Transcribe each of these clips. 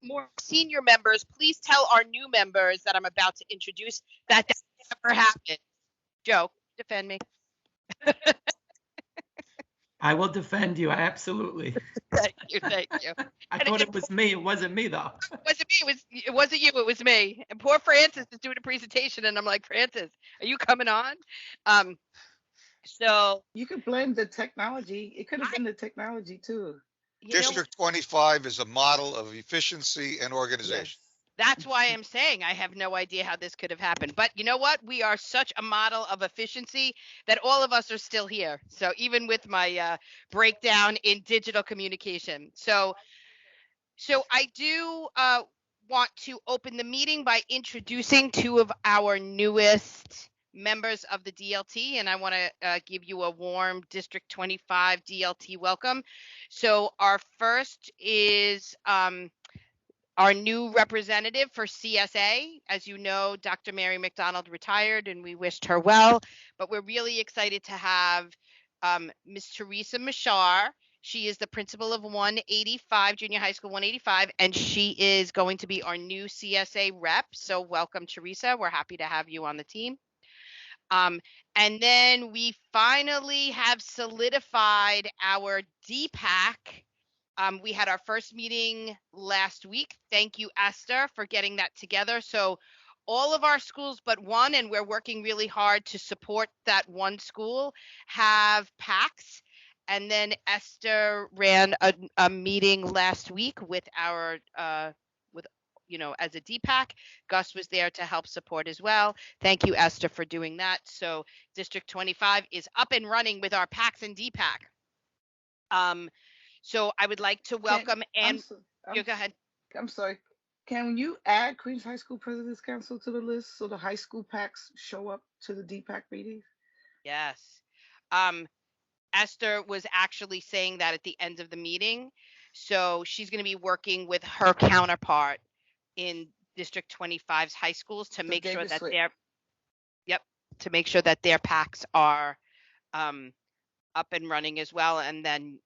more senior members, please tell our new members that I'm about to introduce that never happened. Joe, defend me. I will defend you. Absolutely. Thank you, thank you. I thought it was me. It wasn't me, though. It wasn't me. It wasn't you. It was me. And poor Francis is doing a presentation, and I'm like, Francis, are you coming on? Um, so You could blame the technology. It could have been the technology too. District 25 is a model of efficiency and organization. Yes. that's why I'm saying I have no idea how this could have happened. But you know what? We are such a model of efficiency that all of us are still here. So even with my breakdown in digital communication. So I do want to open the meeting by introducing two of our newest members of the DLT, and I want to give you a warm District 25 DLT welcome. So our first is our new representative for CSA. As you know, Dr. Mary McDonald retired, and we wished her well, but we're really excited to have Ms. Teresa Mashar. She is the principal of 185, Junior High School 185, and she is going to be our new CSA rep. So welcome, Teresa. We're happy to have you on the team. And then we finally have solidified our DPAC. We had our first meeting last week. Thank you, Esther, for getting that together. So all of our schools but one, and we're working really hard to support that one school, have PACs. And then Esther ran a meeting last week with our as a DPAC. Gus was there to help support as well. Thank you, Esther, for doing that. So District 25 is up and running with our PACs and DPAC. So I would like to welcome go ahead. I'm sorry. Can you add Queens High School President's Council to the list so the high school PACs show up to the DPAC meetings? Yes. Esther was actually saying that at the end of the meeting. So she's going to be working with her counterpart in District 25's high schools to make sure that their PACs are up and running as well. And then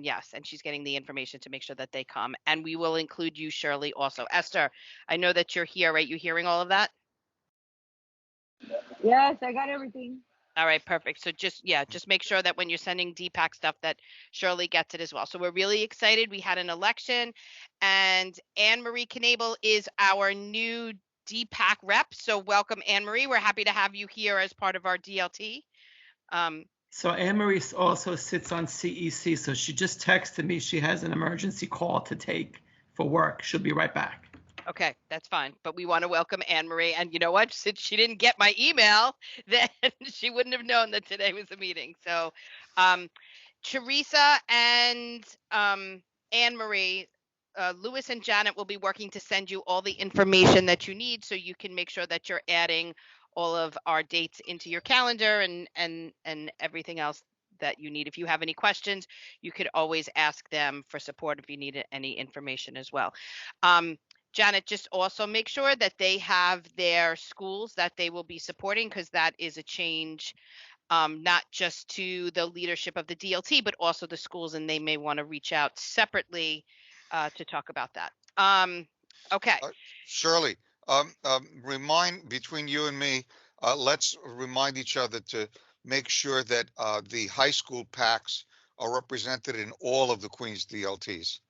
yes, and she's getting the information to make sure that they come. And we will include you, Shirley, also. Esther, I know that you're here, right? You hearing all of that? Yes, I got everything. All right, perfect. So just make sure that when you're sending DPAC stuff that Shirley gets it as well. So we're really excited. We had an election, and Anne Marie Knabel is our new DPAC rep. So welcome, Anne Marie. We're happy to have you here as part of our DLT. So Anne Marie also sits on CEC. So she just texted me. She has an emergency call to take for work. She'll be right back. Okay, that's fine. But we want to welcome Anne Marie. And you know what? Since she didn't get my email, then she wouldn't have known that today was a meeting. So Teresa and Anne Marie, Louis and Janet will be working to send you all the information that you need so you can make sure that you're adding all of our dates into your calendar and everything else that you need. If you have any questions, you could always ask them for support if you need any information as well. Janet, just also make sure that they have their schools that they will be supporting, because that is a change, not just to the leadership of the DLT, but also the schools, and they may want to reach out separately to talk about that. Okay. Shirley, remind between you and me, let's remind each other to make sure that the high school PACs are represented in all of the Queens DLTs.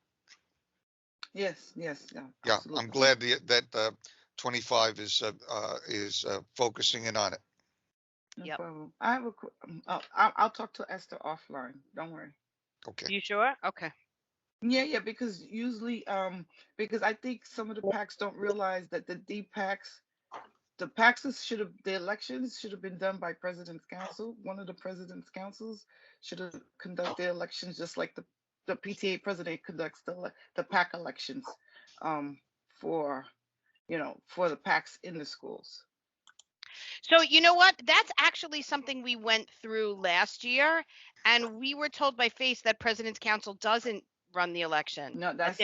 Yes. Yeah, Absolutely. I'm glad that 25 is focusing in on it. No problem. I have I'll talk to Esther offline. Don't worry. Okay. You sure? Okay. Yeah, because usually, because I think some of the PACs don't realize that the elections should have been done by President's Council. One of the President's Councils should have conducted the elections just like the PTA president conducts the PAC elections, for the PACs in the schools. So you know what? That's actually something we went through last year, and we were told by Face that President's Council doesn't run the election. No, that's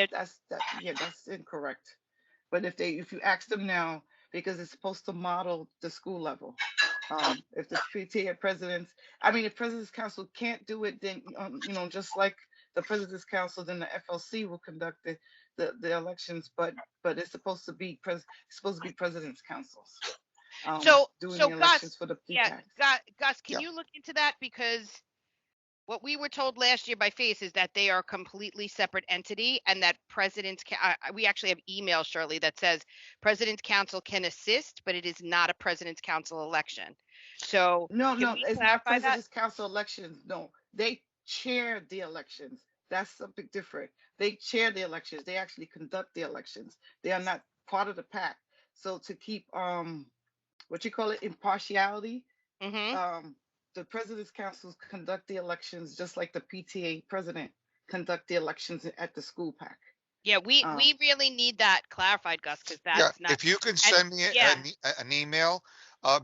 incorrect. But if you ask them now, because it's supposed to model the school level. If the PTA if President's Council can't do it, then just like the President's Council and the FLC will conduct the elections, but it's supposed to be President's Councils So doing so the elections Gus, for the yeah, PPACs. Gus, can Yeah. you look into that? Because what we were told last year by Face is that they are a completely separate entity, and that we actually have email, Shirley, that says President's Council can assist, but it is not a President's Council election. So No, can no, we it's not clarify that? President's Council elections. No, they chair the elections. That's something different. They chair the elections. They actually conduct the elections. They are not part of the PAC. So to keep what you call it, impartiality, Mm-hmm. the President's Councils conduct the elections just like the PTA president conduct the elections at the school PAC. Yeah, we Um, really need that clarified, Gus, because Yeah, that's not. if you can And send me yeah, an email,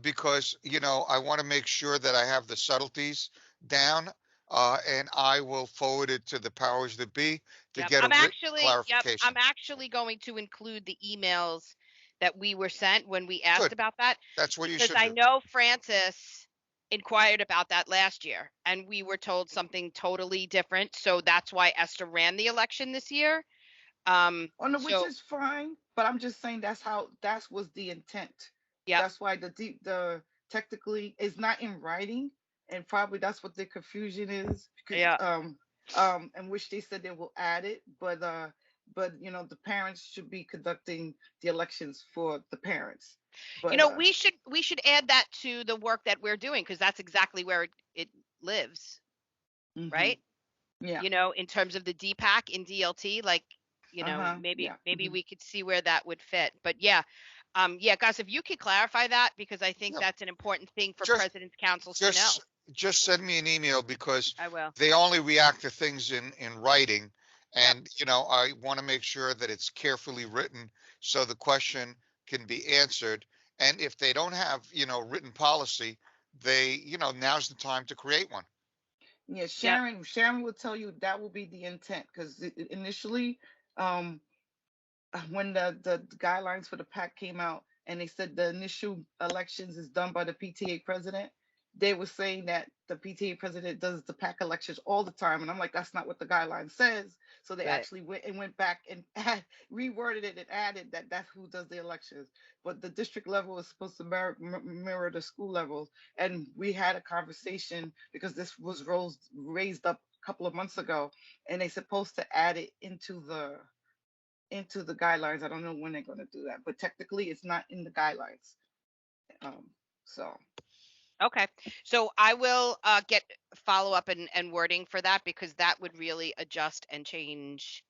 because, I want to make sure that I have the subtleties down, and I will forward it to the powers that be to yep. get a written I'm clarification. actually going to include the emails that we were sent when we asked Good. about that, That's what you because should I do. know Francis inquired about that last year, and we were told something totally different. So that's why Esther ran the election this year. oh no, which So is fine, but I'm just saying that was the intent. yep, That's why the technically is not in writing, and probably that's what the confusion is. yeah. In which they said they will add it, but the parents should be conducting the elections for the parents. But We should add that to the work that we're doing, because that's exactly where it lives, mhm, right? yeah, In terms of the DPAC in DLT, like, maybe yeah, we could see where that would fit. But yeah, guys, if you could clarify that, because I think Yeah, that's an important thing for just president's councils to know. just just send me an email, because I will. they only react to things in writing, Yep. and I want to make sure that it's carefully written so the question can be answered. And if they don't have written policy, now's the time to create one. yeah. Yep. Sharon will tell you that will be the intent, because initially, um, when the guidelines for the PAC came out and they said the initial elections is done by the PTA president, they were saying that the PTA president does the PAC elections all the time. And I'm like, that's not what the guideline says. So they Right. actually went back and reworded it and added that that's who does the elections. But the district level is supposed to mirror the school levels. And we had a conversation because this was raised up a couple of months ago, and they're supposed to add it into the guidelines. I don't know when they're going to do that, but technically it's not in the guidelines. So Okay. So I will get follow up and wording for that, because that would really adjust and change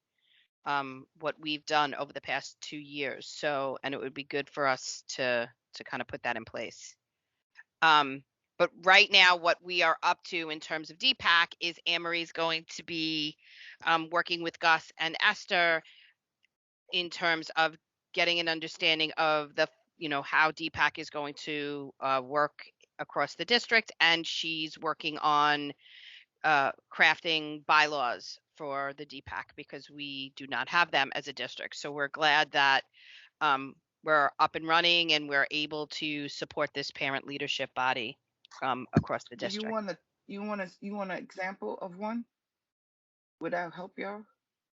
what we've done over the past 2 years. So, and it would be good for us to kind of put that in place. But right now, what we are up to in terms of DPAC is Anne-Marie's going to be working with Gus and Esther in terms of getting an understanding of the, how DPAC is going to work across the district, and she's working on crafting bylaws for the DPAC, because we do not have them as a district. So we're glad that we're up and running and we're able to support this parent leadership body across the do you district. want to you want an example of one? Would that help y'all?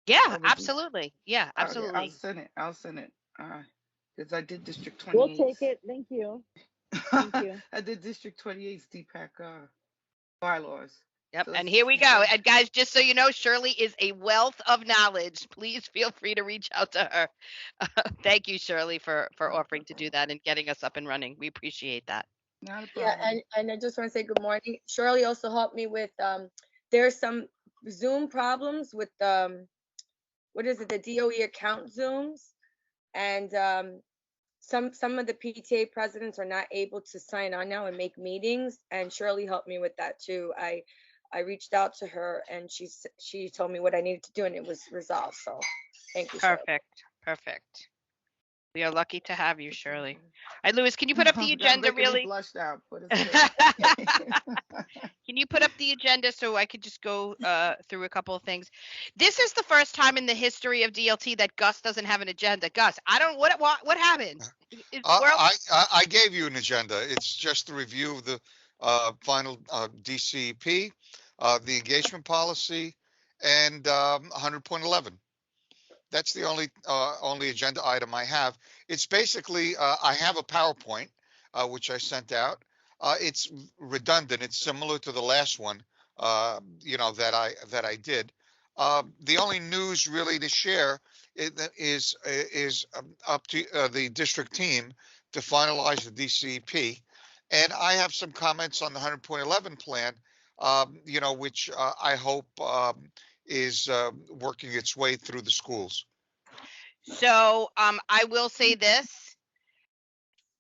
Yeah, Of a D? absolutely. Yeah, Okay, absolutely. I'll send it. Because I did District We'll 28. take it. Thank you. Thank you. I did District 28's DPAC bylaws. Yep. So And it's here we it's go. a And guys, just so you know, Shirley is a wealth of knowledge. Please feel free to reach out to her. Thank you, Shirley, for offering to do that and getting us up and running. We appreciate that. not a Yeah, problem. and I just want to say good morning. Shirley also helped me with there's some Zoom problems with what is it, the DOE account Zooms, and some of the PTA presidents are not able to sign on now and make meetings, and Shirley helped me with that too. I reached out to her and she told me what I needed to do and it was resolved. So thank you, Shirley. Perfect. We are lucky to have you, Shirley. All right, Louis, can you put up the That's agenda making me really? blush now, but it's okay. Can you put up the agenda so I could just go through a couple of things? This is the first time in the history of DLT that Gus doesn't have an agenda. Gus, I don't what happened? I gave you an agenda. It's just the review of the final DCP, the engagement policy, and 100.11. That's the only agenda item I have. It's basically I have a PowerPoint which I sent out. It's redundant. It's similar to the last one, that I did. The only news really to share is up to the district team to finalize the DCP, and I have some comments on the 100.11 plan, which I hope is working its way through the schools. So I will say this.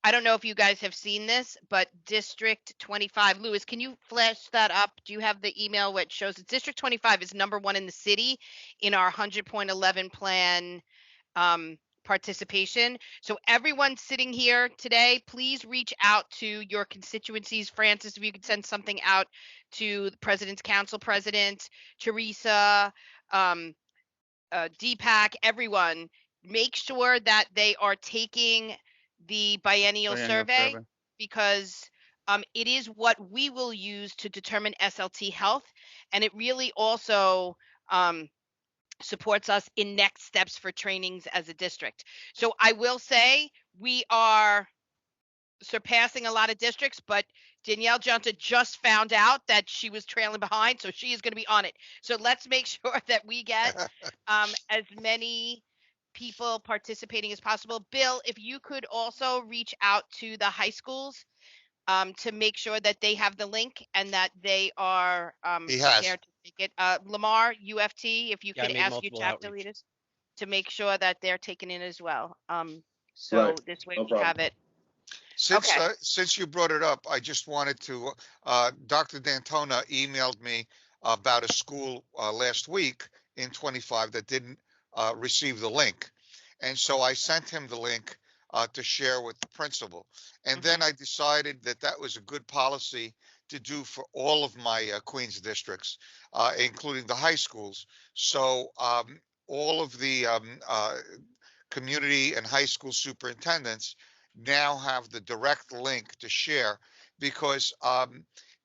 I don't know if you guys have seen this, but District 25, Lewis, can you flash that up? Do you have the email which shows that District 25 is #1 in the city in our 100.11 plan participation? So everyone sitting here today, please reach out to your constituencies. Francis, if you could send something out to the President's Council President, Teresa, Deepak, everyone, make sure that they are taking the biennial survey, because it is what we will use to determine SLT health, and it really also supports us in next steps for trainings as a district. So I will say we are surpassing a lot of districts, but Danielle Johnson just found out that she was trailing behind, so she is going to be on it. So let's make sure that we get as many people participating as possible. Bill, if you could also reach out to the high schools to make sure that they have the link and that they are He has. prepared to take it. Lamar, UFT, if you Yeah, I could made ask your multiple chapter outreach. leaders to make sure that they're taking it as well. So Right. this way No we problem. have it. Since you brought it up, I just wanted to, Dr. D'Antona emailed me about a school last week in 25 that didn't receive the link. And so I sent him the link to share with the principal. And then I decided that that was a good policy to do for all of my Queens districts, including the high schools. So all of the community and high school superintendents now have the direct link to share, because I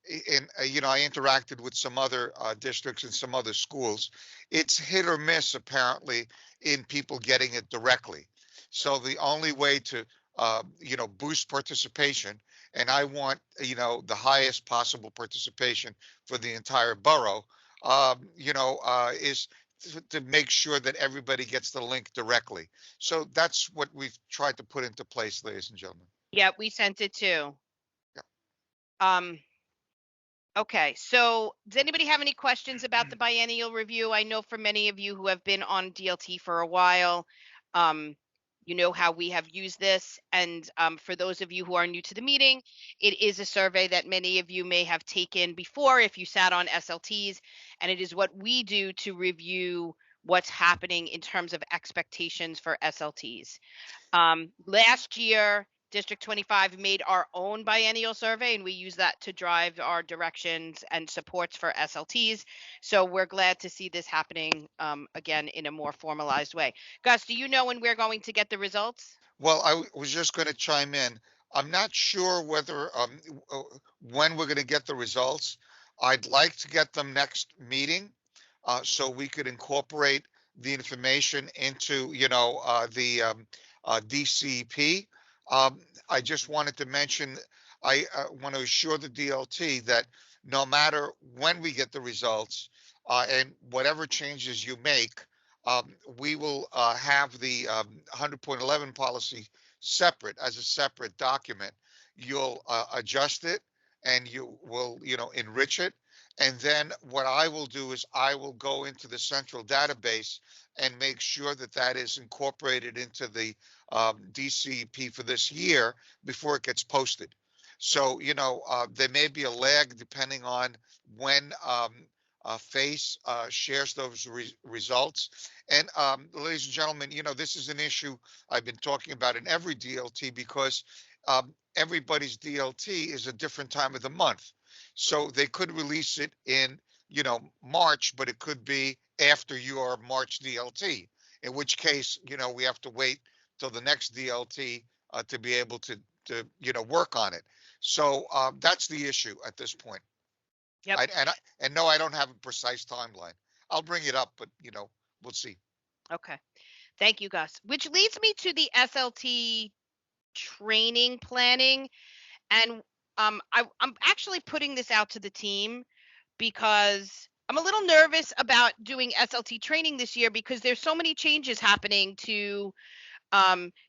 interacted with some other districts and some other schools. It's hit or miss apparently in people getting it directly. So the only way to boost participation, and I want the highest possible participation for the entire borough, is to make sure that everybody gets the link directly. So that's what we've tried to put into place, ladies and gentlemen. Yeah, we sent it too. Yeah. Okay, so does anybody have any questions about the biennial review? I know for many of you who have been on DLT for a while, you know how we have used this. And for those of you who are new to the meeting, it is a survey that many of you may have taken before if you sat on SLTs, and it is what we do to review what's happening in terms of expectations for SLTs. Last year, District 25 made our own biennial survey, and we use that to drive our directions and supports for SLTs. So we're glad to see this happening again in a more formalized way. Gus, do you know when we're going to get the results? Well, I was just going to chime in. I'm not sure whether when we're going to get the results. I'd like to get them next meeting, so we could incorporate the information into the DCP. I just wanted to mention, I want to assure the DLT that no matter when we get the results and whatever changes you make, we will have the 100.11 policy separate as a separate document. You'll adjust it and you will, enrich it. And then what I will do is I will go into the central database and make sure that that is incorporated into the DCP for this year before it gets posted. So, there may be a lag depending on when FACE shares those results. And ladies and gentlemen, this is an issue I've been talking about in every DLT, because everybody's DLT is a different time of the month. So they could release it in, March, but it could be after your March DLT, in which case, we have to wait till the next DLT to be able to work on it. So that's the issue at this point. Yep. And no, I don't have a precise timeline. I'll bring it up, but we'll see. Okay. Thank you, Gus. Which leads me to the SLT training planning. And I'm actually putting this out to the team because I'm a little nervous about doing SLT training this year because there's so many changes happening to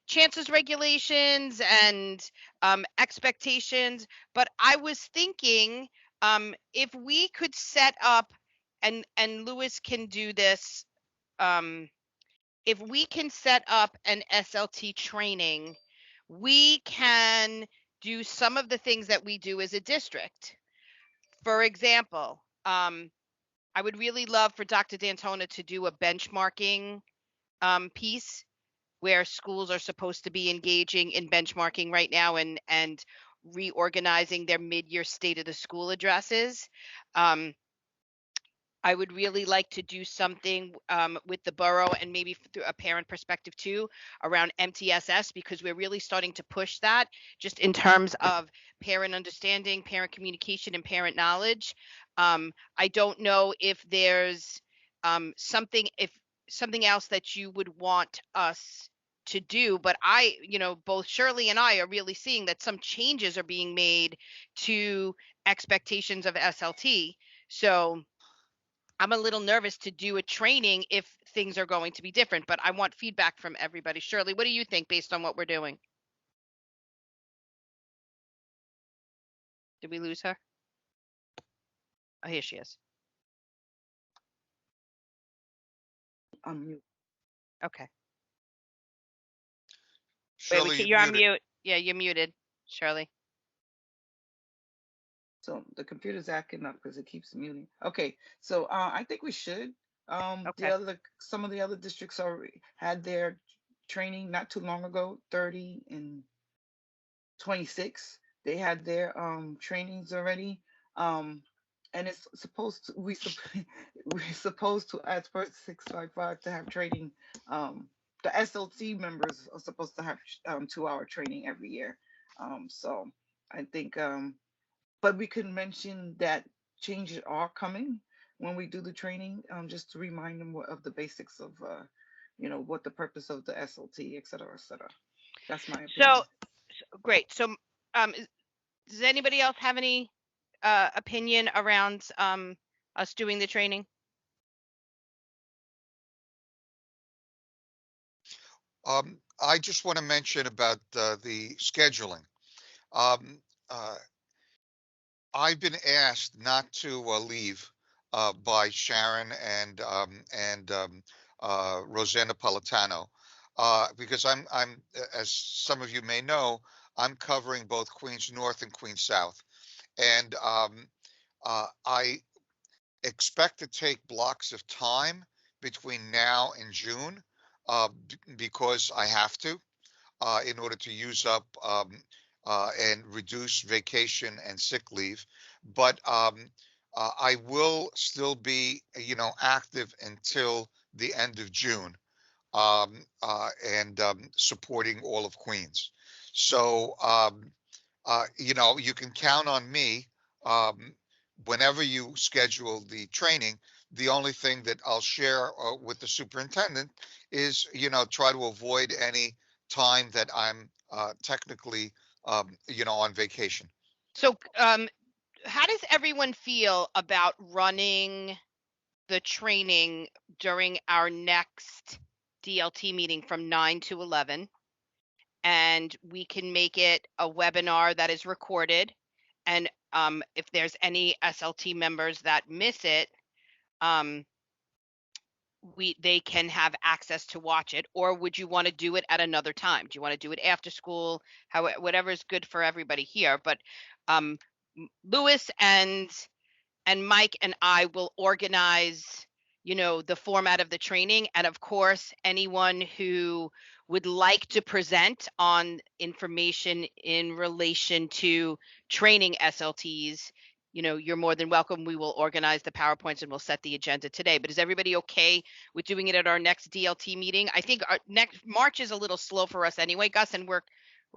chances regulations and expectations. But I was thinking if we could set up, and Lewis can do this, if we can set up an SLT training, we can do some of the things that we do as a district. For example, I would really love for Dr. D'Antona to do a benchmarking piece where schools are supposed to be engaging in benchmarking right now and reorganizing their mid-year state of the school addresses. I would really like to do something with the borough and maybe through a parent perspective too around MTSS, because we're really starting to push that just in terms of parent understanding, parent communication, and parent knowledge. I don't know if there's something else that you would want us to do, but both Shirley and I are really seeing that some changes are being made to expectations of SLT. So I'm a little nervous to do a training if things are going to be different, but I want feedback from everybody. Shirley, what do you think based on what we're doing? Did we lose her? Oh, here she is. Unmute. Okay. Shirley, Wait, you're on mute. Yeah, you're muted, Shirley. So the computer's acting up because it keeps muting. Okay, so I think we should. Okay. Some of the other districts already had their training not too long ago, 30 and 26. They had their trainings already. And it's supposed to we're supposed to, as per 655, to have training. The SLT members are supposed to have 2-hour training every year. So I think but we could mention that changes are coming when we do the training, just to remind them of the basics of, what the purpose of the SLT, et cetera, et cetera. That's my opinion. So great. So does anybody else have any opinion around us doing the training? I just want to mention about the scheduling. Uh, I've been asked not to leave by Sharon and Rosanna Politano because I'm as some of you may know, I'm covering both Queens North and Queens South, and I expect to take blocks of time between now and June because I have to in order to use up and reduce vacation and sick leave. But I will still be, active until the end of June and supporting all of Queens. So, you can count on me whenever you schedule the training. The only thing that I'll share with the superintendent is, try to avoid any time that I'm technically, on vacation. So how does everyone feel about running the training during our next DLT meeting from 9 to 11? And we can make it a webinar that is recorded. And if there's any SLT members that miss it, they can have access to watch it. Or would you want to do it at another time? Do you want to do it after school? Whatever is good for everybody here. But Lewis and Mike and I will organize, the format of the training. And of course, anyone who would like to present on information in relation to training SLTs, you're more than welcome. We will organize the PowerPoints and we'll set the agenda today. But is everybody okay with doing it at our next DLT meeting? I think our next March is a little slow for us anyway, Gus, and we're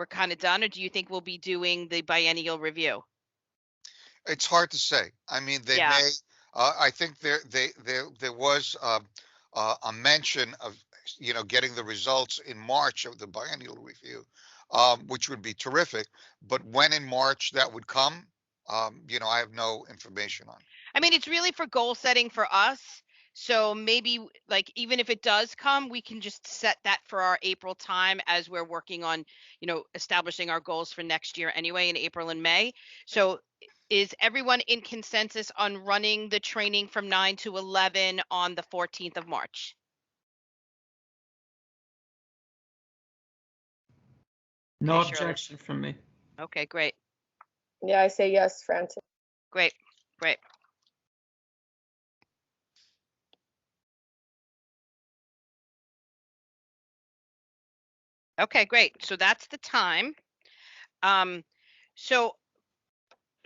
kind of done. Or do you think we'll be doing the biennial review? It's hard to say. I mean, they Yeah. may. I think there was a mention of getting the results in March of the biennial review, which would be terrific. But when in March that would come, I have no information on. I mean, it's really for goal setting for us. So maybe like even if it does come, we can just set that for our April time as we're working on, establishing our goals for next year anyway in April and May. So is everyone in consensus on running the training from 9 to 11 on the 14th of March? No Okay, Shirley. objection from me. Okay, great. Yeah, I say yes, Francis. Great. Okay, great. So that's the time. So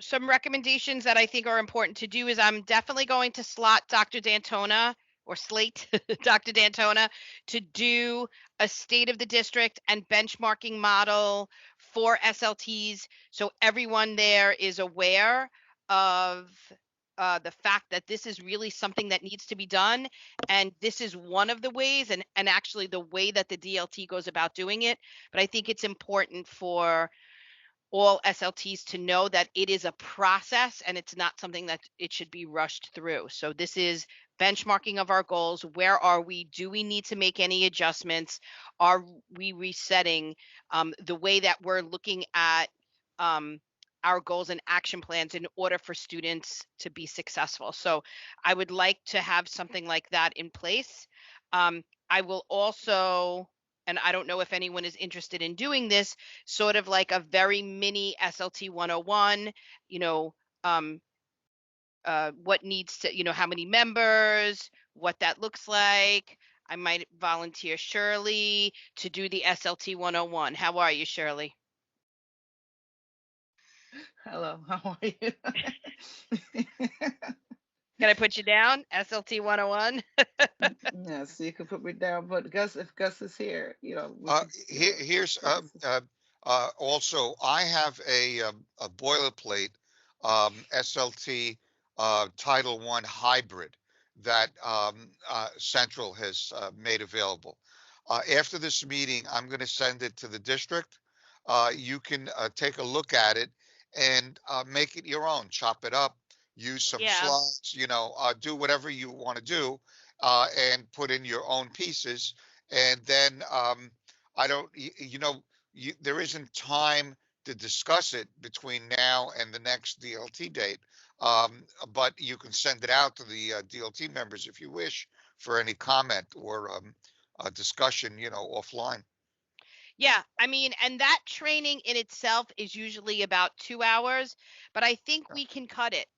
some recommendations that I think are important to do is I'm definitely going to slot Dr. D'Antona or slate Dr. D'Antona to do a state of the district and benchmarking model for SLTs. So everyone there is aware of the fact that this is really something that needs to be done. And this is one of the ways, and actually the way that the DLT goes about doing it. But I think it's important for all SLTs to know that it is a process and it's not something that it should be rushed through. So this is benchmarking of our goals. Where are we? Do we need to make any adjustments? Are we resetting the way that we're looking at our goals and action plans in order for students to be successful? So I would like to have something like that in place. I will also, and I don't know if anyone is interested in doing this, sort of like a very mini SLT 101, what needs to, how many members, what that looks like. I might volunteer Shirley to do the SLT 101. How are you, Shirley? Hello, how are you? Can I put you down? SLT 101? Yes, you can put me down, but if Gus is here, Here's Gus is- also I have a boilerplate SLT Title I hybrid that Central has made available. After this meeting, I'm going to send it to the district. You can take a look at it and make it your own. Chop it up, use some Yeah. slides, do whatever you want to do, and put in your own pieces. And then I don't, there isn't time to discuss it between now and the next DLT date. But you can send it out to the DLT members if you wish for any comment or discussion, offline. Yeah, I mean, and that training in itself is usually about 2 hours, but I think we can cut it,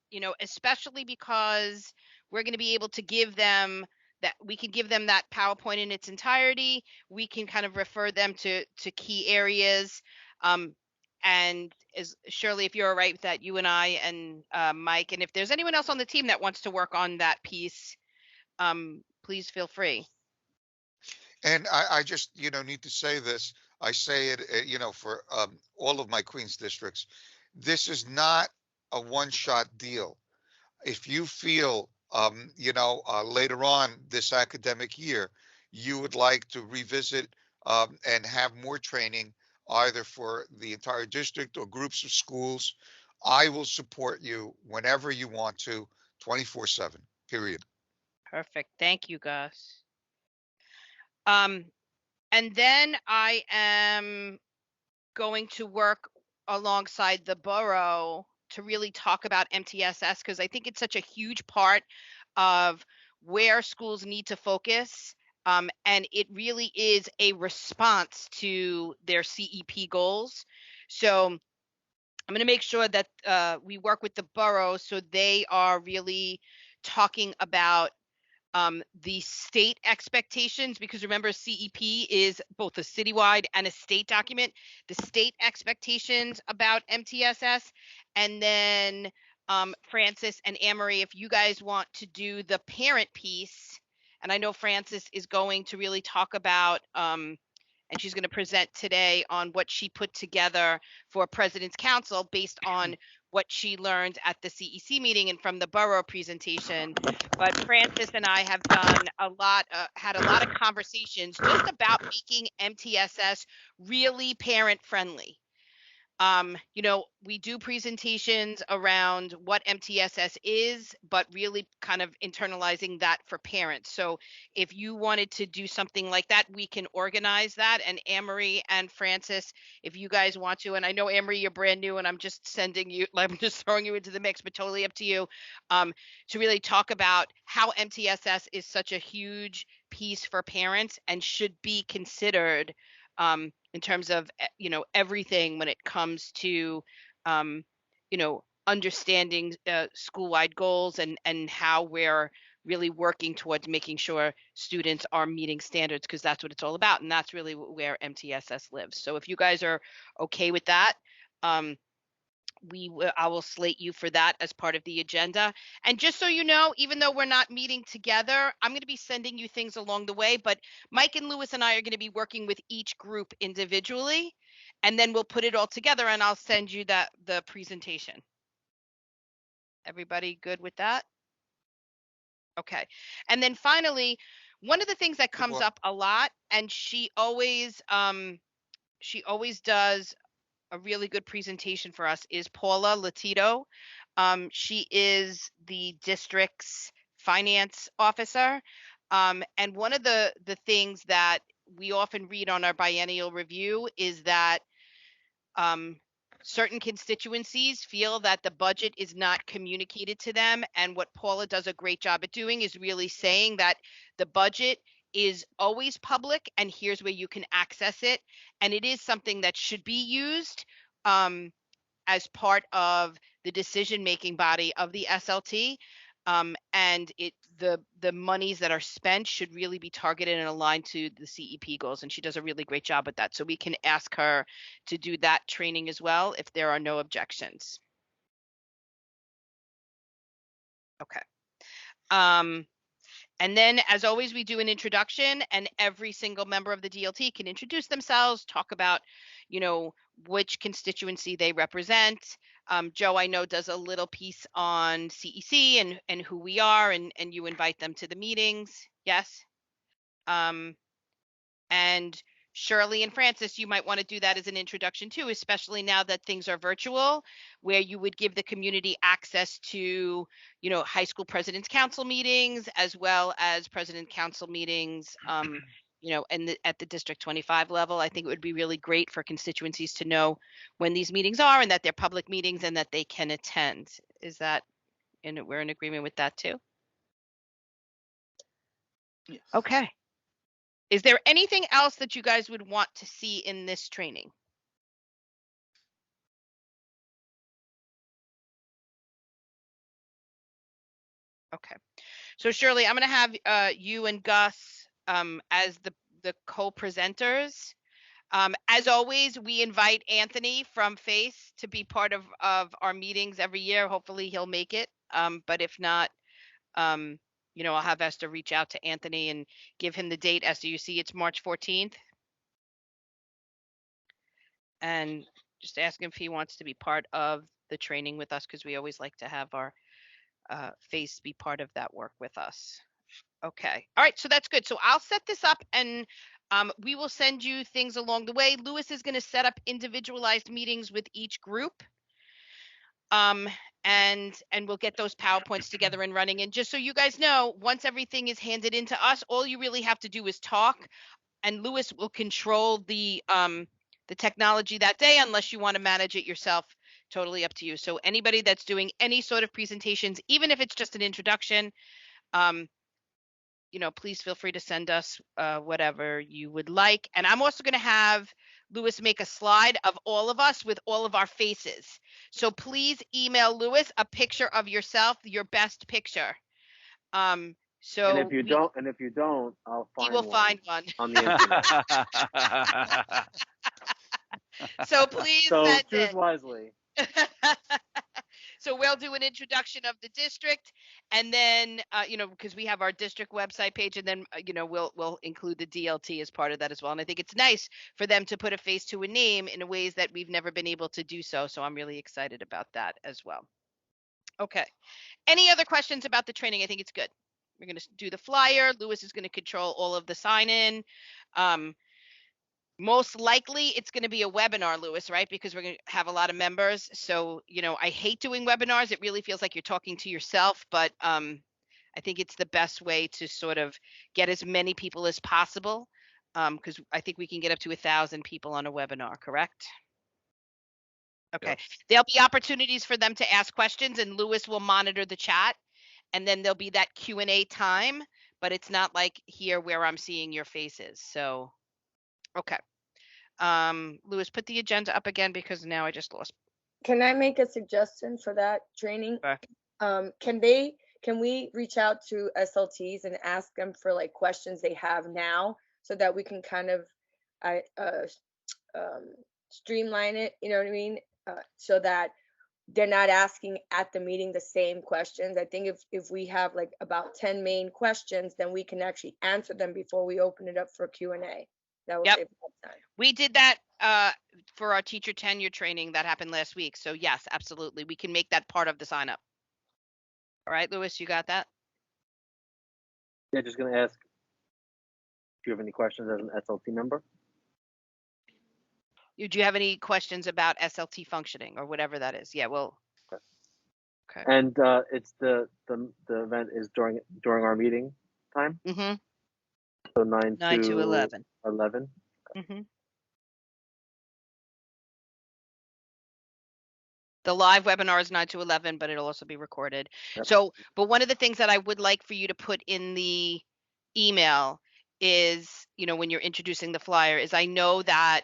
especially because we're going to be able to give them that PowerPoint in its entirety. We can kind of refer them to key areas. And as Shirley, if you're all right with that, you and I and Mike, and if there's anyone else on the team that wants to work on that piece, please feel free. And I just, need to say this. I say it, for all of my Queens districts. This is not a one-shot deal. If you feel, later on this academic year, you would like to revisit and have more training, either for the entire district or groups of schools, I will support you whenever you want to, 24/7, period. Perfect. Thank you, Gus. And then I am going to work alongside the borough to really talk about MTSS because I think it's such a huge part of where schools need to focus. And it really is a response to their CEP goals. So I'm going to make sure that we work with the borough so they are really talking about the state expectations, because remember CEP is both a citywide and a state document, the state expectations about MTSS. And then Francis and Anne-Marie, if you guys want to do the parent piece, and I know Francis is going to really talk about and she's going to present today on what she put together for President's Council based on what she learned at the CEC meeting and from the borough presentation. But Francis and I have done had a lot of conversations just about making MTSS really parent friendly. We do presentations around what MTSS is, but really kind of internalizing that for parents. So if you wanted to do something like that, we can organize that. And Anne-Marie and Francis, if you guys want to, and I know Anne-Marie, you're brand new and I'm just throwing you into the mix, but totally up to you, to really talk about how MTSS is such a huge piece for parents and should be considered in terms of everything when it comes to understanding school-wide goals and how we're really working towards making sure students are meeting standards, because that's what it's all about, and that's really where MTSS lives. So if you guys are okay with that, I will slate you for that as part of the agenda. And just so you know, even though we're not meeting together, I'm going to be sending you things along the way, but Mike and Lewis and I are going to be working with each group individually, and then we'll put it all together and I'll send you the presentation. Everybody good with that? Okay. And then finally, one of the things that comes up a lot, and she always does a really good presentation for us, is Paula Latito. She is the district's finance officer. And one of the things that we often read on our biennial review is that certain constituencies feel that the budget is not communicated to them. And what Paula does a great job at doing is really saying that the budget is always public and here's where you can access it. And it is something that should be used as part of the decision-making body of the SLT. And the monies that are spent should really be targeted and aligned to the CEP goals. And she does a really great job with that. So we can ask her to do that training as well if there are no objections. Okay. And then, as always, we do an introduction, and every single member of the DLT can introduce themselves, talk about, which constituency they represent. Joe, I know, does a little piece on CEC and who we are, and you invite them to the meetings. Yes. And Shirley and Francis, you might want to do that as an introduction too, especially now that things are virtual, where you would give the community access to, high school president's council meetings, as well as president council meetings, and at the District 25 level. I think it would be really great for constituencies to know when these meetings are and that they're public meetings and that they can attend. Is that, and we're in agreement with that too? Yes. Okay. Is there anything else that you guys would want to see in this training? Okay. So Shirley, I'm going to have you and Gus as the co-presenters. As always, we invite Anthony from FACE to be part of our meetings every year. Hopefully he'll make it. But if not, I'll have Esther reach out to Anthony and give him the date. Esther, you see it's March 14th. And just ask him if he wants to be part of the training with us, because we always like to have our FACE be part of that work with us. Okay. All right. So that's good. So I'll set this up and we will send you things along the way. Lewis is going to set up individualized meetings with each group. And we'll get those PowerPoints together and running. And just so you guys know, once everything is handed in to us, all you really have to do is talk, and Lewis will control the technology that day, unless you want to manage it yourself. Totally up to you. So anybody that's doing any sort of presentations, even if it's just an introduction, please feel free to send us whatever you would like. And I'm also going to have Lewis make a slide of all of us with all of our faces. So please email Lewis a picture of yourself, your best picture. And if you don't, I'll find he will find one on the internet. So please so send choose it. wisely. So we'll do an introduction of the district, and then because we have our district website page, and then we'll include the DLT as part of that as well. And I think it's nice for them to put a face to a name in ways that we've never been able to do so. So I'm really excited about that as well. Okay. Any other questions about the training? I think it's good. We're going to do the flyer. Lewis is going to control all of the sign in. Most likely it's going to be a webinar, Lewis, right? Because we're going to have a lot of members. So, I hate doing webinars. It really feels like you're talking to yourself, but I think it's the best way to sort of get as many people as possible. Because I think we can get up to 1,000 people on a webinar, correct? Okay. Yes. There'll be opportunities for them to ask questions, and Lewis will monitor the chat. And then there'll be that Q&A time, but it's not like here where I'm seeing your faces. So, okay. Lewis, put the agenda up again because now I just lost. Can I make a suggestion for that training? Okay. Can we reach out to SLTs and ask them for like questions they have now so that we can kind of streamline it, you know what I mean? So that they're not asking at the meeting the same questions. I think if we have like about 10 main questions, then we can actually answer them before we open it up for Q&A. That will Yep. save time. We did that for our teacher tenure training that happened last week. So yes, absolutely. We can make that part of the sign up. All right, Lewis, you got that? Yeah, just gonna ask if you have any questions as an SLT member. Do you have any questions about SLT functioning or whatever that is? Yeah, well. Okay. And it's the event is during our meeting time. Mm-hmm. So 9 to 11. 11. Mm-hmm. The live webinar is 9 to 11, but it'll also be recorded. Yep. So, but one of the things that I would like for you to put in the email is, when you're introducing the flyer, is I know that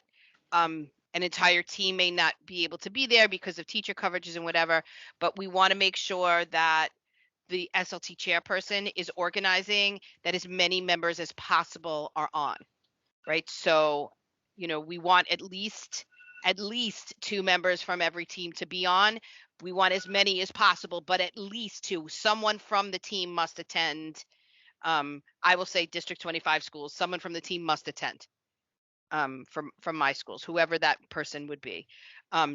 an entire team may not be able to be there because of teacher coverages and whatever, but we want to make sure that the SLT chairperson is organizing that as many members as possible are on, right? So, we want at least 2 members from every team to be on. We want as many as possible, but at least 2. Someone from the team must attend. I will say District 25 schools, someone from the team must attend from my schools, whoever that person would be,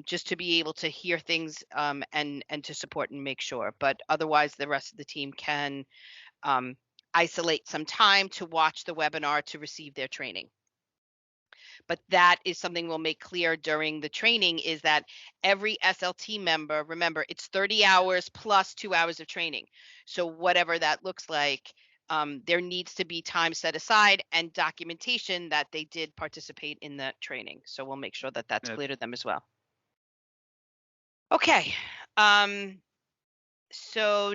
just to be able to hear things and to support and make sure. But otherwise, the rest of the team can isolate some time to watch the webinar to receive their training. But that is something we'll make clear during the training, is that every SLT member, remember, it's 30 hours plus 2 hours of training. So whatever that looks like, there needs to be time set aside and documentation that they did participate in that training. So we'll make sure that that's clear to them as well. Okay. So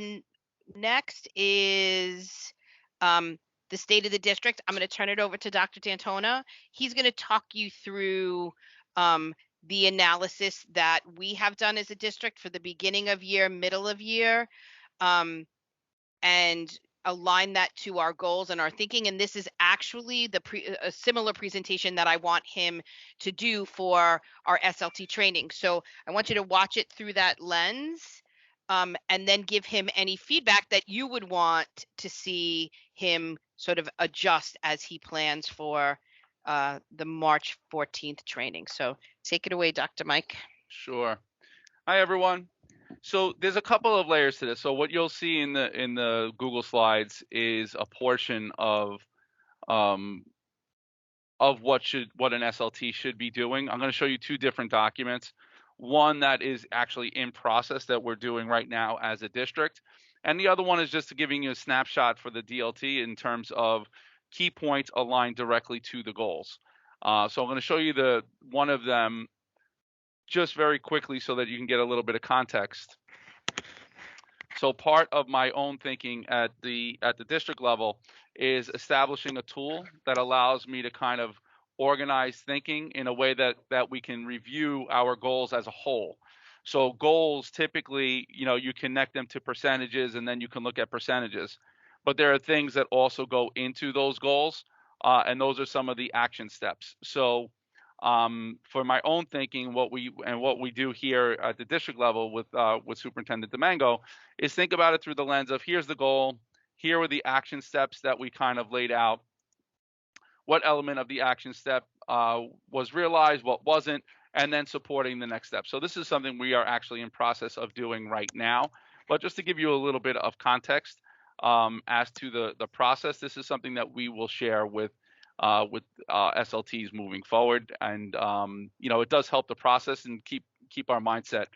next is the state of the district. I'm going to turn it over to Dr. D'Antona. He's going to talk you through the analysis that we have done as a district for the beginning of year, middle of year, and align that to our goals and our thinking. And this is actually a similar presentation that I want him to do for our SLT training. So I want you to watch it through that lens. And then give him any feedback that you would want to see him sort of adjust as he plans for the March 14th training. So take it away, Dr. Mike. Sure. Hi, everyone. So there's a couple of layers to this. So what you'll see in the Google Slides is a portion of what an SLT should be doing. I'm going to show you 2 different documents. One that is actually in process that we're doing right now as a district. And the other one is just giving you a snapshot for the DLT in terms of key points aligned directly to the goals. So I'm going to show you one of them just very quickly so that you can get a little bit of context. So part of my own thinking at the district level is establishing a tool that allows me to kind of organize thinking in a way that we can review our goals as a whole. So goals, typically, you connect them to percentages and then you can look at percentages. But there are things that also go into those goals, and those are some of the action steps. So For my own thinking, what we do here at the district level with Superintendent Domingo is think about it through the lens of here's the goal, here were the action steps that we kind of laid out, what element of the action step was realized, what wasn't, and then supporting the next step. So this is something we are actually in process of doing right now. But just to give you a little bit of context as to the process, this is something that we will share with SLTs moving forward, and it does help the process and keep our mindset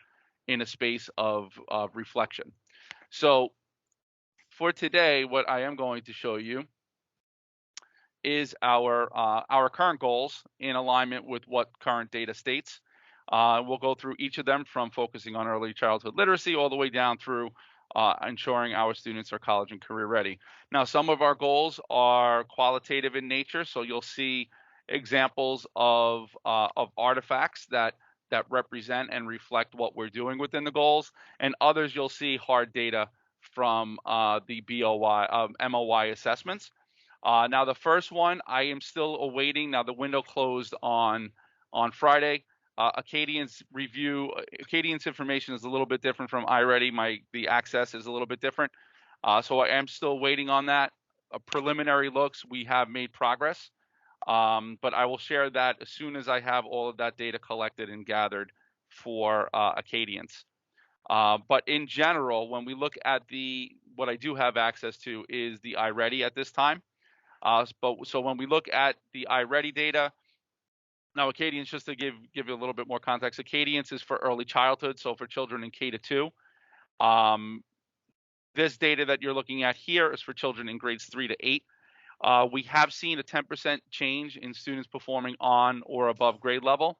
in a space of reflection. So for today, what I am going to show you is our current goals in alignment with what current data states. We'll go through each of them from focusing on early childhood literacy all the way down through ensuring our students are college and career ready. Now, some of our goals are qualitative in nature, so you'll see examples of artifacts that represent and reflect what we're doing within the goals, and others you'll see hard data from the MOY assessments. Now, the first one, I am still awaiting. Now, the window closed on Friday. Acadian's information is a little bit different from iReady. The access is a little bit different. So I am still waiting on that. Preliminary looks, we have made progress. But I will share that as soon as I have all of that data collected and gathered for Acadians. But in general, when we look at what I do have access to is the iReady at this time. So when we look at the iReady data, now Acadians, just to give you a little bit more context, Acadians is for early childhood, so for children in K to 2. This data that you're looking at here is for children in grades 3 to 8. We have seen a 10% change in students performing on or above grade level,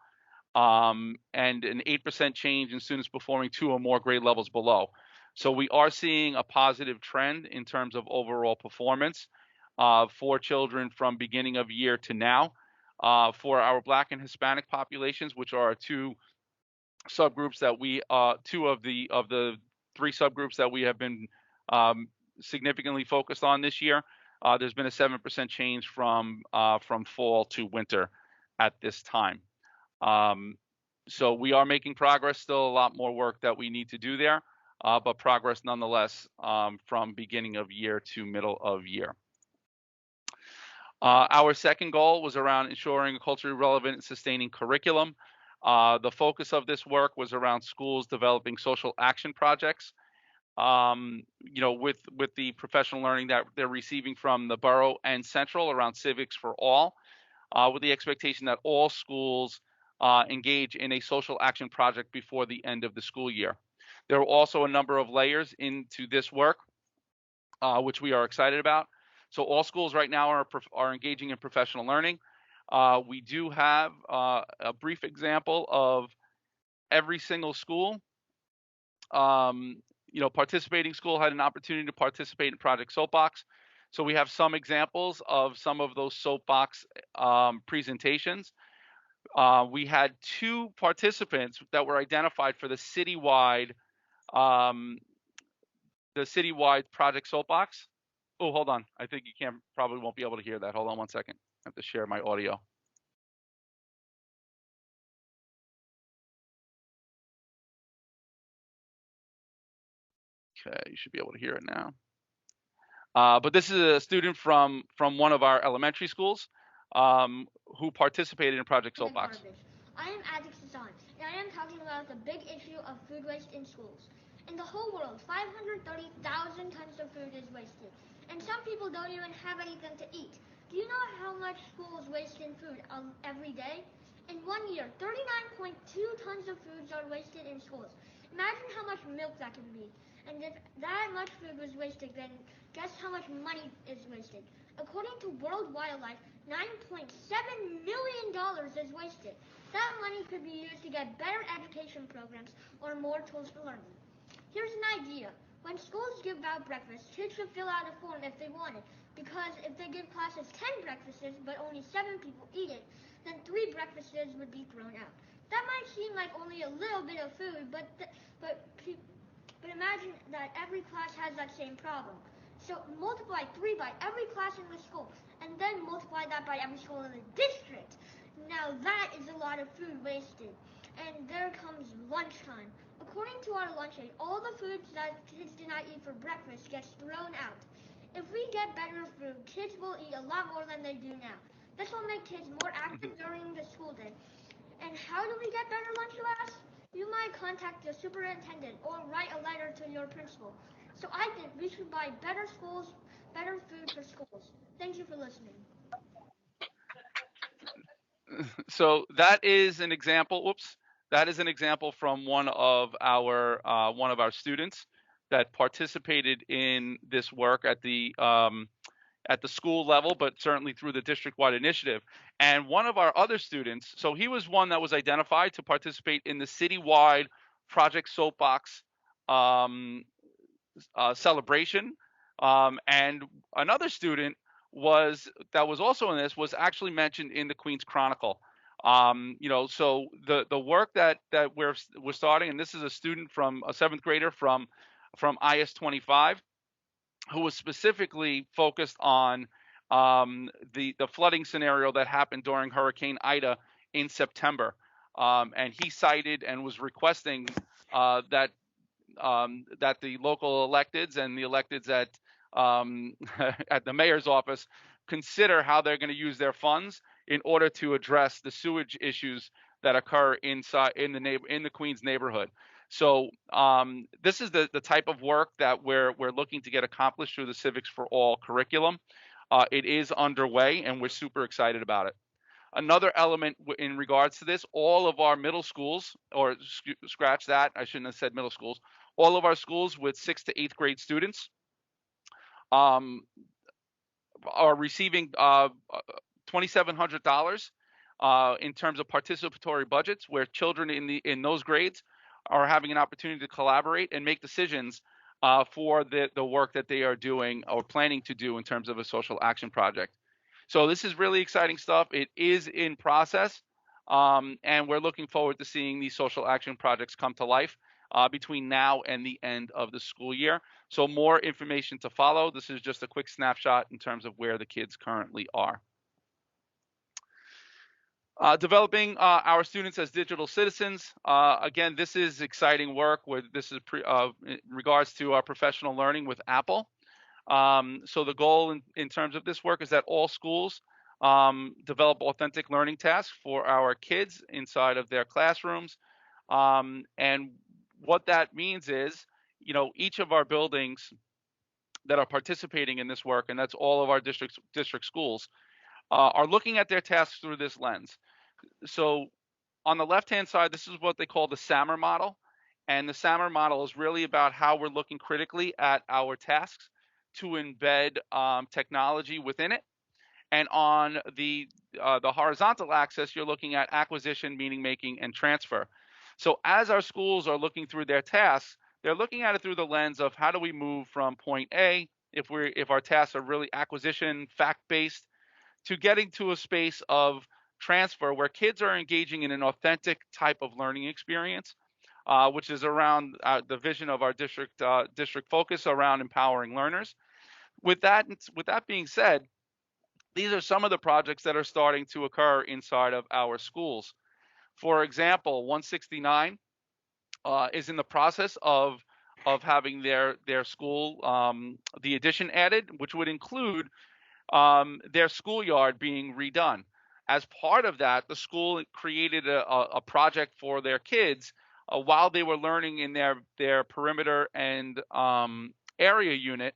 and an 8% change in students performing 2 or more grade levels below. So we are seeing a positive trend in terms of overall performance for children from beginning of year to now. For our Black and Hispanic populations, which are two subgroups that two of the 3 subgroups that we have been significantly focused on this year, there's been a 7% change from fall to winter at this time. So we are making progress. Still a lot more work that we need to do there, but progress nonetheless from beginning of year to middle of year. Our second goal was around ensuring a culturally relevant and sustaining curriculum. The focus of this work was around schools developing social action projects, with the professional learning that they're receiving from the borough and central around civics for all, with the expectation that all schools engage in a social action project before the end of the school year. There are also a number of layers into this work, which we are excited about. So all schools right now are engaging in professional learning. We do have a brief example of every single school. Participating school had an opportunity to participate in Project Soapbox. So we have some examples of some of those soapbox presentations. We had 2 participants that were identified for the citywide Project Soapbox. Oh, hold on. I think you probably won't be able to hear that. Hold on one second. I have to share my audio. Okay, you should be able to hear it now. But this is a student from one of our elementary schools who participated in Project Soapbox. I am Adix Hassan, and I am talking about the big issue of food waste in schools. In the whole world, 530,000 tons of food is wasted, and some people don't even have anything to eat. Do you know how much schools waste in food every day? In 1 year, 39.2 tons of foods are wasted in schools. Imagine how much milk that can be. And if that much food was wasted, then guess how much money is wasted? According to World Wildlife, $9.7 million is wasted. That money could be used to get better education programs or more tools for learning. Here's an idea. When schools give out breakfast, kids should fill out a form if they want it, because if they give classes 10 breakfasts but only 7 people eat it, then 3 breakfasts would be thrown out. That might seem like only a little bit of food, but imagine that every class has that same problem. So multiply 3 by every class in the school, and then multiply that by every school in the district. Now Now that is a lot of food wasted. And there comes lunchtime. According to our lunch aid, all the foods that kids do not eat for breakfast gets thrown out. If we get better food, kids will eat a lot more than they do now. This will make kids more active during the school day. And how do we get better lunch, you ask? You might contact the superintendent or write a letter to your principal. So I think we should buy better schools, better food for schools. Thank you for listening. So that is an example. Whoops, that is an example from one of our students that participated in this work at the school level, but certainly through the district-wide initiative. And one of our other students, so he was one that was identified to participate in the citywide Project Soapbox celebration. And another student that was also in this was actually mentioned in the Queen's Chronicle. So the work that we're starting, and this is a student from a seventh grader from IS 25, who was specifically focused on the flooding scenario that happened during Hurricane Ida in September. And he cited and was requesting that the local electeds and the electeds at at the mayor's office consider how they're going to use their funds in order to address the sewage issues that occur in the Queens neighborhood. So this is the type of work that we're looking to get accomplished through the Civics for All curriculum. It is underway, and we're super excited about it. Another element in regards to this, all of our middle schools, or scratch that, I shouldn't have said middle schools, all of our schools with 6th to 8th grade students are receiving $2,700 in terms of participatory budgets, where children in those grades are having an opportunity to collaborate and make decisions for the work that they are doing or planning to do in terms of a social action project. So this is really exciting stuff. It is in process, and we're looking forward to seeing these social action projects come to life between now and the end of the school year. So more information to follow. This is just a quick snapshot in terms of where the kids currently are. Developing our students as digital citizens. Again, this is exciting work. This is in regards to our professional learning with Apple. So the goal in terms of this work is that all schools develop authentic learning tasks for our kids inside of their classrooms. And what that means is, each of our buildings that are participating in this work, and that's all of our district schools, are looking at their tasks through this lens. So on the left-hand side, this is what they call the SAMR model. And the SAMR model is really about how we're looking critically at our tasks to embed technology within it. And on the horizontal axis, you're looking at acquisition, meaning making, and transfer. So as our schools are looking through their tasks, they're looking at it through the lens of how do we move from point A, if our tasks are really acquisition, fact-based, to getting to a space of transfer where kids are engaging in an authentic type of learning experience, which is around the vision of our district focus around empowering learners. With that being said, these are some of the projects that are starting to occur inside of our schools. For example, 169 is in the process of having their school, the addition added, which would include their schoolyard being redone. As part of that, the school created a project for their kids while they were learning in their perimeter and area unit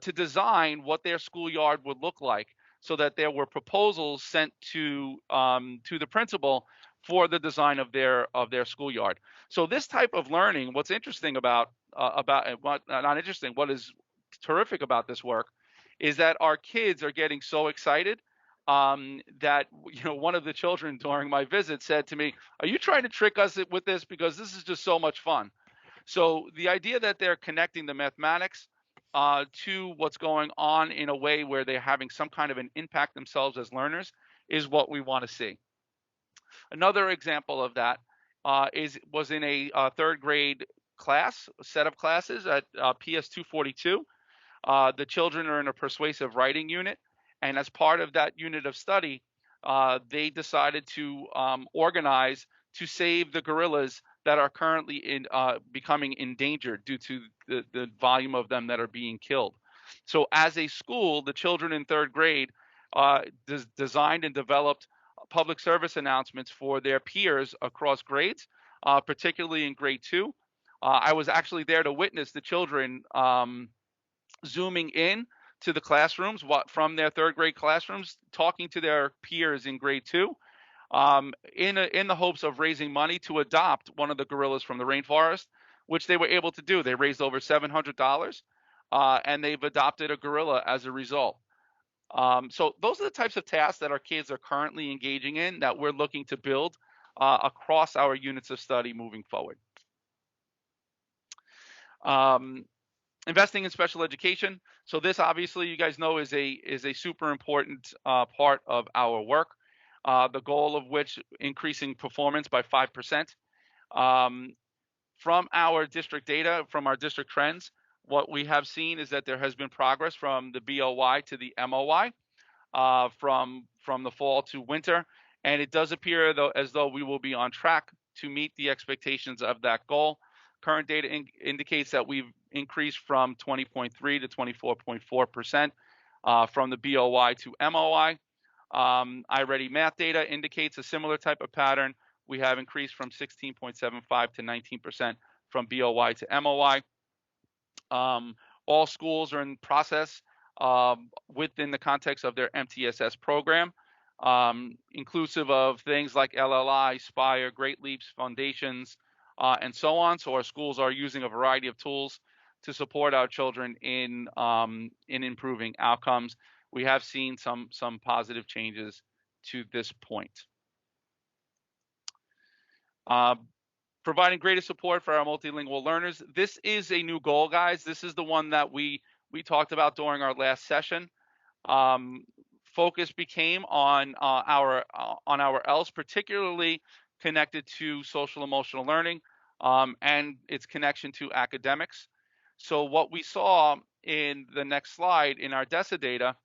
to design what their schoolyard would look like, so that there were proposals sent to the principal for the design of their schoolyard. So this type of learning, what's interesting what is terrific about this work is that our kids are getting so excited that one of the children during my visit said to me, "Are you trying to trick us with this? Because this is just so much fun." So the idea that they're connecting the mathematics to what's going on in a way where they're having some kind of an impact themselves as learners is what we want to see. Another example of that was in a third grade class, set of classes at PS 242. The children are in a persuasive writing unit, and as part of that unit of study, they decided to organize to save the gorillas that are currently becoming endangered due to the volume of them that are being killed. So as a school, the children in third grade designed and developed public service announcements for their peers across grades, particularly in grade 2. I was actually there to witness the children zooming in to the classrooms from their third grade classrooms, talking to their peers in grade 2, in the hopes of raising money to adopt one of the gorillas from the rainforest, which they were able to do. They raised over $700, and they've adopted a gorilla as a result. So those are the types of tasks that our kids are currently engaging in that we're looking to build across our units of study moving forward. Investing in special education. So this, obviously, you guys know, is a super important part of our work. The goal of which increasing performance by 5%. From our district data, from our district trends, what we have seen is that there has been progress from the BOY to the MOY, from the fall to winter, and it does appear as though we will be on track to meet the expectations of that goal. Current data indicates that we've increased from 20.3 to 24.4% from the BOY to MOY. iReady math data indicates a similar type of pattern. We have increased from 16.75 to 19% from BOY to MOY. All schools are in process within the context of their MTSS program, inclusive of things like LLI, Spire, Great Leaps, Foundations, and so on. So our schools are using a variety of tools to support our children in improving outcomes. We have seen some positive changes to this point. Providing greater support for our multilingual learners. This is a new goal, guys. This is the one that we talked about during our last session. Focus became on our ELs, particularly connected to social emotional learning and its connection to academics. So what we saw in the next slide in our DESA data,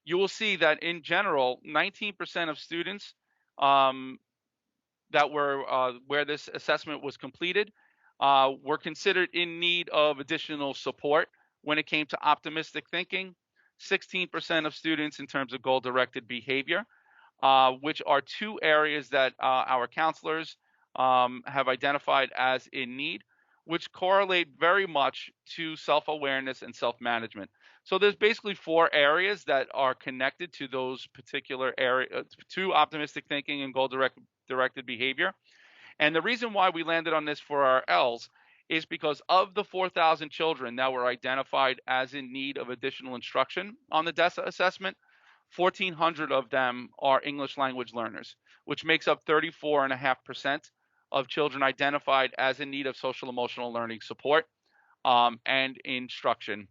you will see that in general, 19% of students that were where this assessment was completed were considered in need of additional support when it came to optimistic thinking. 16% of students in terms of goal-directed behavior, which are two areas that our counselors have identified as in need, which correlate very much to self-awareness and self-management. So there's basically 4 areas that are connected to those particular areas, to optimistic thinking and goal-directed behavior. And the reason why we landed on this for our ELs is because of the 4,000 children that were identified as in need of additional instruction on the DESA assessment, 1,400 of them are English language learners, which makes up 34.5% of children identified as in need of social emotional learning support and instruction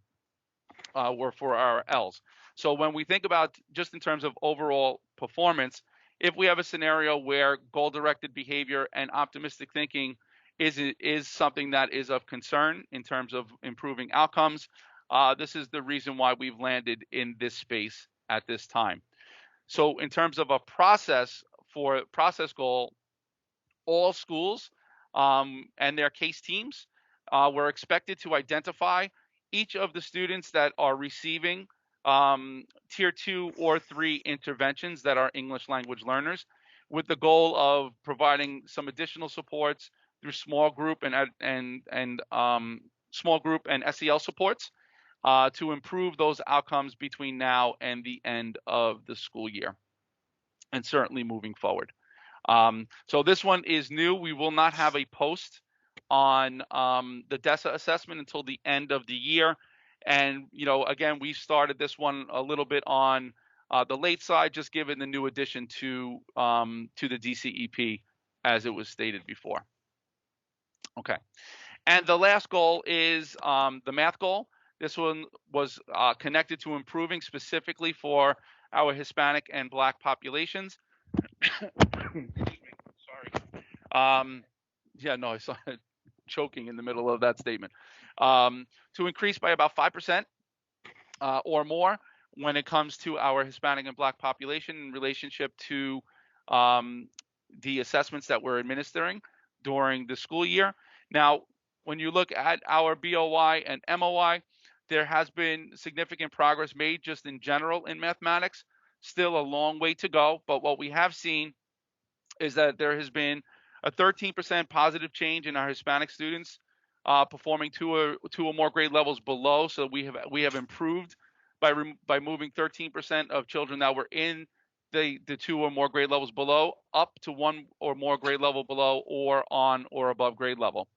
were for our ELs. So when we think about just in terms of overall performance, if we have a scenario where goal-directed behavior and optimistic thinking is something that is of concern in terms of improving outcomes, this is the reason why we've landed in this space at this time. So in terms of a process goal, all schools and their case teams were expected to identify each of the students that are receiving tier 2 or 3 interventions that are English language learners, with the goal of providing some additional supports through small group and SEL supports to improve those outcomes between now and the end of the school year, and certainly moving forward. So this one is new. We will not have a post on the DESA assessment until the end of the year. And, again, we started this one a little bit on the late side, just given the new addition to the DCEP as it was stated before. Okay. And the last goal is the math goal. This one was connected to improving specifically for our Hispanic and Black populations. Sorry. Yeah, no, I saw it choking in the middle of that statement. To increase by about 5% or more when it comes to our Hispanic and Black population in relationship to um, the assessments that we're administering during the school year. Now, when you look at our BOY and MOY, there has been significant progress made just in general in mathematics. Still a long way to go, but what we have seen is that there has been a 13% positive change in our Hispanic students performing two or more grade levels below. So we have improved by moving 13% of children that were in the two or more grade levels below up to one or more grade level below or on or above grade level.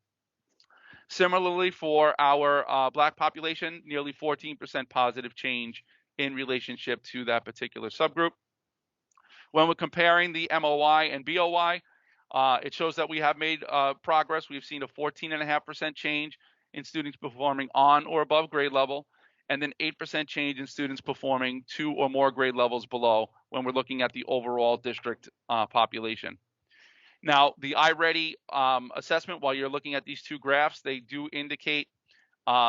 Similarly, for our Black population, nearly 14% positive change in relationship to that particular subgroup. When we're comparing the MOY and BOY, it shows that we have made progress. We've seen a 14.5% change in students performing on or above grade level, and then 8% change in students performing two or more grade levels below when we're looking at the overall district population. Now, the iReady assessment, while you're looking at these two graphs, they do indicate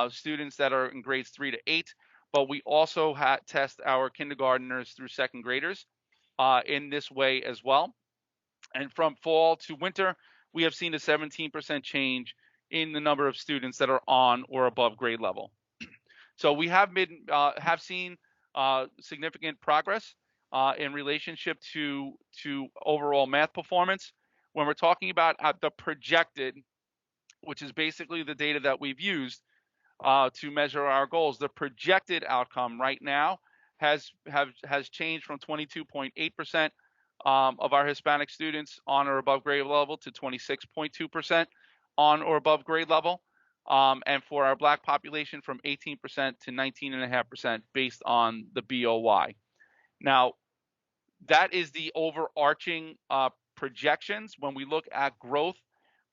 students that are in grades 3 to 8, but we also test our kindergarteners through second graders in this way as well. And from fall to winter, we have seen a 17% change in the number of students that are on or above grade level. So we have seen significant progress in relationship to overall math performance. When we're talking about the projected, which is basically the data that we've used to measure our goals, the projected outcome right now has changed from 22.8% of our Hispanic students on or above grade level to 26.2% on or above grade level, and for our Black population from 18% to 19.5% based on the BOY. Now, that is the overarching projections. When we look at growth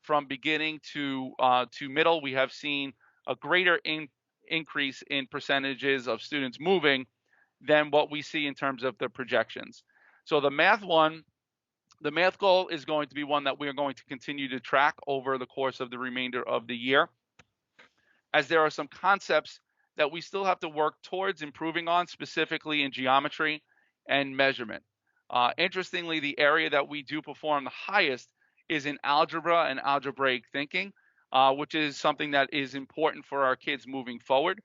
from beginning to middle, we have seen a greater increase in percentages of students moving than what we see in terms of the projections. So the math goal is going to be one that we are going to continue to track over the course of the remainder of the year, as there are some concepts that we still have to work towards improving on, specifically in geometry and measurement. Interestingly, the area that we do perform the highest is in algebra and algebraic thinking, which is something that is important for our kids moving forward.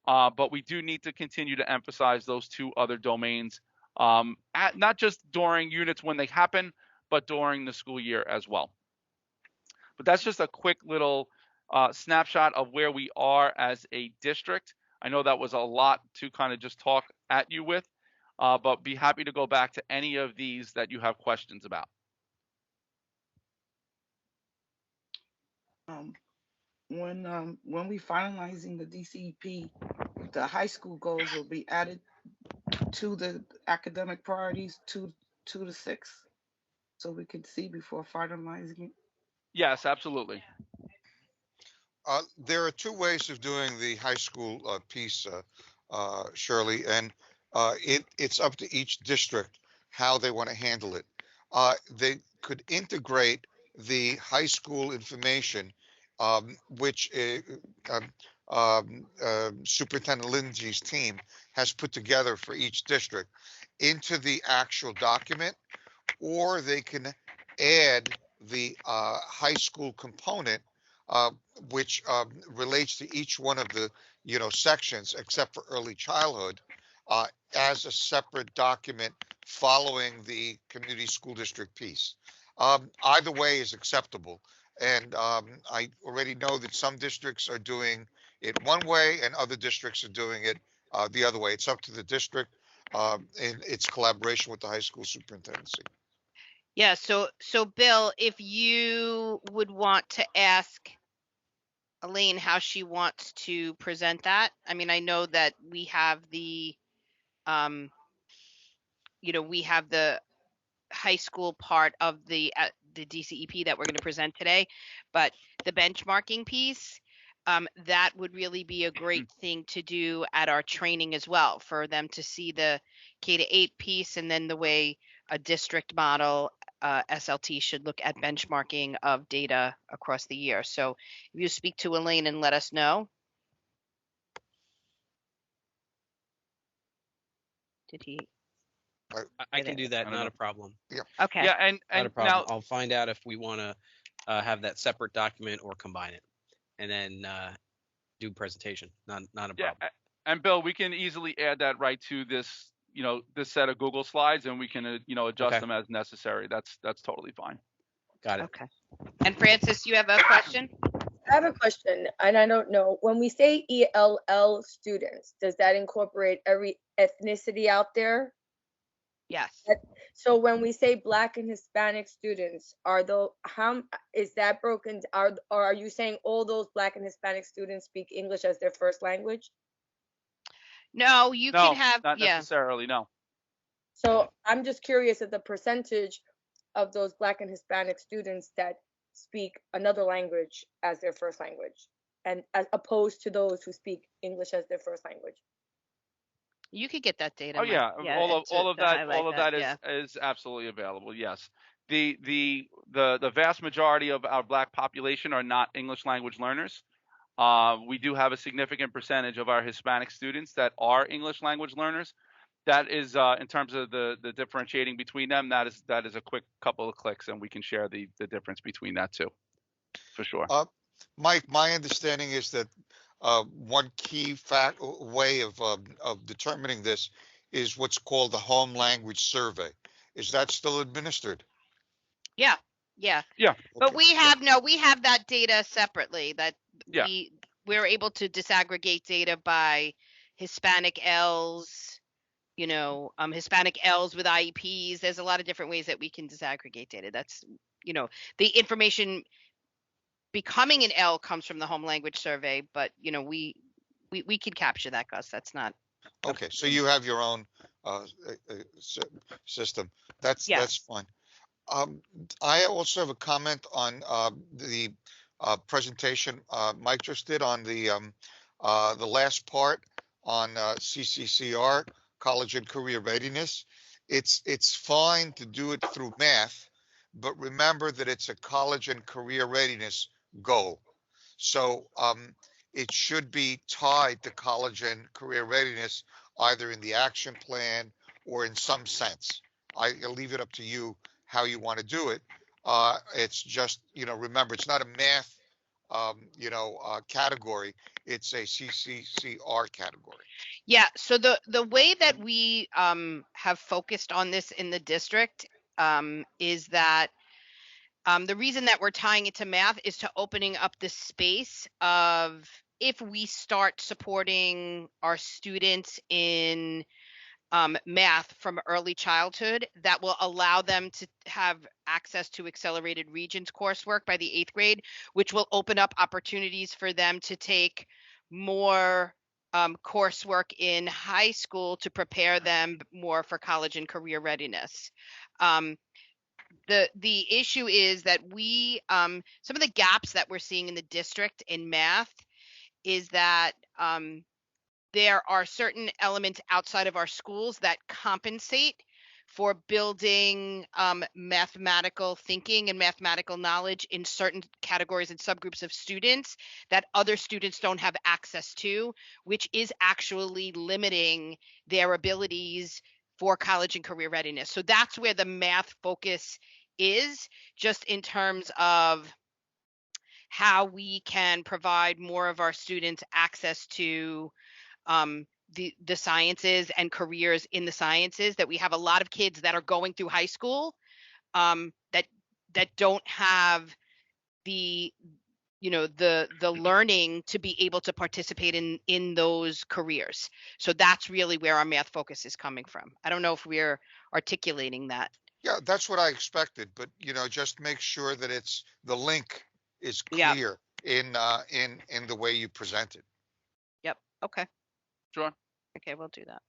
But we do need to continue to emphasize those two other domains, not just during units when they happen, but during the school year as well. But that's just a quick little snapshot of where we are as a district. I know that was a lot to kind of just talk at you with, but be happy to go back to any of these that you have questions about. When we finalizing the DCEP, the high school goals will be added to the academic priorities 2 to 6, so we can see before finalizing it. Yes, absolutely. There are two ways of doing the high school piece, Shirley, and it's up to each district how they want to handle it. They could integrate the high school information, which Superintendent Lindsay's team has put together for each district, into the actual document, or they can add the high school component, which relates to each one of the sections except for early childhood, as a separate document following the community school district piece. Either way is acceptable, and I already know that some districts are doing it one way and other districts are doing it the other way. It's up to the district in its collaboration with the high school superintendency. Yeah, so Bill, if you would want to ask Elaine how she wants to present that. I mean, I know that we have the we have the high school part of the DCEP that we're going to present today, but the benchmarking piece, that would really be a great thing to do at our training as well, for them to see the K-8 piece and then the way a district model SLT should look at benchmarking of data across the year. So if you speak to Elaine and let us know. Did he? I can do that. I don't Not know. a problem. Okay. Yeah, and Not a and problem. now I'll find out if we want to have that separate document or combine it, and then do presentation. Not a yeah, problem. and Bill, we can easily add that right to this, this set of Google slides, and we can, adjust Okay. them as necessary. That's totally fine. Got it. Okay. And Francis, you have a question? I have a question, and I don't know. When we say ELL students, does that incorporate every ethnicity out there? Yes. So when we say Black and Hispanic students, how is that broken? Are you saying all those Black and Hispanic students speak English as their first language? No, you No, can have, not yeah. necessarily. No. So I'm just curious of the percentage of those Black and Hispanic students that speak another language as their first language, and as opposed to those who speak English as their first language. You could get that data. Oh Mike. yeah, all and of to that, highlight all of that yeah. is absolutely available. Yes, the vast majority of our Black population are not English language learners. We do have a significant percentage of our Hispanic students that are English language learners. That is, in terms of the differentiating between them, that is a quick couple of clicks, and we can share the difference between that too, for sure. Mike, my understanding is that one key way of determining this is what's called the home language survey. Is that still administered? Yeah. Yeah. But Okay. we have that data separately, that Yeah. we're able to disaggregate data by Hispanic Ls, Hispanic Ls with IEPs. There's a lot of different ways that we can disaggregate data. That's, the information becoming an L comes from the home language survey, but we can capture that, Gus. That's not Okay, so you have your own system. That's fine. I also have a comment on the presentation Mike just did on the last part on CCCR, college and career readiness. It's fine to do it through math, but remember that it's a college and career readiness goal. So it should be tied to college and career readiness, either in the action plan or in some sense. I'll leave it up to you how you want to do it. It's just, remember, it's not a math, category. It's a CCCR category. Yeah, so the way that we have focused on this in the district is that the reason that we're tying it to math is to opening up the space of, if we start supporting our students in math from early childhood, that will allow them to have access to accelerated regions coursework by the 8th grade, which will open up opportunities for them to take more coursework in high school to prepare them more for college and career readiness. The issue is that some of the gaps that we're seeing in the district in math is that there are certain elements outside of our schools that compensate for building mathematical thinking and mathematical knowledge in certain categories and subgroups of students that other students don't have access to, which is actually limiting their abilities for college and career readiness. So that's where the math focus is, just in terms of how we can provide more of our students access to the sciences and careers in the sciences. That we have a lot of kids that are going through high school that don't have the learning to be able to participate in those careers. So that's really where our math focus is coming from. I don't know if we're articulating that. Yeah, that's what I expected, but just make sure that the link is clear in the way you present it. Yep. Okay. Sure. Okay, we'll do that.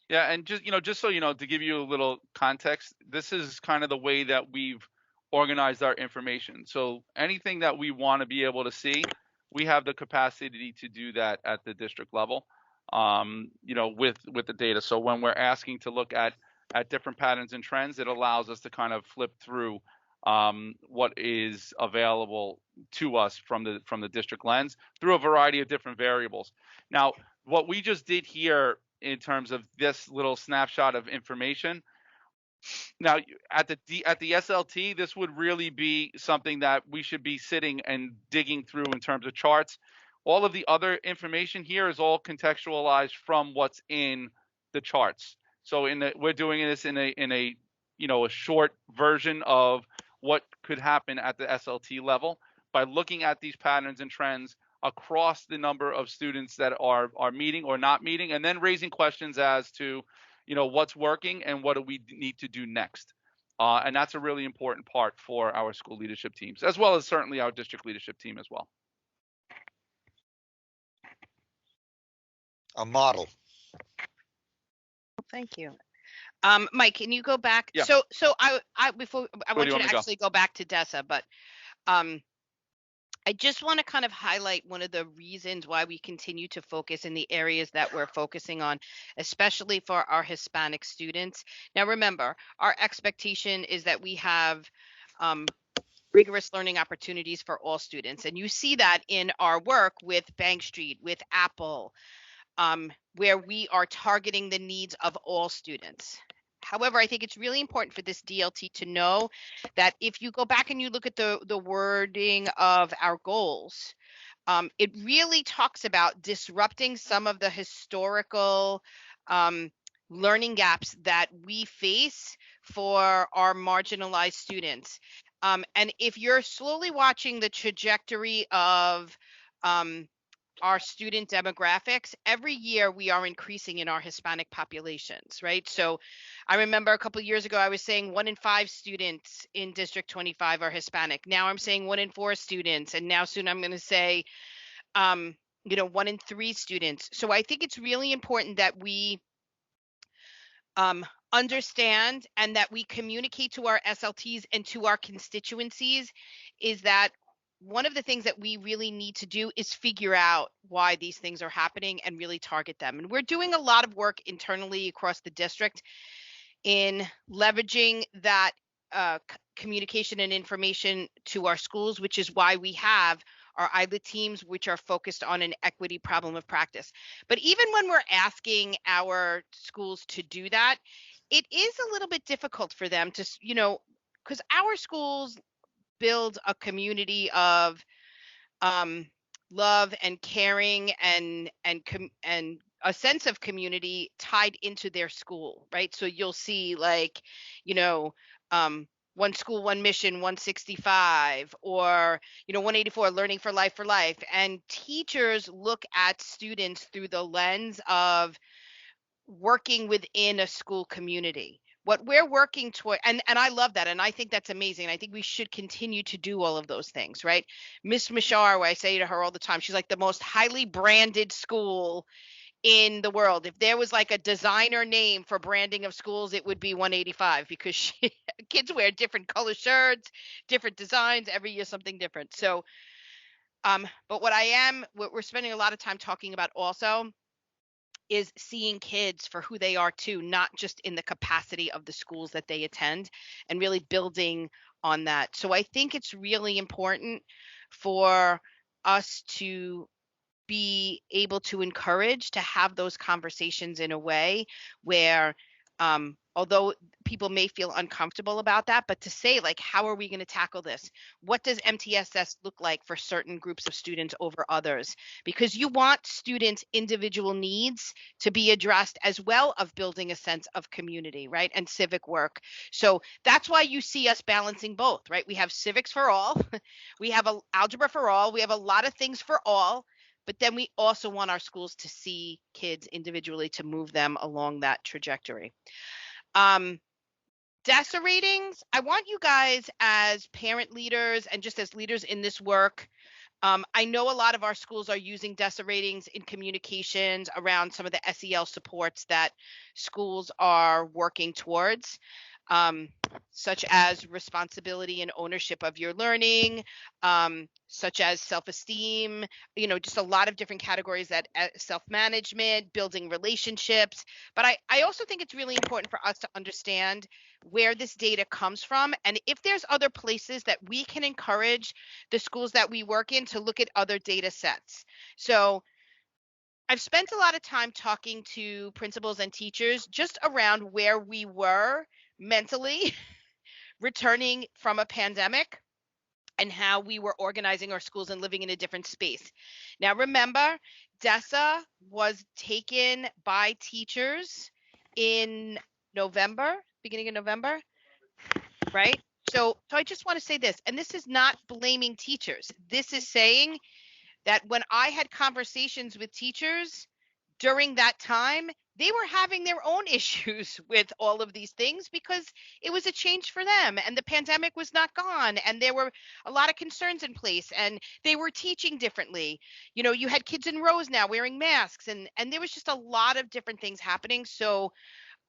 Yeah, and just so you know, to give you a little context, this is kind of the way that we've organized our information. So anything that we want to be able to see, we have the capacity to do that at the district level, with the data. So when we're asking to look at different patterns and trends, it allows us to kind of flip through what is available to us from the district lens through a variety of different variables. Now, what we just did here in terms of this little snapshot of information. Now, at the SLT, this would really be something that we should be sitting and digging through in terms of charts. All of the other information here is all contextualized from what's in the charts. So we're doing this in a a short version of what could happen at the SLT level by looking at these patterns and trends across the number of students that are meeting or not meeting, and then raising questions as to what's working and what do we need to do next. And that's a really important part for our school leadership teams, as well as certainly our district leadership team as well. A model. Thank you. Mike, can you go back? Yeah. So I before I Where want do you you to want me to go? actually go back to DESA, but I just want to kind of highlight one of the reasons why we continue to focus in the areas that we're focusing on, especially for our Hispanic students. Now, remember, our expectation is that we have rigorous learning opportunities for all students. And you see that in our work with Bank Street, with Apple, where we are targeting the needs of all students. However, I think it's really important for this DLT to know that if you go back and you look at the wording of our goals, it really talks about disrupting some of the historical learning gaps that we face for our marginalized students. And if you're slowly watching the trajectory of our student demographics, every year we are increasing in our Hispanic populations, right? So I remember a couple of years ago, I was saying 1 in 5 students in District 25 are Hispanic. Now I'm saying 1 in 4 students. And now soon I'm going to say, 1 in 3 students. So I think it's really important that we understand and that we communicate to our SLTs and to our constituencies is that one of the things that we really need to do is figure out why these things are happening and really target them. And we're doing a lot of work internally across the district in leveraging that communication and information to our schools, which is why we have our ILA teams, which are focused on an equity problem of practice. But even when we're asking our schools to do that, it is a little bit difficult for them to, because our schools build a community of love and caring and a sense of community tied into their school, right? So you'll see one school, one mission, 165, or 184, learning for life, and teachers look at students through the lens of working within a school community. What we're working toward, and I love that, and I think that's amazing. I think we should continue to do all of those things, right? Miss Mishar, I say to her all the time, she's like the most highly branded school in the world. If there was like a designer name for branding of schools, it would be 185 because kids wear different color shirts, different designs, every year something different. So, but what we're spending a lot of time talking about also is seeing kids for who they are too, not just in the capacity of the schools that they attend, and really building on that. So I think it's really important for us to be able to encourage to have those conversations in a way where although people may feel uncomfortable about that, but to say like, how are we going to tackle this? What does MTSS look like for certain groups of students over others? Because you want students' individual needs to be addressed as well of building a sense of community, right? And civic work. So that's why you see us balancing both, right? We have civics for all, we have algebra for all, we have a lot of things for all, but then we also want our schools to see kids individually to move them along that trajectory. DESA ratings, I want you guys as parent leaders and just as leaders in this work, I know a lot of our schools are using DESA ratings in communications around some of the SEL supports that schools are working towards, such as responsibility and ownership of your learning, such as self-esteem, just a lot of different categories that self-management, building relationships. But I also think it's really important for us to understand where this data comes from, and if there's other places that we can encourage the schools that we work in to look at other data sets. So I've spent a lot of time talking to principals and teachers just around where we were mentally returning from a pandemic and how we were organizing our schools and living in a different space. Now, remember, DESA was taken by teachers in November, beginning of November, right? So I just want to say this, and this is not blaming teachers. This is saying that when I had conversations with teachers during that time, they were having their own issues with all of these things because it was a change for them and the pandemic was not gone and there were a lot of concerns in place and they were teaching differently. You know, you had kids in rows now wearing masks and there was just a lot of different things happening. So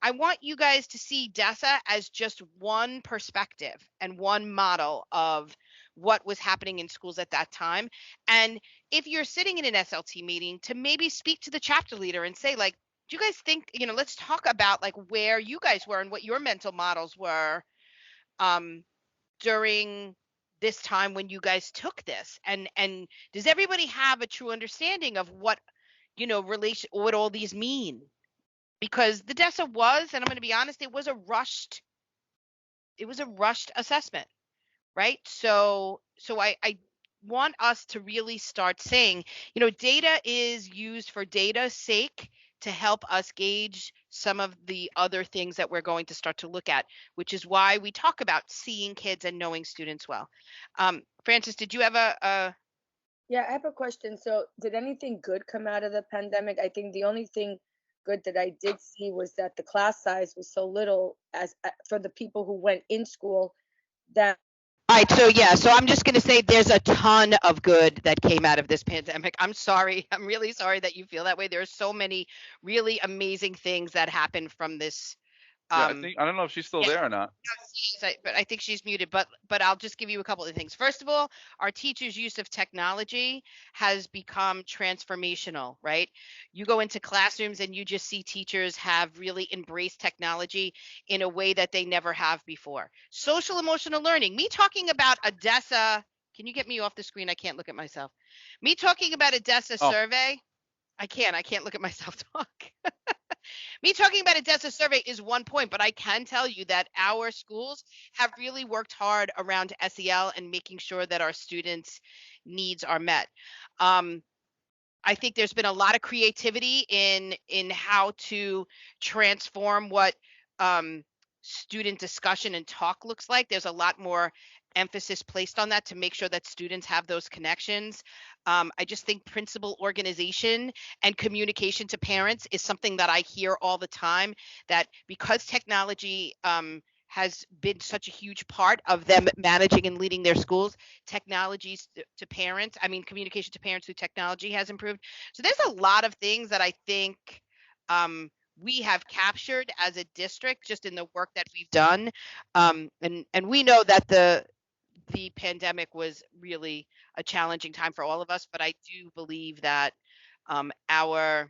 I want you guys to see DESA as just one perspective and one model of what was happening in schools at that time. And if you're sitting in an SLT meeting, to maybe speak to the chapter leader and say, like, do you guys think, you know, let's talk about like where you guys were and what your mental models were um, during this time when you guys took this, and does everybody have a true understanding of what, you know, relation, what all these mean? Because the DESA was, and I'm going to be honest, it was a rushed assessment, right? So I want us to really start saying, you know, data is used for data's sake to help us gauge some of the other things that we're going to start to look at, which is why we talk about seeing kids and knowing students well. Francis, did you have a Yeah, I have a question. So, did anything good come out of the pandemic? I think the only thing good that I did see was that the class size was so little as for the people who went in school that All right, so yeah, so I'm just going to say there's a ton of good that came out of this pandemic. I'm sorry. I'm really sorry that you feel that way. There are so many really amazing things that happened from this. Yeah, Um, I don't know if she's still yeah, there or not. but I think she's muted. But I'll just give you a couple of things. First of all, our teachers' use of technology has become transformational, right? You go into classrooms and you just see teachers have really embraced technology in a way that they never have before. Social emotional learning. Me talking about a DESA. Can you get me off the screen? I can't look at myself. Me talking about a DESA Oh, survey. I can't look at myself talk. Me talking about a DESA survey is one point, but I can tell you that our schools have really worked hard around SEL and making sure that our students' needs are met. Um, I think there's been a lot of creativity in how to transform what um, student discussion and talk looks like. There's a lot more emphasis placed on that to make sure that students have those connections. I just think principal organization and communication to parents is something that I hear all the time. That because technology has been such a huge part of them managing and leading their schools, technologies to parents, I mean, communication to parents through technology has improved. So there's a lot of things that I think we have captured as a district just in the work that we've done. And we know that the pandemic was really a challenging time for all of us, but I do believe that our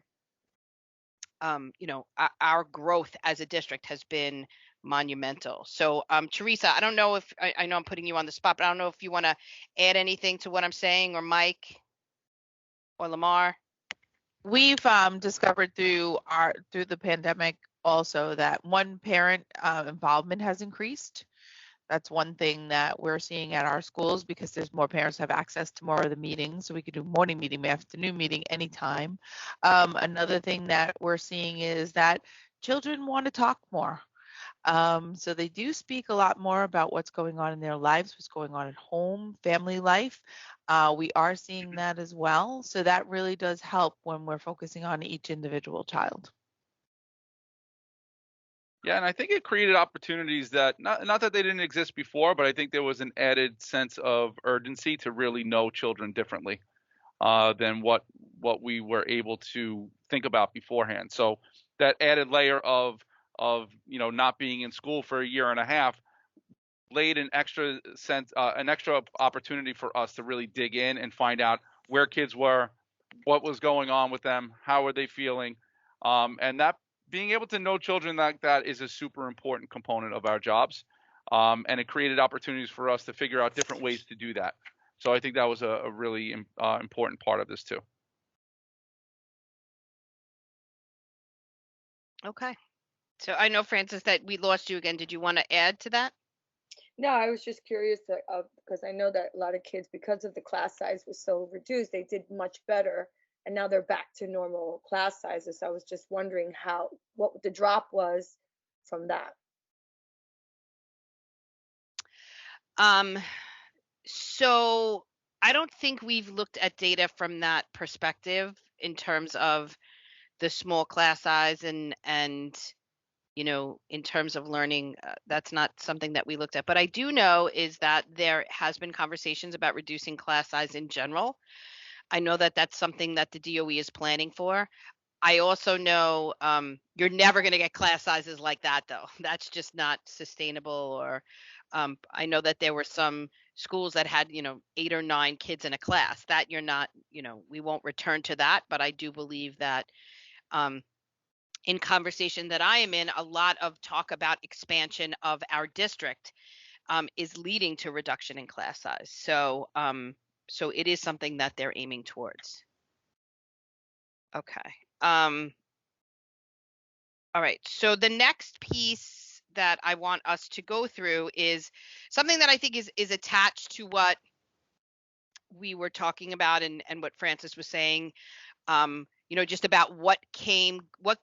you know, our growth as a district has been monumental. So, Teresa, I don't know if I know I'm putting you on the spot, but I don't know if you want to add anything to what I'm saying, or Mike or Lamar. We've discovered through the pandemic also that one parent involvement has increased. That's one thing that we're seeing at our schools because there's more parents have access to more of the meetings. So we could do morning meeting, afternoon meeting, anytime. Another thing that we're seeing is that children want to talk more. So they do speak a lot more about what's going on in their lives, what's going on at home, family life. We are seeing that as well. So that really does help when we're focusing on each individual child. yeah, and I think it created opportunities that not that they didn't exist before, but I think there was an added sense of urgency to really know children differently than what we were able to think about beforehand. So that added layer of you know, not being in school for a year and a half laid an extra an extra opportunity for us to really dig in and find out where kids were, what was going on with them, how were they feeling, and that being able to know children like that is a super important component of our jobs, and it created opportunities for us to figure out different ways to do that. So I think that was a really important part of this too. Okay. So I know, Francis, that we lost you again. Did you want to add to that? No, I was just curious because I know that a lot of kids, because of the class size was so reduced, they did much better, and now they're back to normal class sizes. So I was just wondering what the drop was from that. So I don't think we've looked at data from that perspective in terms of the small class size and in terms of learning. That's not something that we looked at. But I do know is that there has been conversations about reducing class size in general. I know that that's something that the DOE is planning for. I also know you're never going to get class sizes like that, though. That's just not sustainable. Or I know that there were some schools that had, 8 or 9 kids in a class. That you're not, we won't return to that. But I do believe that in conversation that I am in, a lot of talk about expansion of our district is leading to reduction in class size. So it is something that they're aiming towards. Okay. All right. So the next piece that I want us to go through is something that I think is attached to what we were talking about and what Francis was saying. Just about what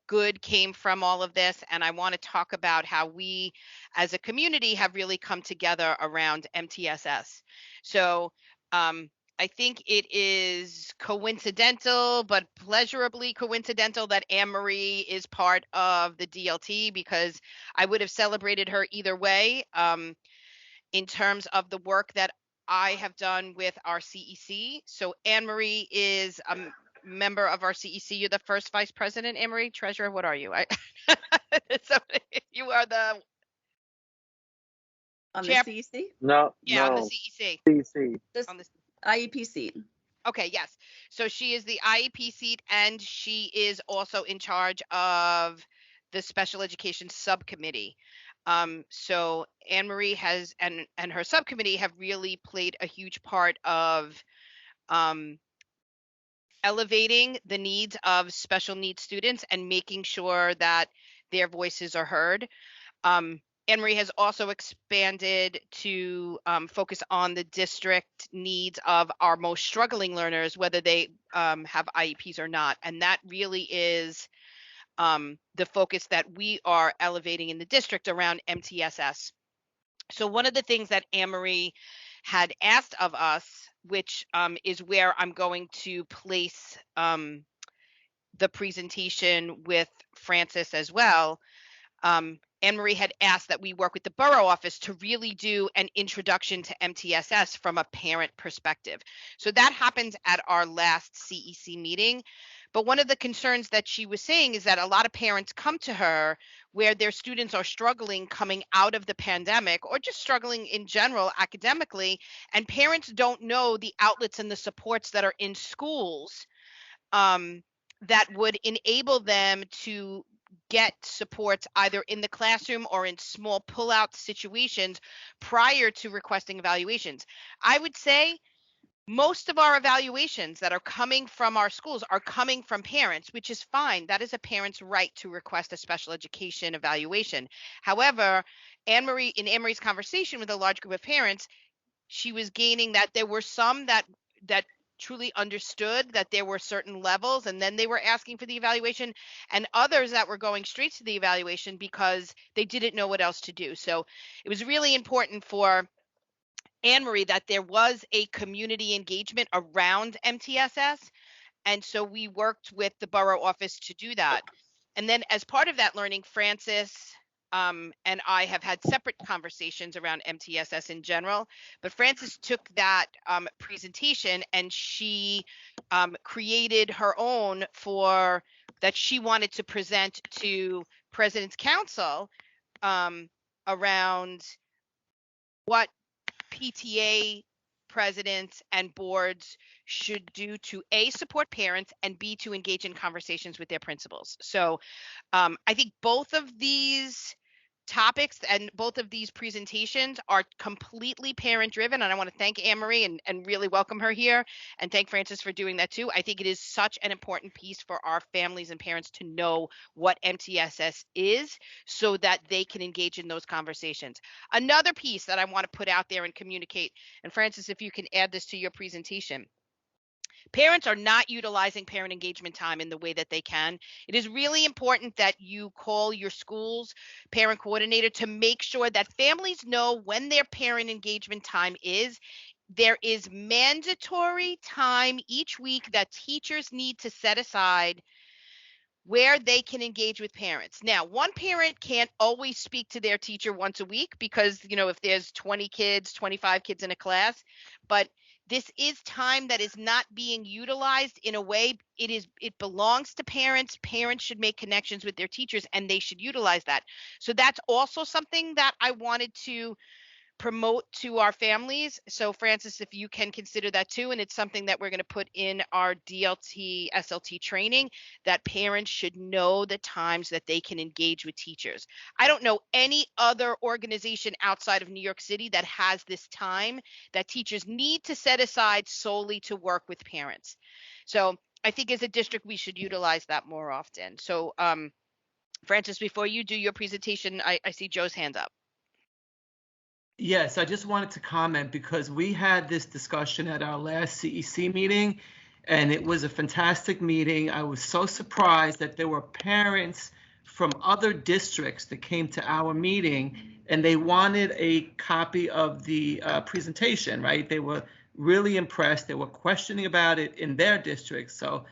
good came from all of this. And I want to talk about how we as a community have really come together around MTSS. So I think it is coincidental, but pleasurably coincidental that Anne-Marie is part of the DLT, because I would have celebrated her either way in terms of the work that I have done with our CEC. So Anne-Marie is a member of our CEC. You're the first vice president, Anne-Marie. Treasurer, what are you? So you are the On chair. the CEC? No, Yeah, on the no. CEC. CC. This On the IEP seat. Okay, yes. So she is the IEP seat, and she is also in charge of the special education subcommittee. So Anne-Marie has and her subcommittee have really played a huge part of elevating the needs of special needs students and making sure that their voices are heard. Anne-Marie has also expanded to focus on the district needs of our most struggling learners, whether they have IEPs or not. And that really is the focus that we are elevating in the district around MTSS. So one of the things that Anne-Marie had asked of us, which is where I'm going to place the presentation with Francis as well, Anne-Marie had asked that we work with the borough office to really do an introduction to MTSS from a parent perspective. So that happened at our last CEC meeting. But one of the concerns that she was saying is that a lot of parents come to her where their students are struggling coming out of the pandemic or just struggling in general academically, and parents don't know the outlets and the supports that are in schools that would enable them to get supports either in the classroom or in small pull-out situations prior to requesting evaluations. I would say most of our evaluations that are coming from our schools are coming from parents, which is fine. That is a parent's right to request a special education evaluation. However, in Anne-Marie's conversation with a large group of parents, she was gaining that there were some that truly understood that there were certain levels, and then they were asking for the evaluation, and others that were going straight to the evaluation because they didn't know what else to do. So it was really important for Anne-Marie that there was a community engagement around MTSS. And so we worked with the borough office to do that. And then as part of that learning, Francis and I have had separate conversations around MTSS in general, but Francis took that presentation and she created her own that she wanted to present to President's Council around what PTA presidents and boards should do to A, support parents, and B, to engage in conversations with their principals. So I think both of these topics and both of these presentations are completely parent driven. And I want to thank Anne Marie and really welcome her here, and thank Francis for doing that too. I think it is such an important piece for our families and parents to know what MTSS is so that they can engage in those conversations. Another piece that I want to put out there and communicate, and Francis, if you can add this to your presentation. Parents are not utilizing parent engagement time in the way that they can. It is really important that you call your school's parent coordinator to make sure that families know when their parent engagement time is. There is mandatory time each week that teachers need to set aside where they can engage with parents. Now, one parent can't always speak to their teacher once a week because, if there's 20 kids, 25 kids in a class, but this is time that is not being utilized in a way. It belongs to parents. Parents should make connections with their teachers and they should utilize that. So that's also something that I wanted to promote to our families. So Francis, if you can consider that too, and it's something that we're going to put in our DLT, SLT training, that parents should know the times that they can engage with teachers. I don't know any other organization outside of New York City that has this time that teachers need to set aside solely to work with parents. So I think as a district, we should utilize that more often. So Francis, before you do your presentation, I see Joe's hand up. Yes, I just wanted to comment because we had this discussion at our last CEC meeting, and it was a fantastic meeting. I was so surprised that there were parents from other districts that came to our meeting, and they wanted a copy of the presentation, right? They were really impressed. They were questioning about it in their district. So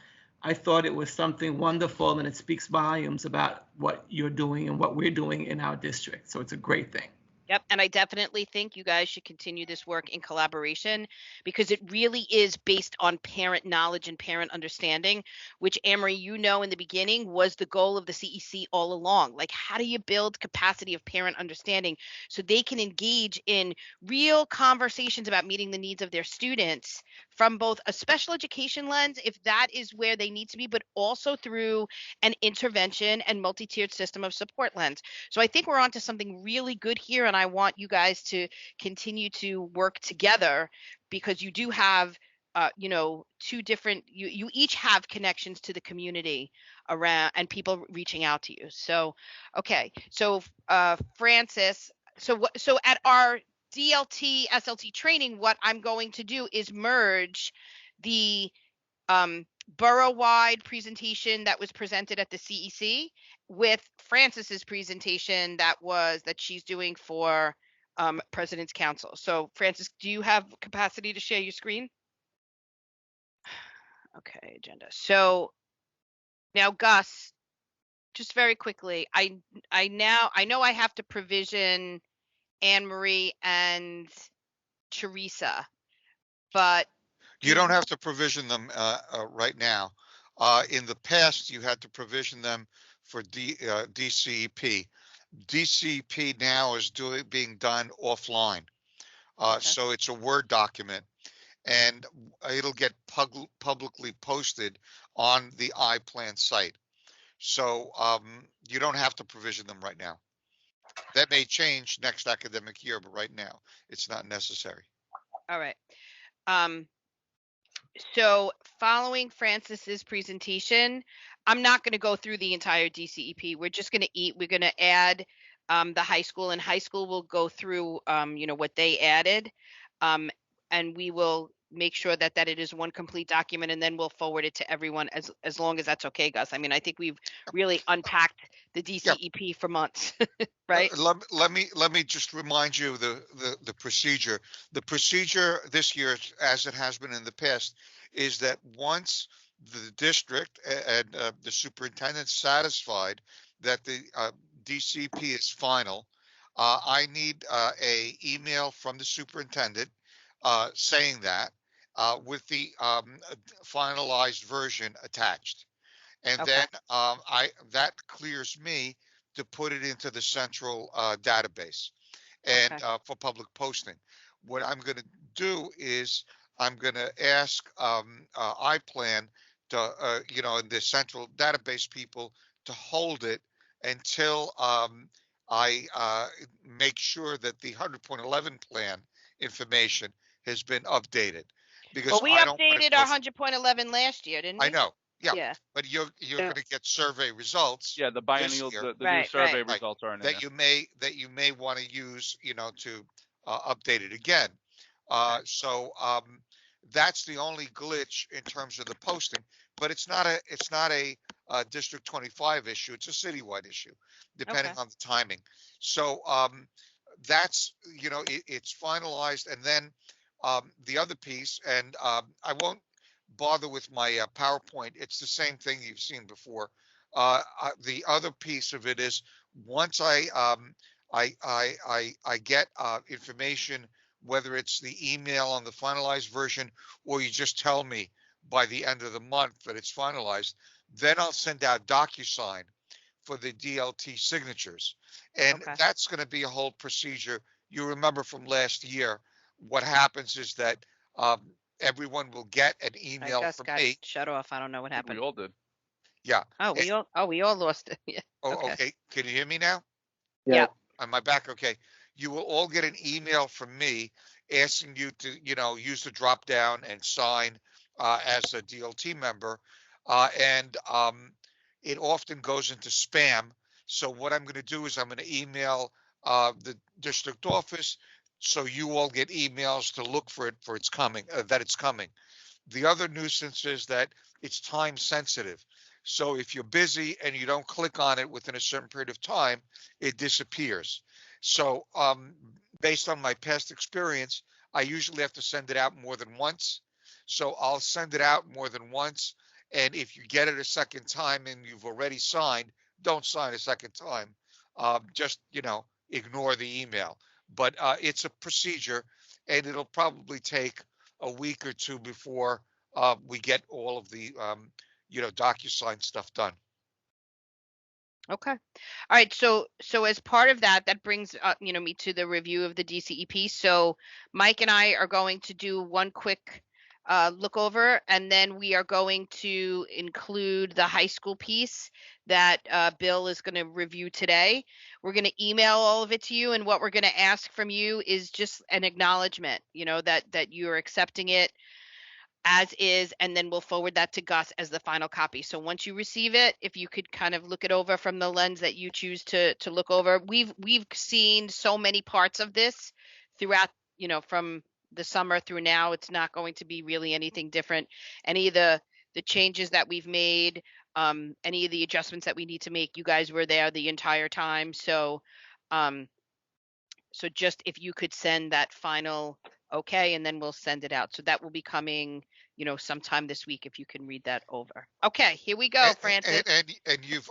I thought it was something wonderful, and it speaks volumes about what you're doing and what we're doing in our district. So it's a great thing. Yep. And I definitely think you guys should continue this work in collaboration because it really is based on parent knowledge and parent understanding, which Amory, in the beginning was the goal of the CEC all along. Like, how do you build capacity of parent understanding so they can engage in real conversations about meeting the needs of their students from both a special education lens, if that is where they need to be, but also through an intervention and multi-tiered system of support lens. So I think we're onto something really good here, and I want you guys to continue to work together because you do have, two different. You each have connections to the community around and people reaching out to you. So, okay, so Francis, so at our DLT SLT training, what I'm going to do is merge the borough-wide presentation that was presented at the CEC with Francis's presentation that she's doing for President's Council. So Francis, do you have capacity to share your screen? Okay, agenda. So now Gus, just very quickly, I know I have to provision Anne Marie and Teresa, but You don't have to provision them right now. In the past, you had to provision them for DCEP. DCEP now is being done offline. Okay. So it's a Word document, and it'll get publicly posted on the iPlan site. So you don't have to provision them right now. That may change next academic year, but right now it's not necessary. All right. So following Francis's presentation, I'm not going to go through the entire DCEP. We're just going to we're going to add the high school, and high school will go through, what they added. And we will make sure that it is one complete document, and then we'll forward it to everyone as long as that's okay, Gus. I mean, I think we've really unpacked the DCEP for months, right? Let me just remind you the procedure. The procedure this year, as it has been in the past, is that once the district and the superintendent satisfied that the DCP is final, I need a email from the superintendent saying that with the finalized version attached. And Okay. then that clears me to put it into the central database and Okay. for public posting. What I'm going to do is I'm going to ask iPlan to, the central database people to hold it until I make sure that the 100.11 plan information has been updated because Well, we I don't want to updated our cause. 100.11 last year, didn't I we? know, yeah, Yeah. but you're Yeah. going to get survey results Yeah, the this biennial, year, the new Right, survey right. right, results are in there. that you may want to use, to update it again. Okay. So that's the only glitch in terms of the posting, but it's not a District 25 issue. It's a citywide issue, depending Okay. on the timing. So that's it's finalized, and then the other piece, and I won't bother with my PowerPoint. It's the same thing you've seen before. The other piece of it is once I get information, whether it's the email on the finalized version or you just tell me by the end of the month that it's finalized, then I'll send out DocuSign for the DLT signatures. And Okay. that's going to be a whole procedure. You remember from last year, what happens is that um, everyone will get an I email just from got me. shut off. I don't know what I think we happened. all did. Yeah. Oh, we all lost it. Yeah. Oh, Okay. okay. Can you hear me now? Yeah. Yep. Am I back? Okay. You will all get an email from me asking you to, use the drop down and sign as a DLT member. And it often goes into spam. So what I'm going to do is I'm going to email the district office so you all get emails to look for it for it's coming, that it's coming. The other nuisance is that it's time sensitive. So if you're busy and you don't click on it within a certain period of time, it disappears. So based on my past experience, I usually have to send it out more than once. So I'll send it out more than once. And if you get it a second time and you've already signed, don't sign a second time. Just, ignore the email. But it's a procedure and it'll probably take a week or two before we get all of the DocuSign stuff done. Okay. All right. So as part of that, that brings me to the review of the DCEP. So Mike and I are going to do one quick look over, and then we are going to include the high school piece that Bill is going to review today. We're going to email all of it to you, and what we're going to ask from you is just an acknowledgement, that you're accepting it as is, and then we'll forward that to Gus as the final copy. So once you receive it, if you could kind of look it over from the lens that you choose to look over. We've seen so many parts of this throughout, from the summer through now. It's not going to be really anything different. Any of the changes that we've made, any of the adjustments that we need to make, you guys were there the entire time. So just if you could send that final okay, and then we'll send it out. So that will be coming, sometime this week if you can read that over. Okay, here we go, Francis. And you've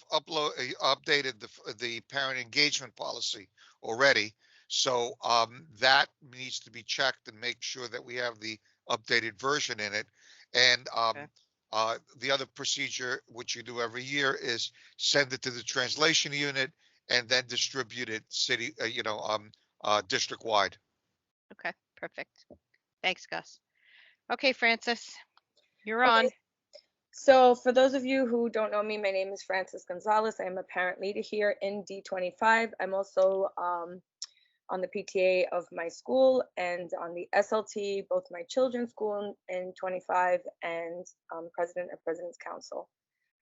updated the parent engagement policy already. So that needs to be checked and make sure that we have the updated version in it. And Okay. the other procedure, which you do every year, is send it to the translation unit and then distribute it district wide. Okay, perfect. Thanks, Gus. Okay, Francis, you're Okay. on. So for those of you who don't know me, my name is Francis Gonzalez. I am a parent leader here in D25. I'm also on the PTA of my school and on the SLT, both my children's school in 25 and president of President's Council.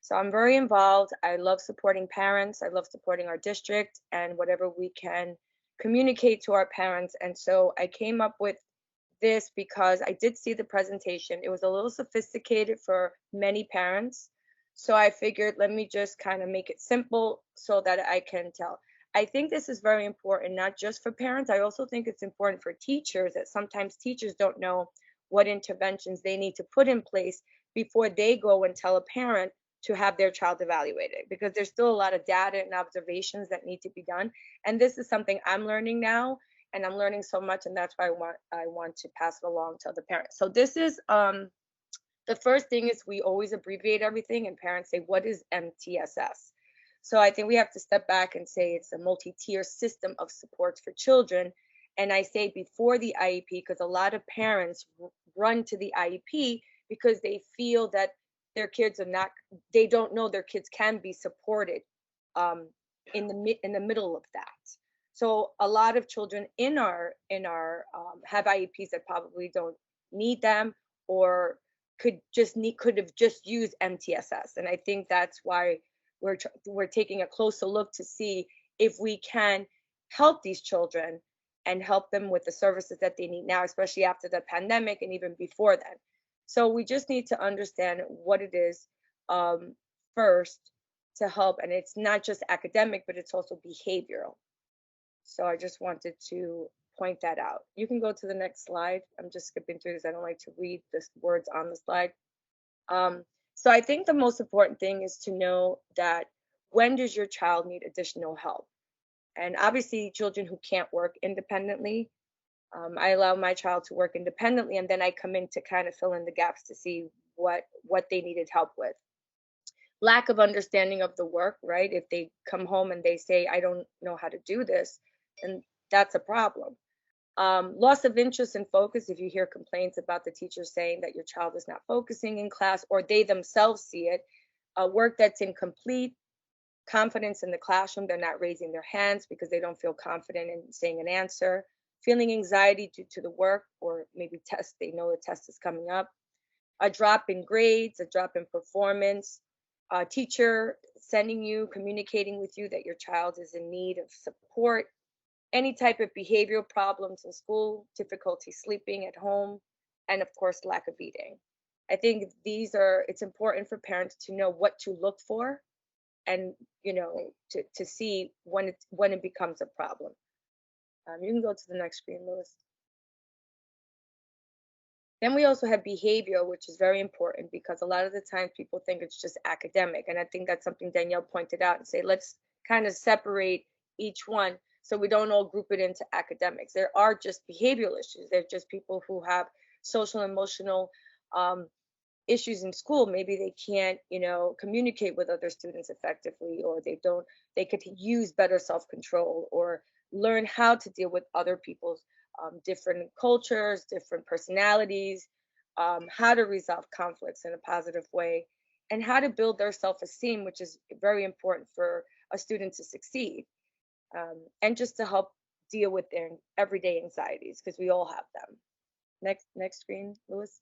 So I'm very involved. I love supporting parents. I love supporting our district and whatever we can communicate to our parents. And so I came up with this because I did see the presentation. It was a little sophisticated for many parents. So I figured, let me just kind of make it simple so that I can tell. I think this is very important, not just for parents. I also think it's important for teachers, that sometimes teachers don't know what interventions they need to put in place before they go and tell a parent to have their child evaluated, because there's still a lot of data and observations that need to be done. And this is something I'm learning now, and I'm learning so much, and that's why I want to pass it along to the parents. So this is the first thing is we always abbreviate everything, and parents say, what is MTSS? So I think we have to step back and say it's a multi-tier system of supports for children. And I say before the IEP, because a lot of parents run to the IEP because they feel that their kids are not, they don't know their kids can be supported in the middle of that. So a lot of children in our have IEPs that probably don't need them, or could have just used MTSS. And I think that's why we're taking a closer look to see if we can help these children and help them with the services that they need now, especially after the pandemic and even before then. So we just need to understand what it is first to help. And it's not just academic, but it's also behavioral. So I just wanted to point that out. You can go to the next slide. I'm just skipping through this. I don't like to read the words on the slide. So I think the most important thing is to know that when does your child need additional help? And obviously children who can't work independently, I allow my child to work independently, and then I come in to kind of fill in the gaps to see what they needed help with. Lack of understanding of the work, right? If they come home and they say, I don't know how to do this, and that's a problem. Loss of interest and focus. If you hear complaints about the teacher saying that your child is not focusing in class, or they themselves see it, work that's incomplete, confidence in the classroom, they're not raising their hands because they don't feel confident in saying an answer, feeling anxiety due to the work, or maybe test, they know the test is coming up, a drop in grades, a drop in performance, a teacher sending you, communicating with you that your child is in need of support, any type of behavioral problems in school, difficulty sleeping at home, and of course, lack of eating. I think it's important for parents to know what to look for, and to see when it becomes a problem. You can go to the next screen, Lewis. Then we also have behavior, which is very important, because a lot of the times people think it's just academic. And I think that's something Danielle pointed out, and say, let's kind of separate each one so we don't all group it into academics. There are just behavioral issues. They're just people who have social and emotional issues in school. Maybe they can't, communicate with other students effectively, or they could use better self-control, or learn how to deal with other people's different cultures, different personalities, how to resolve conflicts in a positive way, and how to build their self-esteem, which is very important for a student to succeed, and just to help deal with their everyday anxieties, because we all have them. Next screen, Lewis.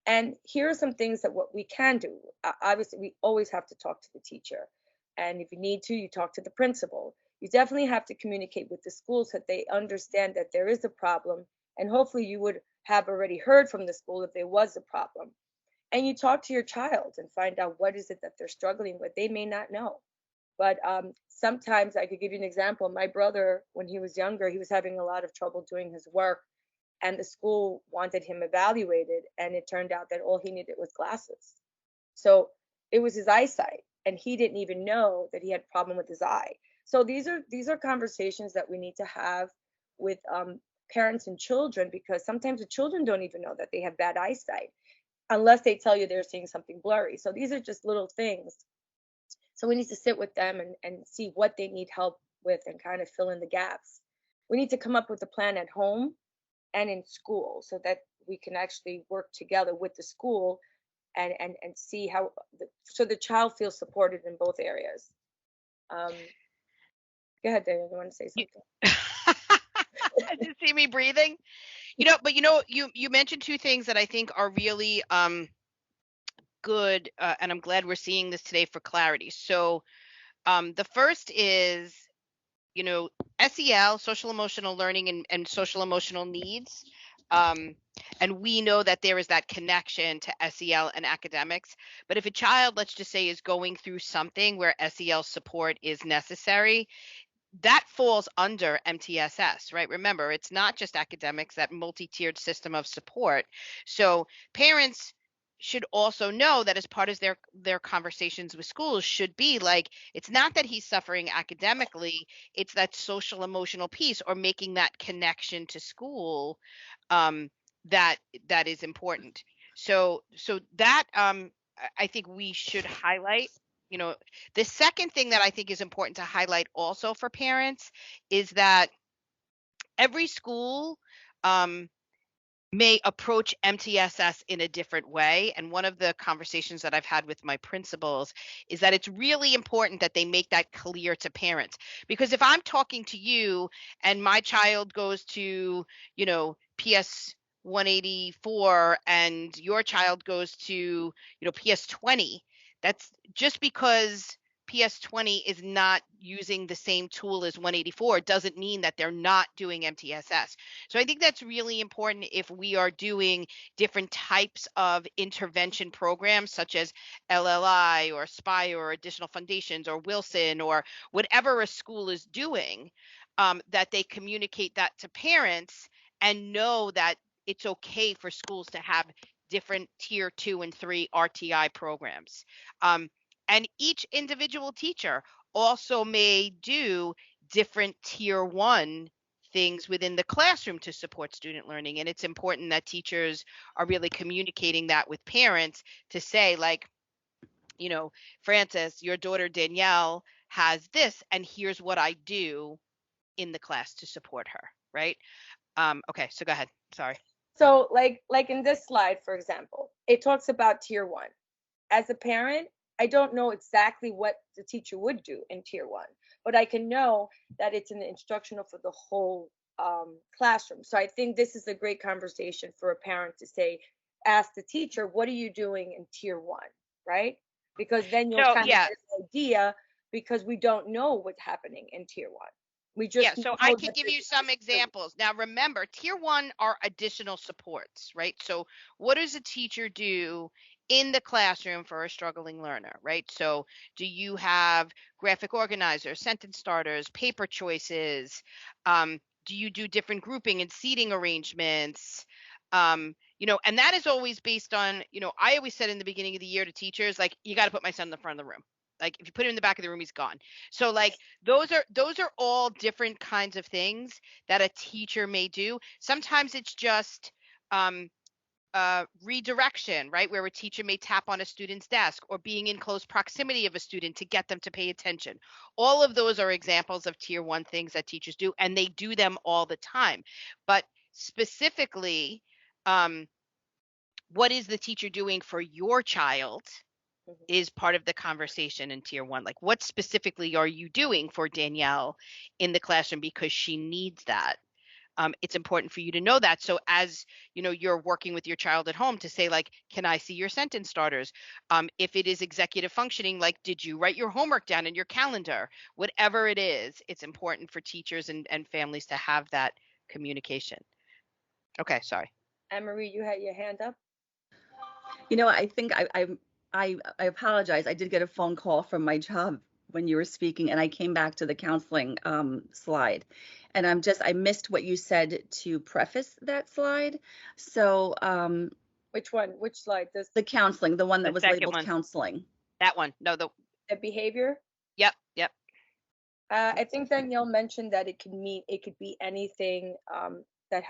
And here are some things that what we can do. Obviously, we always have to talk to the teacher. And if you need to, you talk to the principal. You definitely have to communicate with the schools so that they understand that there is a problem. And hopefully you would have already heard from the school if there was a problem. And you talk to your child and find out what is it that they're struggling with. They may not know. But sometimes, I could give you an example. My brother, when he was younger, he was having a lot of trouble doing his work, and the school wanted him evaluated, and it turned out that all he needed was glasses. So it was his eyesight, and he didn't even know that he had a problem with his eye. So these are conversations that we need to have with parents and children, because sometimes the children don't even know that they have bad eyesight unless they tell you they're seeing something blurry. So these are just little things. So we need to sit with them and see what they need help with, and kind of fill in the gaps. We need to come up with a plan at home and in school, so that we can actually work together with the school and see how so the child feels supported in both areas. Go ahead, Daniel. You want to say something? Did you see me breathing? But you mentioned two things that I think are really good, and I'm glad we're seeing this today for clarity. So the first is, SEL, social emotional learning, and social emotional needs. And we know that there is that connection to SEL and academics. But if a child, let's just say, is going through something where SEL support is necessary, that falls under MTSS, right? Remember, it's not just academics, that multi-tiered system of support. So parents should also know that as part of their conversations with schools should be like, it's not that he's suffering academically, it's that social emotional piece, or making that connection to school that is important. So that I think we should highlight. The second thing that I think is important to highlight also for parents is that every school may approach MTSS in a different way. And one of the conversations that I've had with my principals is that it's really important that they make that clear to parents. Because if I'm talking to you and my child goes to, PS 184 and your child goes to, PS 20, that's just because PS 20 is not using the same tool as 184 doesn't mean that they're not doing MTSS. So I think that's really important if we are doing different types of intervention programs, such as LLI or Aspire or Additional Foundations or Wilson or whatever a school is doing, that they communicate that to parents and know that it's okay for schools to have different tier 2 and 3 RTI programs. And each individual teacher also may do different tier 1 things within the classroom to support student learning. And it's important that teachers are really communicating that with parents to say, like, Francis, your daughter Danielle has this, and here's what I do in the class to support her, right? Okay, so go ahead. Sorry. So like in this slide, for example, it talks about tier 1. As a parent, I don't know exactly what the teacher would do in tier 1, but I can know that it's an instructional for the whole classroom. So I think this is a great conversation for a parent to say, ask the teacher, what are you doing in tier 1, right? Because then you'll kind of get an idea, because we don't know what's happening in tier 1. We just so I can give you some examples. Now, remember, tier 1 are additional supports, right? So what does a teacher do in the classroom for a struggling learner, right? So do you have graphic organizers, sentence starters, paper choices? Do you do different grouping and seating arrangements? And that is always based on, I always said in the beginning of the year to teachers, like, you got to put my son in the front of the room. Like, if you put him in the back of the room, he's gone. So like those are all different kinds of things that a teacher may do. Sometimes it's just redirection, right? Where a teacher may tap on a student's desk or being in close proximity of a student to get them to pay attention. All of those are examples of tier 1 things that teachers do, and they do them all the time. But specifically, what is the teacher doing for your child is part of the conversation in tier 1. Like, what specifically are you doing for Danielle in the classroom because she needs that? It's important for you to know that. So as you're working with your child at home to say, like, can I see your sentence starters? If it is executive functioning, like, did you write your homework down in your calendar? Whatever it is, it's important for teachers and families to have that communication. Okay, sorry. Anne-Marie, you had your hand up. I think I apologize. I did get a phone call from my job when you were speaking, and I came back to the counseling slide, and I missed what you said to preface that slide. So which one? Which slide? The counseling, the one that was labeled one. counseling. That one. No, the behavior. Yep. I think Danielle mentioned that it could be anything that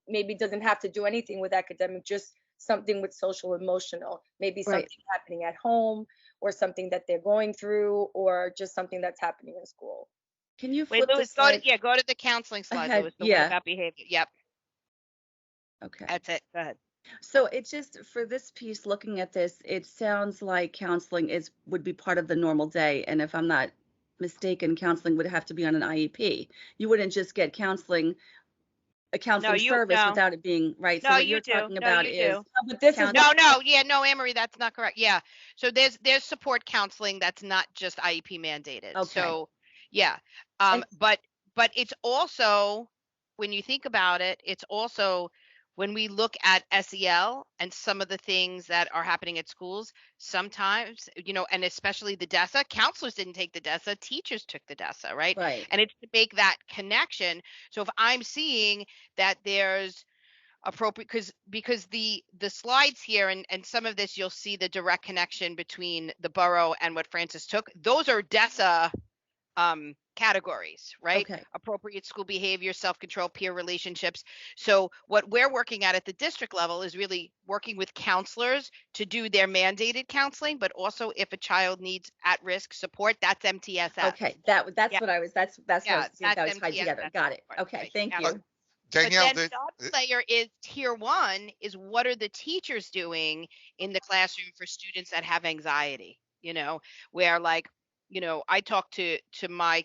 maybe doesn't have to do anything with academic, just something with social emotional, maybe something happening at home or something that they're going through, or just something that's happening in school. Can you flip Louis, go to the counseling slide, Louis, the one about behavior. Yep. Okay. That's it. Go ahead. So it just, for this piece, looking at this, it sounds like counseling would be part of the normal day. And if I'm not mistaken, counseling would have to be on an IEP. You wouldn't just get counseling, a counseling service without it being right. No, so what you're talking about is but this is Anne-Marie, that's not correct. Yeah. So there's support counseling that's not just IEP mandated. Okay. So yeah. But it's also, when you think about it, it's also when we look at SEL and some of the things that are happening at schools, sometimes, and especially the DESA, counselors didn't take the DESA, teachers took the DESA, right? Right. And it's to make that connection. So if I'm seeing that there's appropriate, because the slides here and some of this, you'll see the direct connection between the borough and what Francis took. Those are DESA categories, right? Okay. Appropriate school behavior, self-control, peer relationships. So what we're working at the district level is really working with counselors to do their mandated counseling, but also if a child needs at-risk support, that's MTSS. Okay, that's what I was. That's what I was, that was tied MTSS together. Got it. Okay, right. thank Yeah. you. Danielle, But then the other layer is tier one is what are the teachers doing in the classroom for students that have anxiety, where like, I talk to my,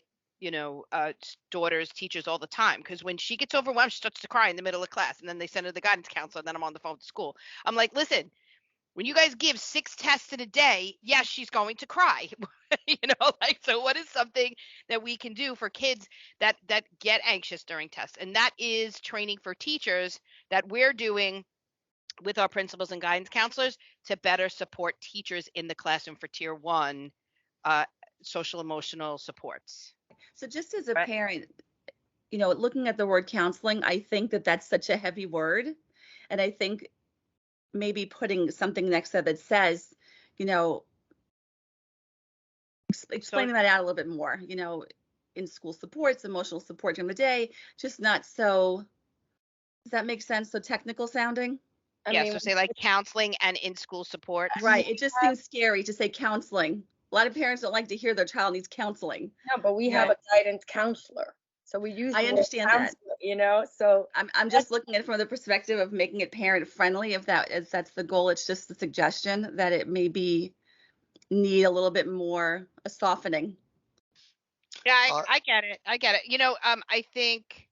daughter's teachers all the time because when she gets overwhelmed, she starts to cry in the middle of class and then they send her to the guidance counselor and then I'm on the phone to school. I'm like, listen, when you guys give 6 tests in a day, yes, she's going to cry. So what is something that we can do for kids that get anxious during tests? And that is training for teachers that we're doing with our principals and guidance counselors to better support teachers in the classroom for tier 1 social emotional supports. So just as a Right. parent, looking at the word counseling, I think that that's such a heavy word. And I think maybe putting something next to it that says, explaining that out a little bit more, in school supports, emotional support during the day, just not so, does that make sense? So technical sounding? Yeah, so say like counseling and in-school support. Right. It just seems scary to say counseling. A lot of parents don't like to hear their child needs counseling. No, but we have a guidance counselor. So we use I the word understand that. counselor, so I'm just looking at it from the perspective of making it parent friendly. If that's the goal, it's just a suggestion that it maybe need a little bit more a softening. Yeah, I get it. I get it. I think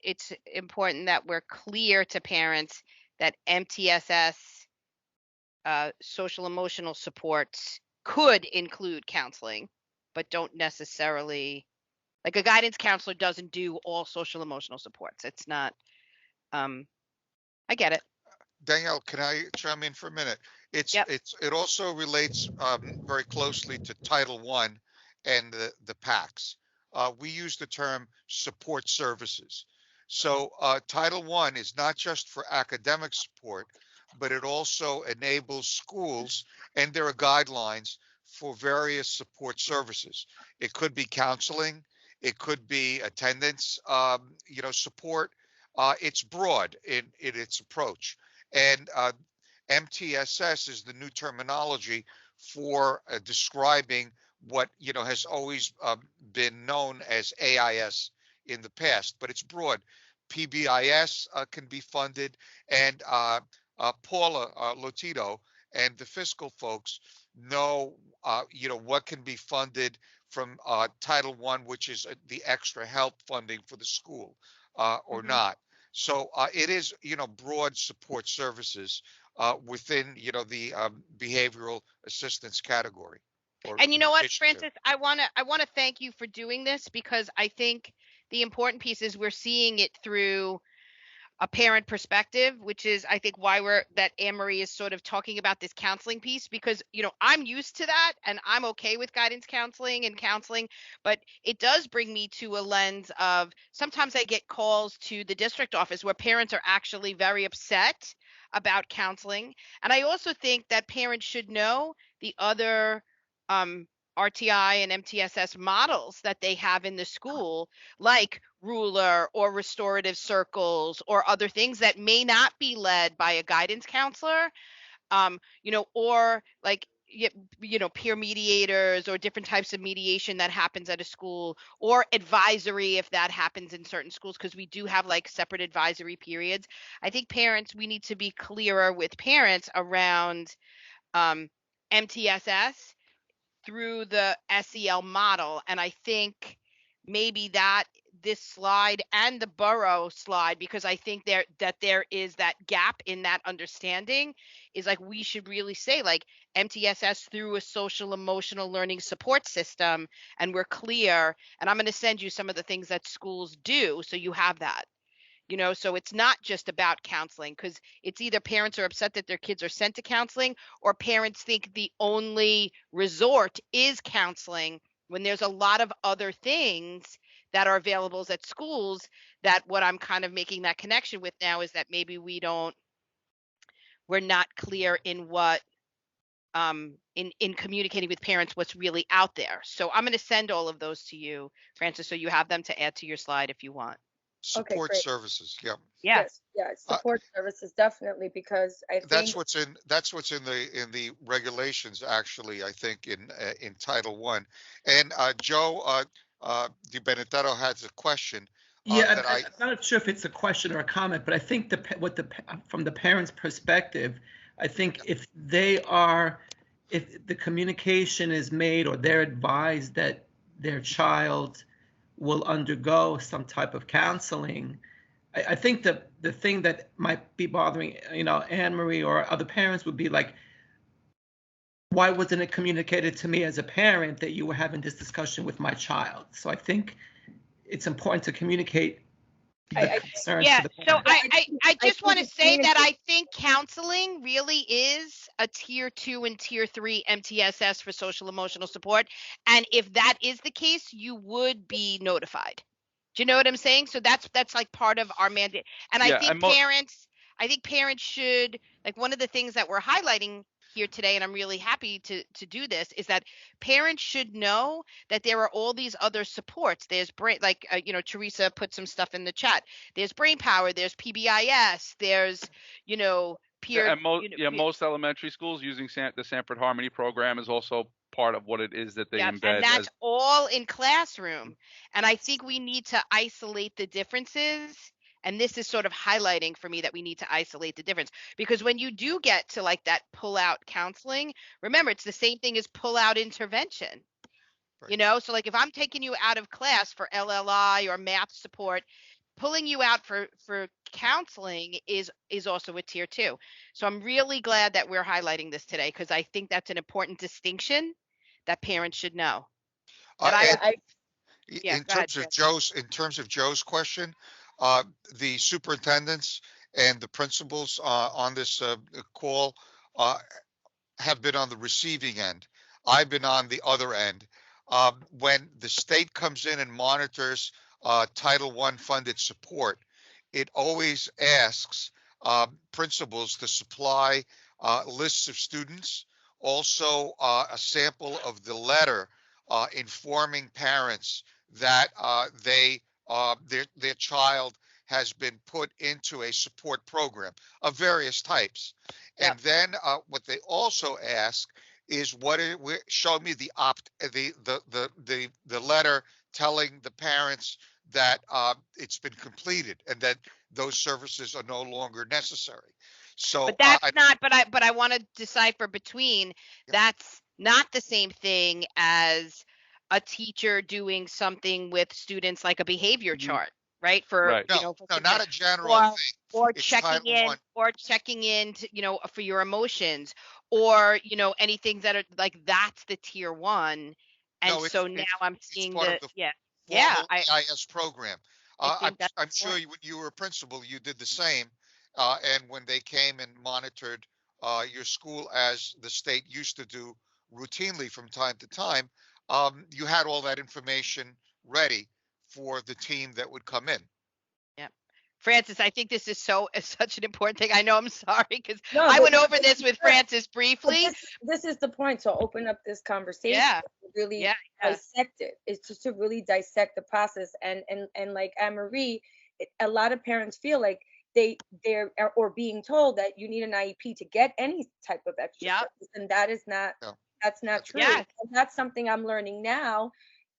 it's important that we're clear to parents that MTSS social emotional supports could include counseling, but don't necessarily, like a guidance counselor doesn't do all social emotional supports. It's not, I get it. Danielle, can I chime in for a minute? It also relates very closely to Title I and the PACs. We use the term support services. So Title I is not just for academic support, but it also enables schools, and there are guidelines for various support services. It could be counseling, it could be attendance, support. It's broad in its approach. And MTSS is the new terminology for describing what has always been known as AIS in the past, but it's broad. PBIS can be funded, and Paula Lotito and the fiscal folks know what can be funded from Title I, which is the extra help funding for the school, or not. So it is, broad support services within, the behavioral assistance category. And you know what, initiative. Francis, I wanna thank you for doing this because I think the important piece is we're seeing it through a parent perspective, which is I think why that Anne-Marie is sort of talking about this counseling piece because I'm used to that and I'm okay with guidance counseling, but it does bring me to a lens of sometimes I get calls to the district office where parents are actually very upset about counseling. And I also think that parents should know the other RTI and MTSS models that they have in the school, like ruler or restorative circles or other things that may not be led by a guidance counselor, or like peer mediators or different types of mediation that happens at a school, or advisory if that happens in certain schools, because we do have like separate advisory periods. I think parents, we need to be clearer with parents around MTSS through the SEL model. And I think maybe that this slide and the borough slide, because I think there is that gap in that understanding, is like we should really say like MTSS through a social emotional learning support system, and we're clear. And I'm going to send you some of the things that schools do so you have that. So it's not just about counseling, because it's either parents are upset that their kids are sent to counseling or parents think the only resort is counseling when there's a lot of other things that are available at schools. That what I'm kind of making that connection with now is that maybe we're not clear in what in communicating with parents what's really out there. So I'm going to send all of those to you, Francis, so you have them to add to your slide if you want. Support great. services, yeah. Yeah. Yes, yeah, Uh, support services definitely, because I That's think, what's in the regulations, actually, I think in Title One. And Joe Di Benedetto has a question Yeah, that I'm not sure if it's a question or a comment, but I think from the parents' perspective, I think if the communication is made or they're advised that their child will undergo some type of counseling, I think the thing that might be bothering, Anne Marie or other parents would be like, why wasn't it communicated to me as a parent that you were having this discussion with my child? So I think it's important to communicate the I concerns Yeah, to the so parent. yeah, I I just think want to it's say that communication. I think counseling really is a tier 2 and tier 3 MTSS for social emotional support. And if that is the case, you would be notified. Do you know what I'm saying? So that's like part of our mandate. And Yeah, and I think parents should, like, one of the things that we're highlighting here today, and I'm really happy to do this, is that parents should know that there are all these other supports. There's brain, like, Teresa put some stuff in the chat. There's brain power, there's PBIS, there's, peer, and most elementary schools using the Sanford Harmony program is also part of what it is that they Yep, and embed that's as. all in classroom. And I think we need to isolate the differences. And this is sort of highlighting for me that we need to isolate the difference, because when you do get to like that pull out counseling, remember, it's the same thing as pull out intervention. Right. So like if I'm taking you out of class for LLI or math support, pulling you out for counseling is also a tier 2. So I'm really glad that we're highlighting this today, because I think that's an important distinction that parents should know. That I Yeah, And Yeah, go ahead, Fran. in terms of Joe's question, the superintendents and the principals on this call uh, have been on the receiving end. I've been on the other end. When the state comes in and monitors Title I funded support, it always asks principals to supply lists of students, also a sample of the letter informing parents that their child has been put into a support program of various types. And then what they also ask is show me the letter telling the parents that it's been completed and that those services are no longer necessary. So But that's not, but I want to decipher between, that's not the same thing as a teacher doing something with students like a behavior chart, right? For, Right. no, not a general thing. or It's checking Title in I. for your emotions, or, anything that are like, that's the tier 1. And No, so now I'm it's seeing part of the yeah, formal EIS program. I think that's I'm sure important. when you were a principal, you did the same. And when they came and monitored your school, as the state used to do routinely from time to time, you had all that information ready for the team that would come in. Yeah. Francis, I think this is such an important thing. I know, I'm sorry, because no, I but went over this this is with good. Francis But briefly. this is the point, to open up this conversation, Yeah. to really Yeah. dissect it. It's just to really dissect the process. And like Anne Marie, a lot of parents feel like they're or being told that you need an IEP to get any type of extra Yeah. service, and that is not No, that's not that's true. Yes. And that's something I'm learning now.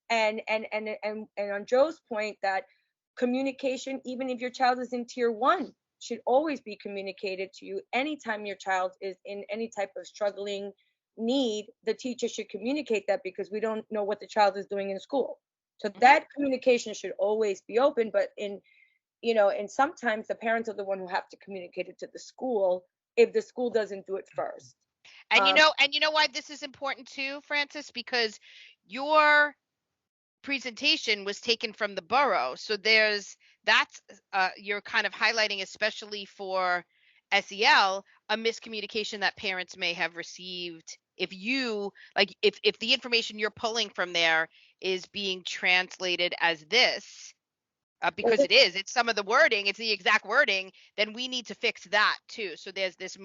And on Joe's point, that communication, even if your child is in tier 1, should always be communicated to you. Anytime your child is in any type of struggling need, the teacher should communicate that, because we don't know what the child is doing in school. So that communication should always be open. But and sometimes the parents are the one who have to communicate it to the school if the school doesn't do it first. And you know why this is important too, Francis? Because your presentation was taken from the borough. So that's you're kind of highlighting, especially for SEL, a miscommunication that parents may have received. If the information you're pulling from there is being translated as this, because it's some of the wording, it's the exact wording, then we need to fix that too. So there's this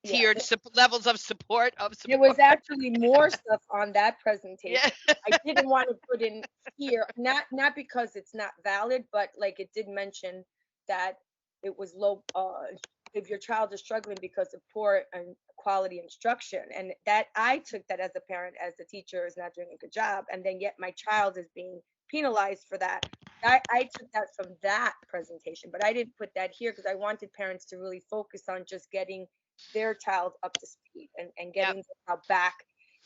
Yeah, tiered levels of support there was actually more stuff on that presentation. Yeah. I didn't want to put in here, not because it's not valid, but like it did mention that it was low, if your child is struggling because of poor and quality instruction, and that I took that as a parent, as the teacher is not doing a good job, and then yet my child is being penalized for that. I took that from that presentation, but I didn't put that here because I wanted parents to really focus on just getting their child up to speed and getting Yep. their child back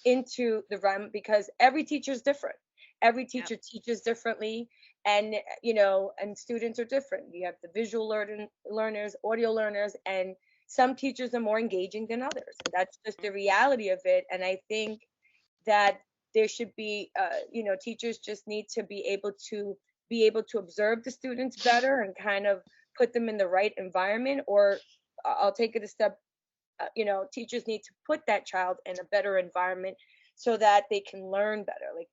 into the realm, because every teacher is different. Every Yep. teacher teaches differently, and and students are different. You have the visual learners, audio learners, and some teachers are more engaging than others. And that's just the reality of it. And I think that there should be, teachers just need to be able to observe the students better and kind of put them in the right environment. Or I'll take it a step, teachers need to put that child in a better environment so that they can learn better. Like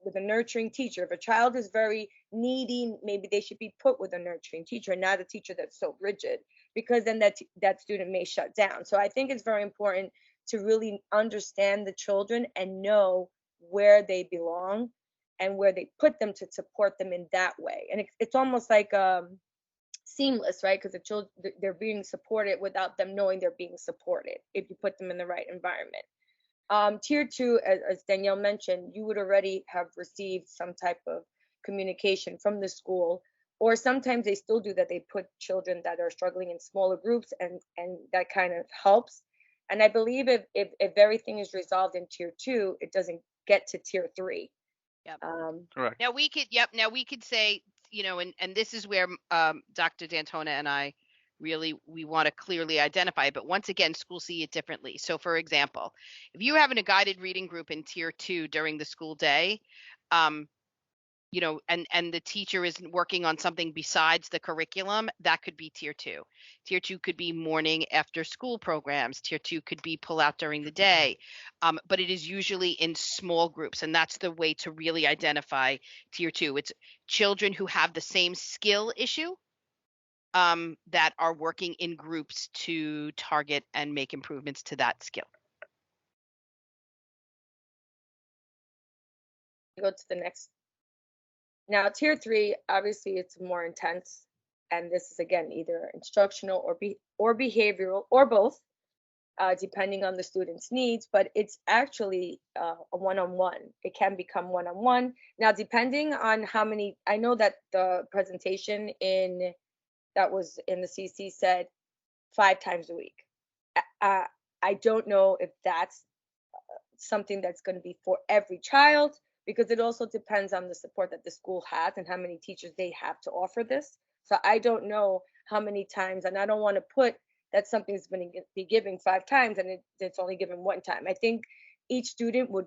with a nurturing teacher, if a child is very needy, maybe they should be put with a nurturing teacher and not a teacher that's so rigid, because then that student may shut down. So I think it's very important to really understand the children and know where they belong and where they put them to support them in that way. And it's almost like seamless, right? Because the children, they're being supported without them knowing they're being supported if you put them in the right environment. Tier 2, as Danielle mentioned, you would already have received some type of communication from the school, or sometimes they still do that. They put children that are struggling in smaller groups, and that kind of helps. And I believe if everything is resolved in Tier 2, it doesn't get to Tier 3. Yep. Correct. Now we could say, and this is where Dr. Dantona and I really, we want to clearly identify, but once again, schools see it differently. So for example, if you have a guided reading group in Tier 2 during the school day, and the teacher is working on something besides the curriculum, that could be Tier 2. Tier 2 could be morning after school programs. Tier 2 could be pull out during the day. But it is usually in small groups, and that's the way to really identify Tier 2. It's children who have the same skill issue, that are working in groups to target and make improvements to that skill. Go to the next. Now, Tier 3, obviously, it's more intense, and this is again either instructional or behavioral or both, depending on the student's needs. But it's actually a one-on-one. It can become one-on-one. Now, depending on how many, I know that the presentation that was in the CC said 5 times a week. I don't know if that's something that's going to be for every child, because it also depends on the support that the school has and how many teachers they have to offer this. So I don't know how many times, and I don't want to put that something's going to be given 5 times and it's only given 1 time. I think each student would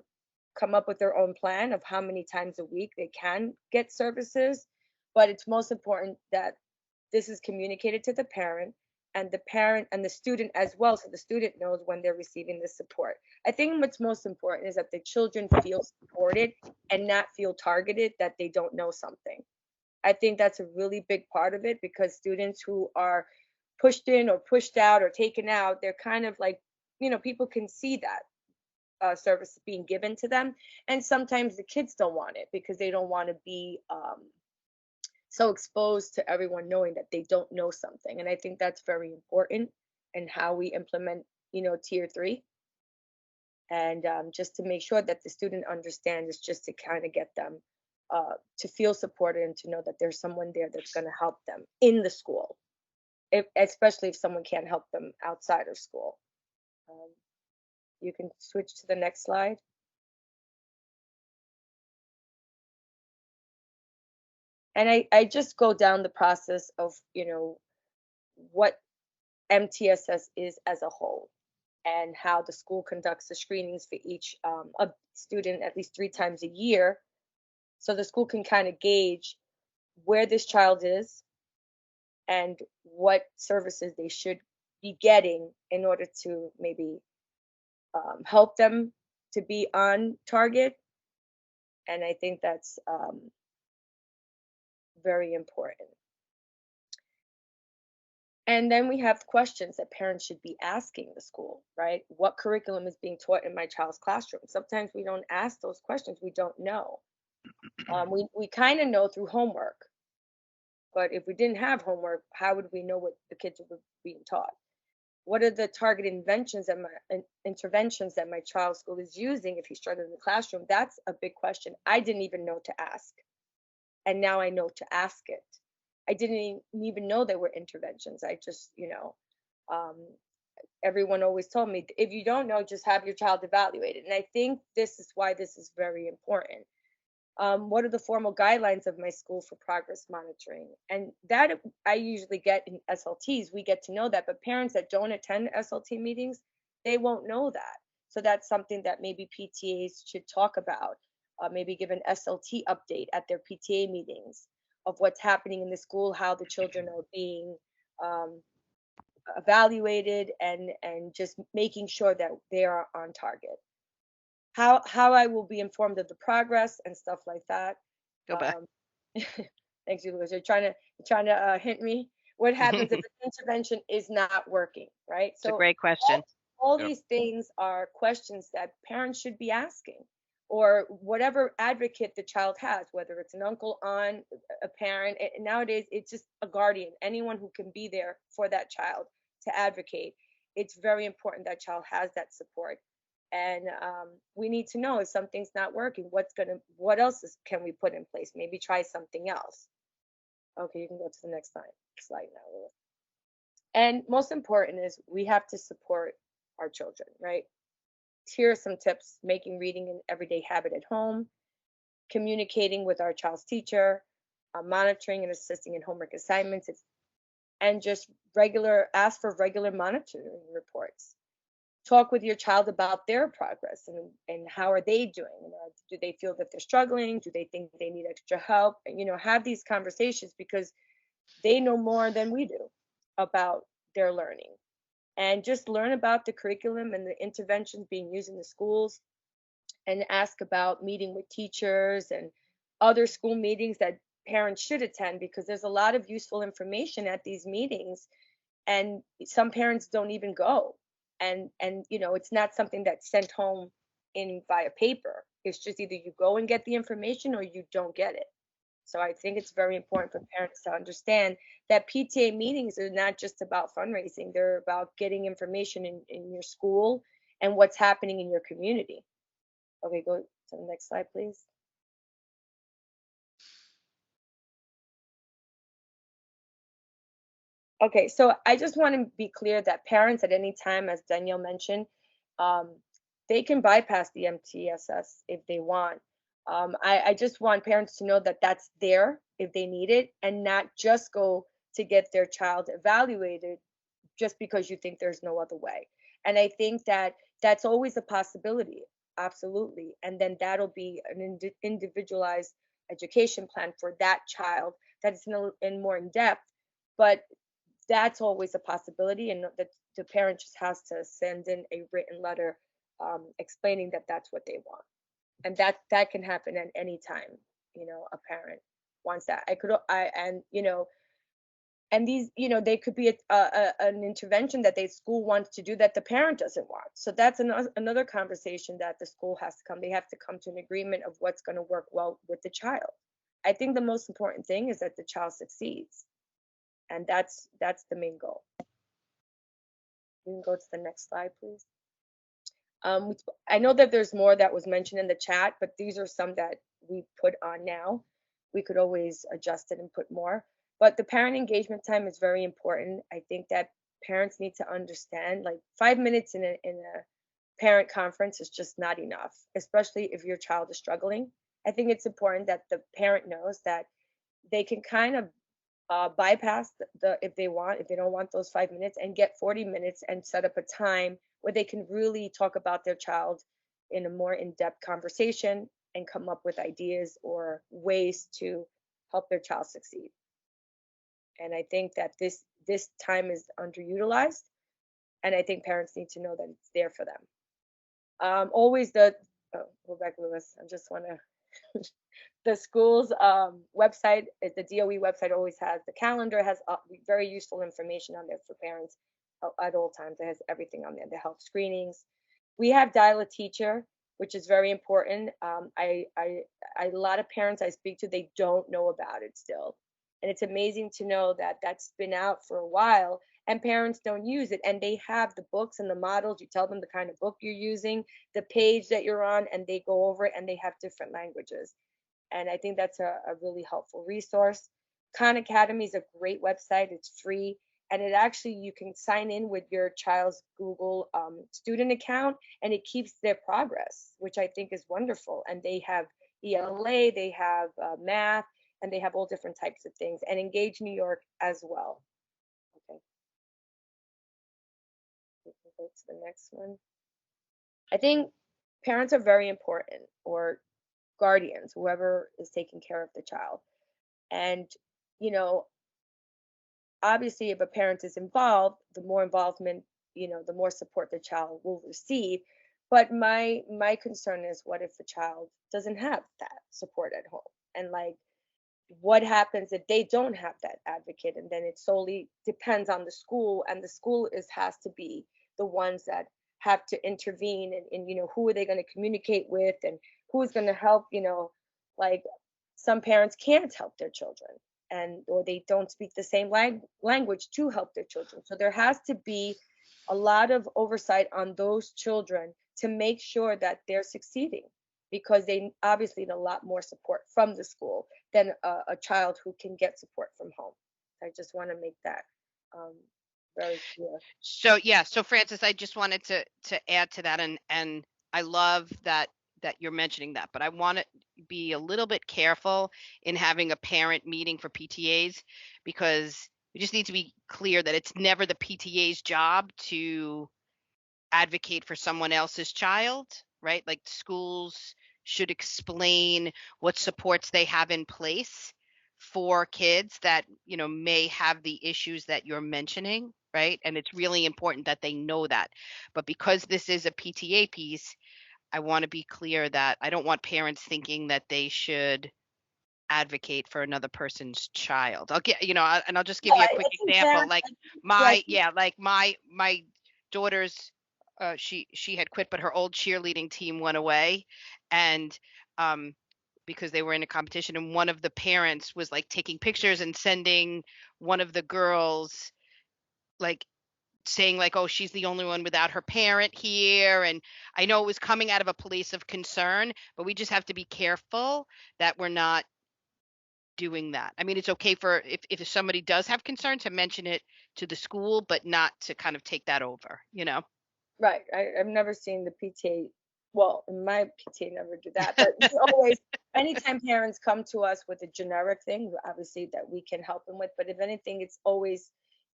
come up with their own plan of how many times a week they can get services, but it's most important that this is communicated to the parent and the student as well, so the student knows when they're receiving the support. I think what's most important is that the children feel supported and not feel targeted, that they don't know something. I think that's a really big part of it, because students who are pushed in or pushed out or taken out, they're kind of like, people can see that service being given to them, and sometimes the kids don't want it because they don't want to be so exposed to everyone knowing that they don't know something. And I think that's very important in how we implement, Tier 3. And just to make sure that the student understands, is just to kind of get them to feel supported and to know that there's someone there that's going to help them in the school, especially if someone can't help them outside of school. You can switch to the next slide. And I just go down the process of, what MTSS is as a whole, and how the school conducts the screenings for each a student at least 3 times a year. So the school can kind of gauge where this child is and what services they should be getting in order to maybe help them to be on target. And I think that's very important. And then we have questions that parents should be asking the school, right? What curriculum is being taught in my child's classroom? Sometimes we don't ask those questions. We don't know. We kind of know through homework, but if we didn't have homework, how would we know what the kids were being taught? What are the targeted interventions that my child's school is using if he's struggling in the classroom? That's a big question. I didn't even know to ask, and now I know to ask it. I didn't even know there were interventions. I just, um, everyone always told me, if you don't know, just have your child evaluated. And I think this is why this is very important. What are the formal guidelines of my school for progress monitoring? And that I usually get in SLTs, we get to know that, but parents that don't attend SLT meetings, they won't know that. So that's something that maybe PTAs should talk about, maybe give an SLT update at their PTA meetings of what's happening in the school, how the children are being evaluated, and just making sure that they are on target. How I will be informed of the progress and stuff like that. Go back. Thanks, you, Louis. You're trying to hint me. What happens if an intervention is not working, right? It's a great question. All Yep. these things are questions that parents should be asking, or whatever advocate the child has, whether it's an uncle, aunt, a parent. Nowadays, it's just a guardian, anyone who can be there for that child to advocate. It's very important that child has that support. And we need to know if something's not working, what else can we put in place? Maybe try something else. Okay, you can go to the next slide now, Lewis. And most important is we have to support our children, right? Here are some tips: making reading an everyday habit at home, communicating with our child's teacher, monitoring and assisting in homework assignments, and just ask for regular monitoring reports. Talk with your child about their progress and how are they doing. Do they feel that they're struggling? Do they think they need extra help? And have these conversations, because they know more than we do about their learning. And just learn about the curriculum and the interventions being used in the schools, and ask about meeting with teachers and other school meetings that parents should attend, because there's a lot of useful information at these meetings, and some parents don't even go. And it's not something that's sent home in via paper. It's just either you go and get the information or you don't get it. So I think it's very important for parents to understand that PTA meetings are not just about fundraising. They're about getting information in your school and what's happening in your community. Okay, go to the next slide, please. Okay, so I just want to be clear that parents at any time, as Danielle mentioned, they can bypass the MTSS if they want. I just want parents to know that that's there if they need it, and not just go to get their child evaluated just because you think there's no other way. And I think that that's always a possibility, absolutely. And then that'll be an individualized education plan for that child that's in more in depth. But that's always a possibility, and the parent just has to send in a written letter explaining that that's what they want, and that can happen at any time. A parent wants that. And these, they could be an intervention that the school wants to do that the parent doesn't want. So that's another conversation that the school has to come. They have to come to an agreement of what's going to work well with the child. I think the most important thing is that the child succeeds. And that's the main goal. You can go to the next slide, please. I know that there's more that was mentioned in the chat, but these are some that we put on now. We could always adjust it and put more. But the parent engagement time is very important. I think that parents need to understand, like 5 minutes in a parent conference is just not enough, especially if your child is struggling. I think it's important that the parent knows that they can kind of bypass if they don't want those 5 minutes, and get 40 minutes and set up a time where they can really talk about their child in a more in-depth conversation and come up with ideas or ways to help their child succeed. And I think that this time is underutilized, and I think parents need to know that it's there for them. Go back, Lewis. I just want to the school's website, the DOE website always has the calendar, has very useful information on there for parents at all times. It has everything on there, the health screenings. We have Dial a Teacher, which is very important. A lot of parents I speak to, they don't know about it still. And it's amazing to know that that's been out for a while and parents don't use it. And they have the books and the models. You tell them the kind of book you're using, the page that you're on, and they go over it and they have different languages. And I think that's a really helpful resource. Khan Academy is a great website. It's free. And it actually, you can sign in with your child's Google student account and it keeps their progress, which I think is wonderful. And they have ELA, they have math, and they have all different types of things, and Engage New York as well. Okay. We can go to the next one. I think parents are very important, or guardians, whoever is taking care of the child. And, you know, obviously if a parent is involved, the more involvement, you know, the more support the child will receive. But my concern is, what if the child doesn't have that support at home? And like, what happens if they don't have that advocate? And then it solely depends on the school, and the school has to be the ones that have to intervene, and you know, who are they going to communicate with, and who's going to help. You know, like some parents can't help their children, and or they don't speak the same language to help their children. So there has to be a lot of oversight on those children to make sure that they're succeeding, because they obviously need a lot more support from the school than a child who can get support from home. I just want to make that very clear. So yeah, so Francis, I just wanted to add to that, and I love that you're mentioning that, but I want to be a little bit careful in having a parent meeting for PTAs, because we just need to be clear that it's never the PTA's job to advocate for someone else's child, right? Like schools should explain what supports they have in place for kids that, you know, may have the issues that you're mentioning, right? And it's really important that they know that. But because this is a PTA piece, I want to be clear that I don't want parents thinking that they should advocate for another person's child. I'll get, you know, and I'll just give you a quick example. Like my daughter's she had quit, but her old cheerleading team went away, and because they were in a competition, and one of the parents was like taking pictures and sending one of the girls, like saying like, oh, she's the only one without her parent here. And I know it was coming out of a place of concern, but we just have to be careful that we're not doing that. I mean, it's okay for if somebody does have concern to mention it to the school, but not to kind of take that over, you know? Right. I've never seen the PTA. Well, my PTA never do that, but we always, anytime parents come to us with a generic thing, obviously that we can help them with, but if anything, it's always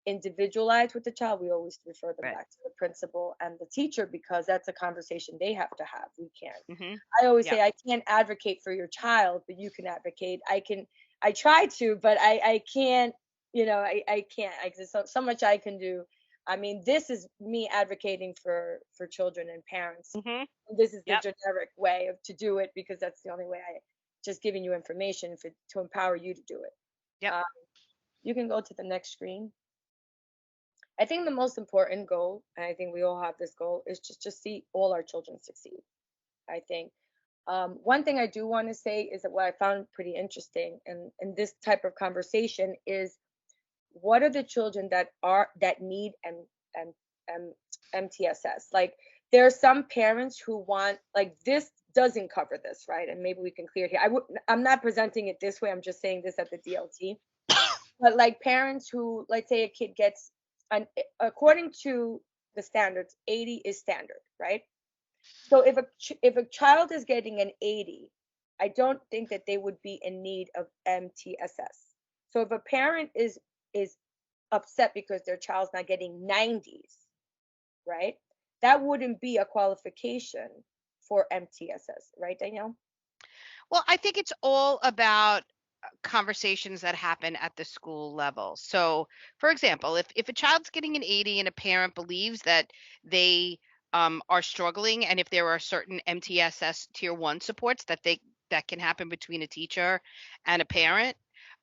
individualized with the child. We always refer them back to the principal and the teacher, because that's a conversation they have to have. We can't. I always say, I can't advocate for your child, but you can advocate. I try to, but I can't, you know, I can't. There's so much I can do. I mean, this is me advocating for children and parents. This is the generic way to do it, because that's the only way. Just giving you information to empower you to do it. You can go to the next screen. I think the most important goal, and I think we all have this goal, is just see all our children succeed. I think one thing I do want to say is that what I found pretty interesting in this type of conversation is, what are the children that need MTSS? Like, there are some parents who want, like, this doesn't cover this, right? And maybe we can clear here. I'm not presenting it this way. I'm just saying this at the DLT. But like parents who, let's say a kid gets, according to the standards, 80 is standard, right? So if a child is getting an 80, I don't think that they would be in need of MTSS. So if a parent is upset because their child's not getting 90s, right? That wouldn't be a qualification for MTSS, right, Danielle? Well, I think it's all about conversations that happen at the school level. So, for example, if a child's getting an 80 and a parent believes that they are struggling, and if there are certain MTSS tier 1 supports that they that can happen between a teacher and a parent,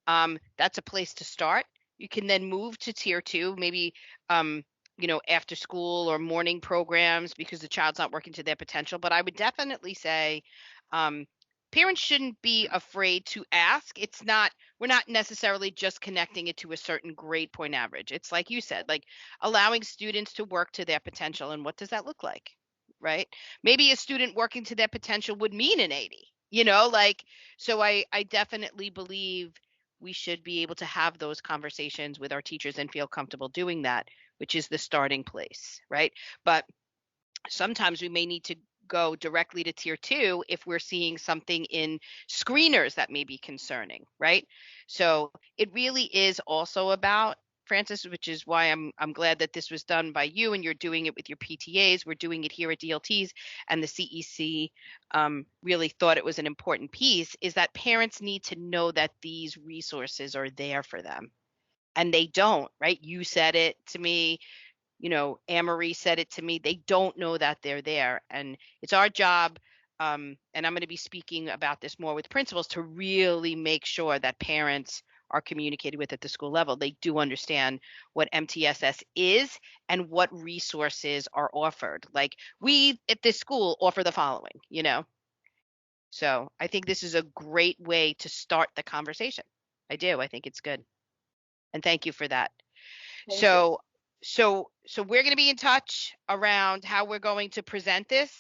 that's a place to start. You can then move to tier 2, maybe after school or morning programs because the child's not working to their potential. But I would definitely say parents shouldn't be afraid to ask. We're not necessarily just connecting it to a certain grade point average. It's like you said, like allowing students to work to their potential. And what does that look like? Right? Maybe a student working to their potential would mean an 80, so I definitely believe we should be able to have those conversations with our teachers and feel comfortable doing that, which is the starting place, right? But sometimes we may need to go directly to tier 2 if we're seeing something in screeners that may be concerning, right? So it really is also about, Francis, which is why I'm glad that this was done by you and you're doing it with your PTAs. We're doing it here at DLTs, and the CEC really thought it was an important piece, is that parents need to know that these resources are there for them. And they don't, right? You said it to me, Anne-Marie said it to me. They don't know that they're there. And it's our job, and I'm going to be speaking about this more with principals, to really make sure that parents are communicated with at the school level. They do understand what MTSS is and what resources are offered. Like, we at this school offer the following, So I think this is a great way to start the conversation. I do. I think it's good. And thank you for that. Thank you. So we're going to be in touch around how we're going to present this.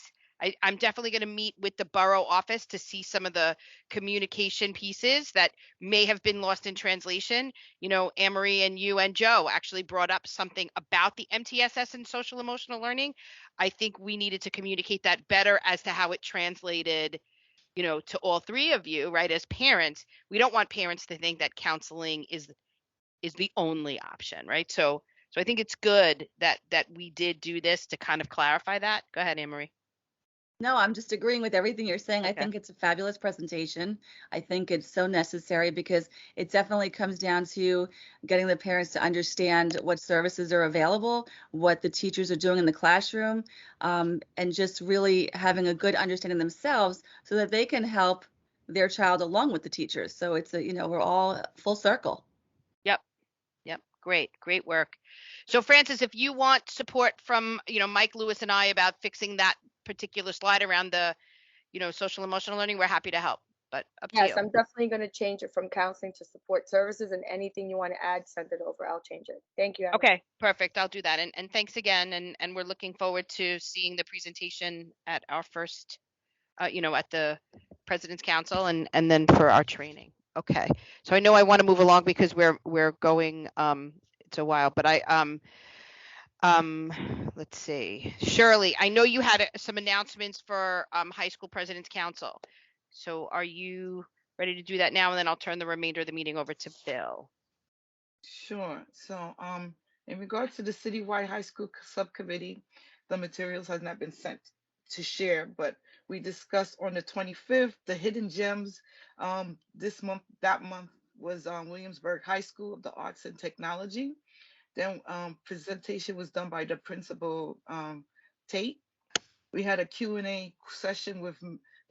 I'm definitely going to meet with the borough office to see some of the communication pieces that may have been lost in translation. Anne-Marie and you and Joe actually brought up something about the MTSS and social emotional learning. I think we needed to communicate that better as to how it translated, to all three of you, right? As parents, we don't want parents to think that counseling is the only option, right? So I think it's good that we did do this to kind of clarify that. Go ahead, Anne-Marie. No, I'm just agreeing with everything you're saying. I Okay. think it's a fabulous presentation. I think it's so necessary because it definitely comes down to getting the parents to understand what services are available, what the teachers are doing in the classroom, and just really having a good understanding themselves so that they can help their child along with the teachers. So it's we're all full circle. Yep. Great work. So Francis, if you want support from, Mike Lewis and I about fixing that particular slide around the, social emotional learning, we're happy to help. But up to Yes, you. I'm definitely going to change it from counseling to support services, and anything you want to add, send it over. I'll change it. Thank you, Emma. Okay, perfect. I'll do that. And thanks again. And we're looking forward to seeing the presentation at our first, at the President's Council and then for our training. Okay. So I know I want to move along because we're going, it's a while, but let's see. Shirley, I know you had some announcements for High School President's Council. So are you ready to do that now? And then I'll turn the remainder of the meeting over to Bill. Sure. So, in regards to the citywide high school subcommittee, the materials has not been sent to share, but we discussed on the 25th the hidden gems. That month was Williamsburg High School of the Arts and Technology. Then presentation was done by the principal, Tate. We had a Q&A session with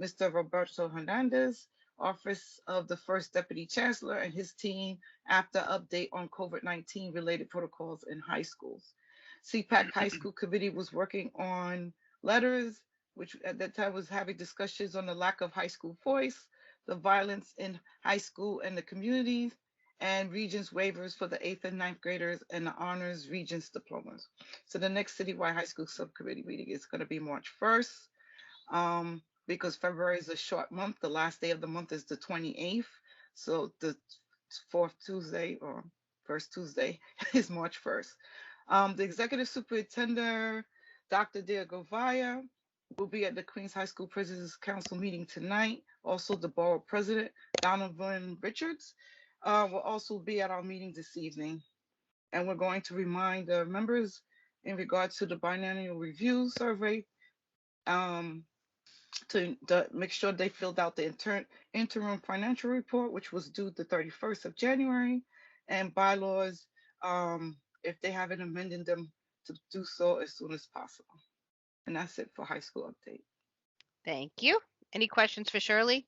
Mr. Roberto Hernandez, Office of the First Deputy Chancellor, and his team after update on COVID-19 related protocols in high schools. CPAC High School Committee was working on letters, which at that time was having discussions on the lack of high school voice, the violence in high school and the communities, and Regents waivers for the 8th and 9th graders and the honors Regents diplomas. So the next citywide high school subcommittee meeting is going to be March 1st, because February is a short month. The last day of the month is the 28th. So the fourth Tuesday or first Tuesday is March 1st. The executive superintendent, Dr. Diego Vaya, will be at the Queens High School President's Council meeting tonight. Also, the borough president, Donovan Richards, will also be at our meeting this evening. And we're going to remind the members in regards to the biennial review survey, to make sure they filled out the interim financial report, which was due the 31st of January, and bylaws, if they haven't amended them, to do so as soon as possible. And that's it for high school update. Thank you. Any questions for Shirley?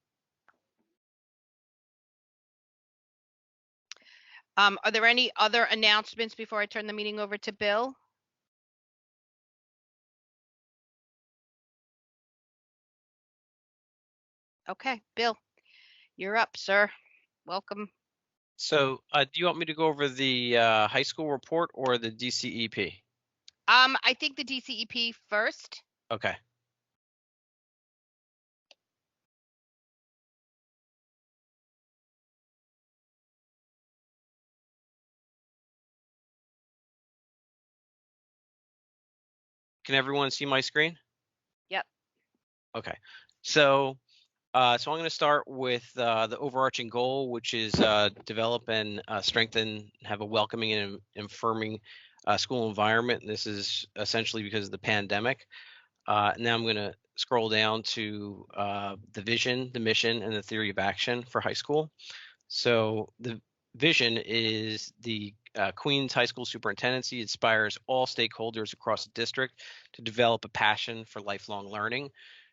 Are there any other announcements before I turn the meeting over to Bill? Okay, Bill, you're up, sir. Welcome. So, do you want me to go over the high school report or the DCEP? I think the DCEP first. Okay. Can everyone see my screen? Yep. Okay. So, I'm going to start with the overarching goal, which is develop and strengthen, have a welcoming and affirming school environment. And this is essentially because of the pandemic. Now I'm going to scroll down to the vision, the mission, and the theory of action for high school. So the vision is the Queens High School Superintendency inspires all stakeholders across the district to develop a passion for lifelong learning.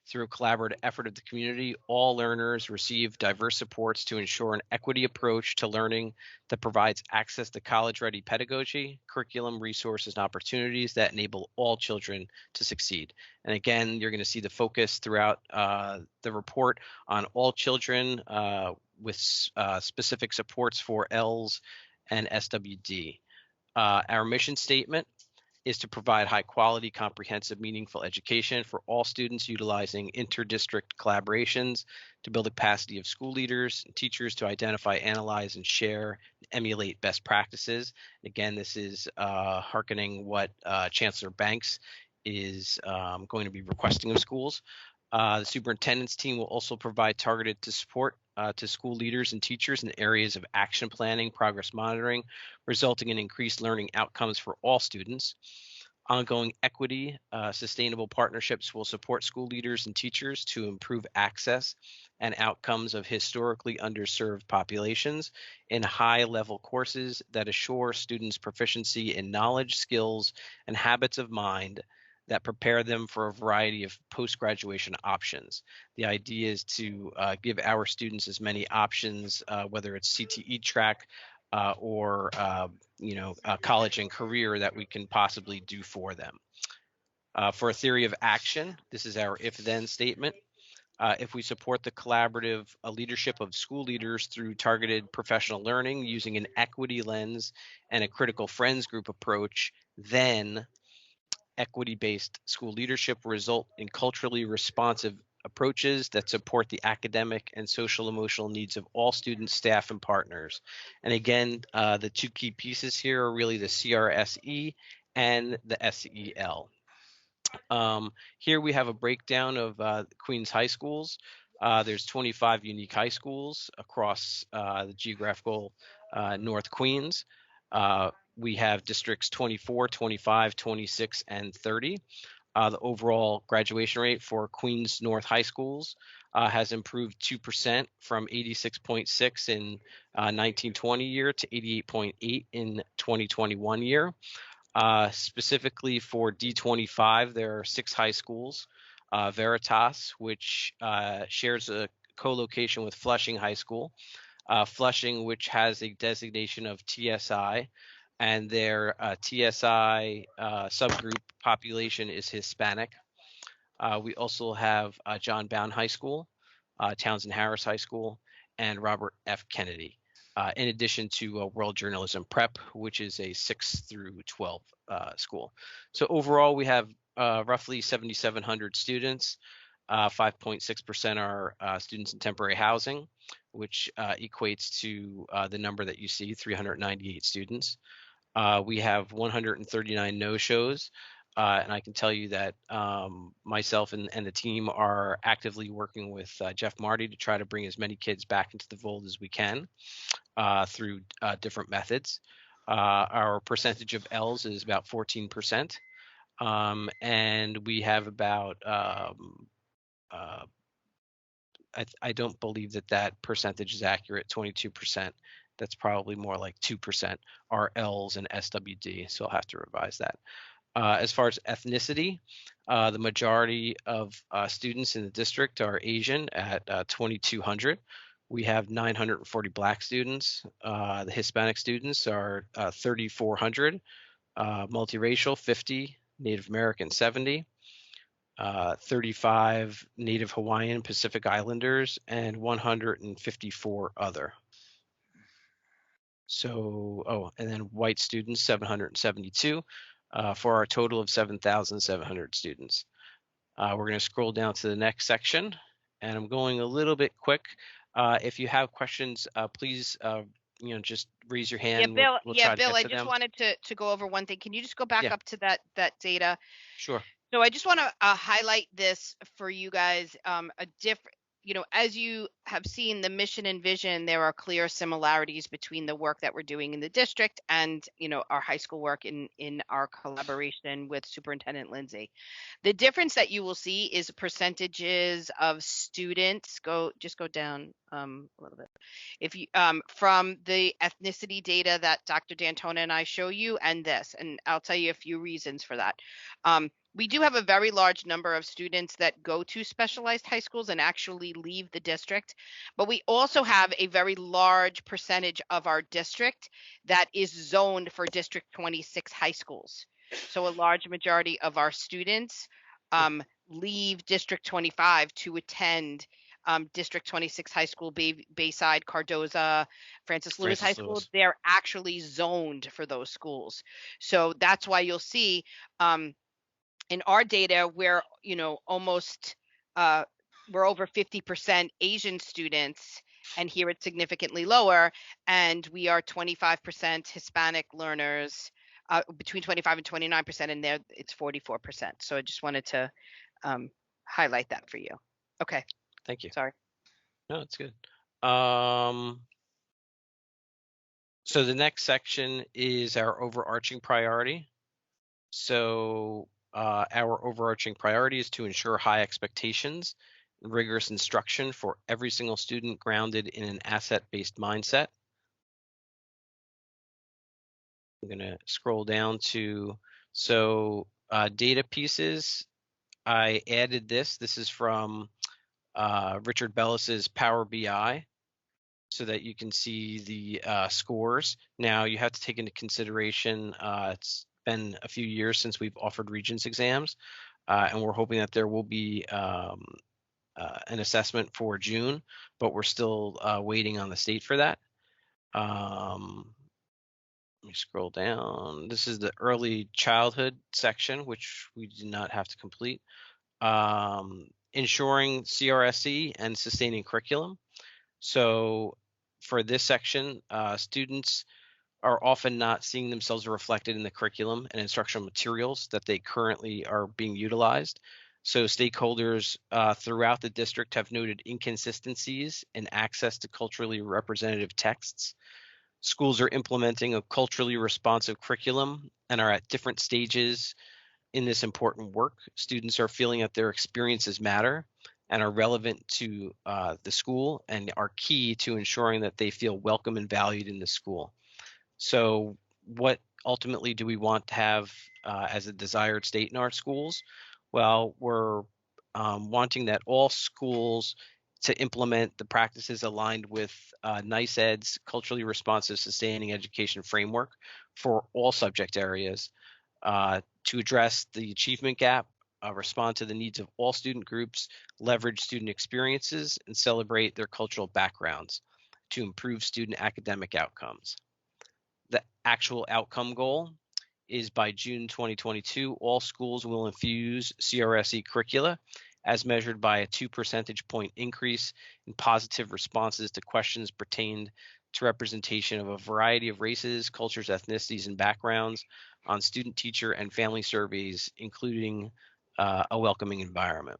Through a collaborative effort of the community, all learners receive diverse supports to ensure an equity approach to learning that provides access to college-ready pedagogy, curriculum, resources, and opportunities that enable all children to succeed. And again, you're going to see the focus throughout the report on all children with specific supports for Ls and SWD. Our mission statement is to provide high quality, comprehensive, meaningful education for all students utilizing inter-district collaborations to build the capacity of school leaders and teachers to identify, analyze, and share, and emulate best practices. Again, this is hearkening what Chancellor Banks is going to be requesting of schools. The superintendent's team will also provide targeted support to school leaders and teachers in areas of action planning, progress monitoring, resulting in increased learning outcomes for all students. Ongoing equity, sustainable partnerships will support school leaders and teachers to improve access and outcomes of historically underserved populations in high-level courses that assure students proficiency in knowledge, skills, and habits of mind that prepare them for a variety of post-graduation options. The idea is to give our students as many options, whether it's CTE track or college and career, that we can possibly do for them. For a theory of action, this is our if-then statement. If we support the collaborative leadership of school leaders through targeted professional learning using an equity lens and a critical friends group approach, then equity-based school leadership will result in culturally responsive approaches that support the academic and social emotional needs of all students, staff, and partners. And again, the two key pieces here are really the CRSE and the SEL. Here we have a breakdown of Queens high schools. There's 25 unique high schools across the geographical North Queens. We have districts 24, 25, 26, and 30. The overall graduation rate for Queens North High Schools has improved 2% from 86.6 in 1920 year to 88.8 in 2021 year. Specifically for D25, there are 6 high schools. Veritas, which shares a co-location with Flushing High School. Flushing, which has a designation of TSI, and their TSI subgroup population is Hispanic. We also have John Bound High School, Townsend Harris High School, and Robert F. Kennedy, in addition to World Journalism Prep, which is a 6 through 12 school. So overall, we have roughly 7,700 students. 5.6% are students in temporary housing, which equates to the number that you see, 398 students. We have 139 no-shows, and I can tell you that myself and the team are actively working with Jeff Marty to try to bring as many kids back into the fold as we can through different methods. Our percentage of Ls is about 14%, and we have about I don't believe that percentage is accurate, 22%. That's probably more like 2% are Ls and SWD, so I'll have to revise that. As far as ethnicity, the majority of students in the district are Asian at 2,200. We have 940 Black students. The Hispanic students are 3,400. Multiracial, 50. Native American, 70. 35 Native Hawaiian Pacific Islanders, and 154 other. So, and then white students, 772, for our total of 7,700 students. We're going to scroll down to the next section, and I'm going a little bit quick. If you have questions, please, just raise your hand. We'll try to Bill, get I to just them. wanted to go over one thing. Can you just go back Yeah. up to that data? Sure. So I just want to highlight this for you guys. A different, as you have seen the mission and vision, there are clear similarities between the work that we're doing in the district and, our high school work in our collaboration with Superintendent Lindsay. The difference that you will see is percentages of students. Go down a little bit. If you from the ethnicity data that Dr. D'Antona and I show you, and this, and I'll tell you a few reasons for that. We do have a very large number of students that go to specialized high schools and actually leave the district, but we also have a very large percentage of our district that is zoned for District 26 high schools. So a large majority of our students leave District 25 to attend District 26 high school, Bayside, Cardoza, Francis Lewis High School. They're actually zoned for those schools. So that's why you'll see in our data, we're almost we're over 50% Asian students, and here it's significantly lower, and we are 25% Hispanic learners, between 25 and 29%, and there it's 44%. So I just wanted to highlight that for you. Okay. Thank you. Sorry. No, it's good. So the next section is our overarching priority. So our overarching priority is to ensure high expectations and rigorous instruction for every single student grounded in an asset-based mindset. I'm going to scroll down to, data pieces. I added this. This is from Richard Bellis's Power BI, so that you can see the scores. Now, you have to take into consideration it's been a few years since we've offered Regents exams, and we're hoping that there will be an assessment for June, but we're still waiting on the state for that. Let me scroll down. This is the early childhood section, which we did not have to complete. Ensuring CRSE and sustaining curriculum. So for this section, students are often not seeing themselves reflected in the curriculum and instructional materials that they currently are being utilized. So stakeholders throughout the district have noted inconsistencies in access to culturally representative texts. Schools are implementing a culturally responsive curriculum and are at different stages in this important work. Students are feeling that their experiences matter and are relevant to the school and are key to ensuring that they feel welcome and valued in the school. So what ultimately do we want to have as a desired state in our schools? Well, we're wanting that all schools to implement the practices aligned with NICEAD's culturally responsive sustaining education framework for all subject areas to address the achievement gap, respond to the needs of all student groups, leverage student experiences, and celebrate their cultural backgrounds to improve student academic outcomes. The actual outcome goal is by June 2022, all schools will infuse CRSE curricula as measured by a 2 percentage point increase in positive responses to questions pertained to representation of a variety of races, cultures, ethnicities, and backgrounds on student, teacher, and family surveys, including a welcoming environment.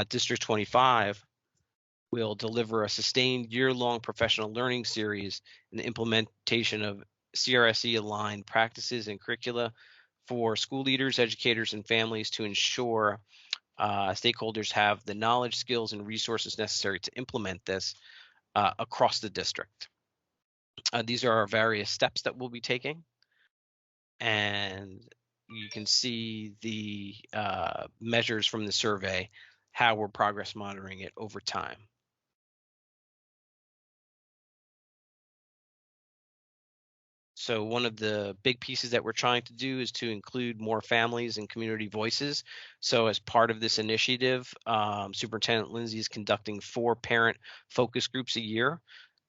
District 25 will deliver a sustained year-long professional learning series and the implementation of CRSE-aligned practices and curricula for school leaders, educators, and families to ensure stakeholders have the knowledge, skills, and resources necessary to implement this across the district. These are our various steps that we'll be taking. And you can see the measures from the survey, how we're progress monitoring it over time. So one of the big pieces that we're trying to do is to include more families and community voices. So as part of this initiative, Superintendent Lindsay is conducting 4 parent focus groups a year,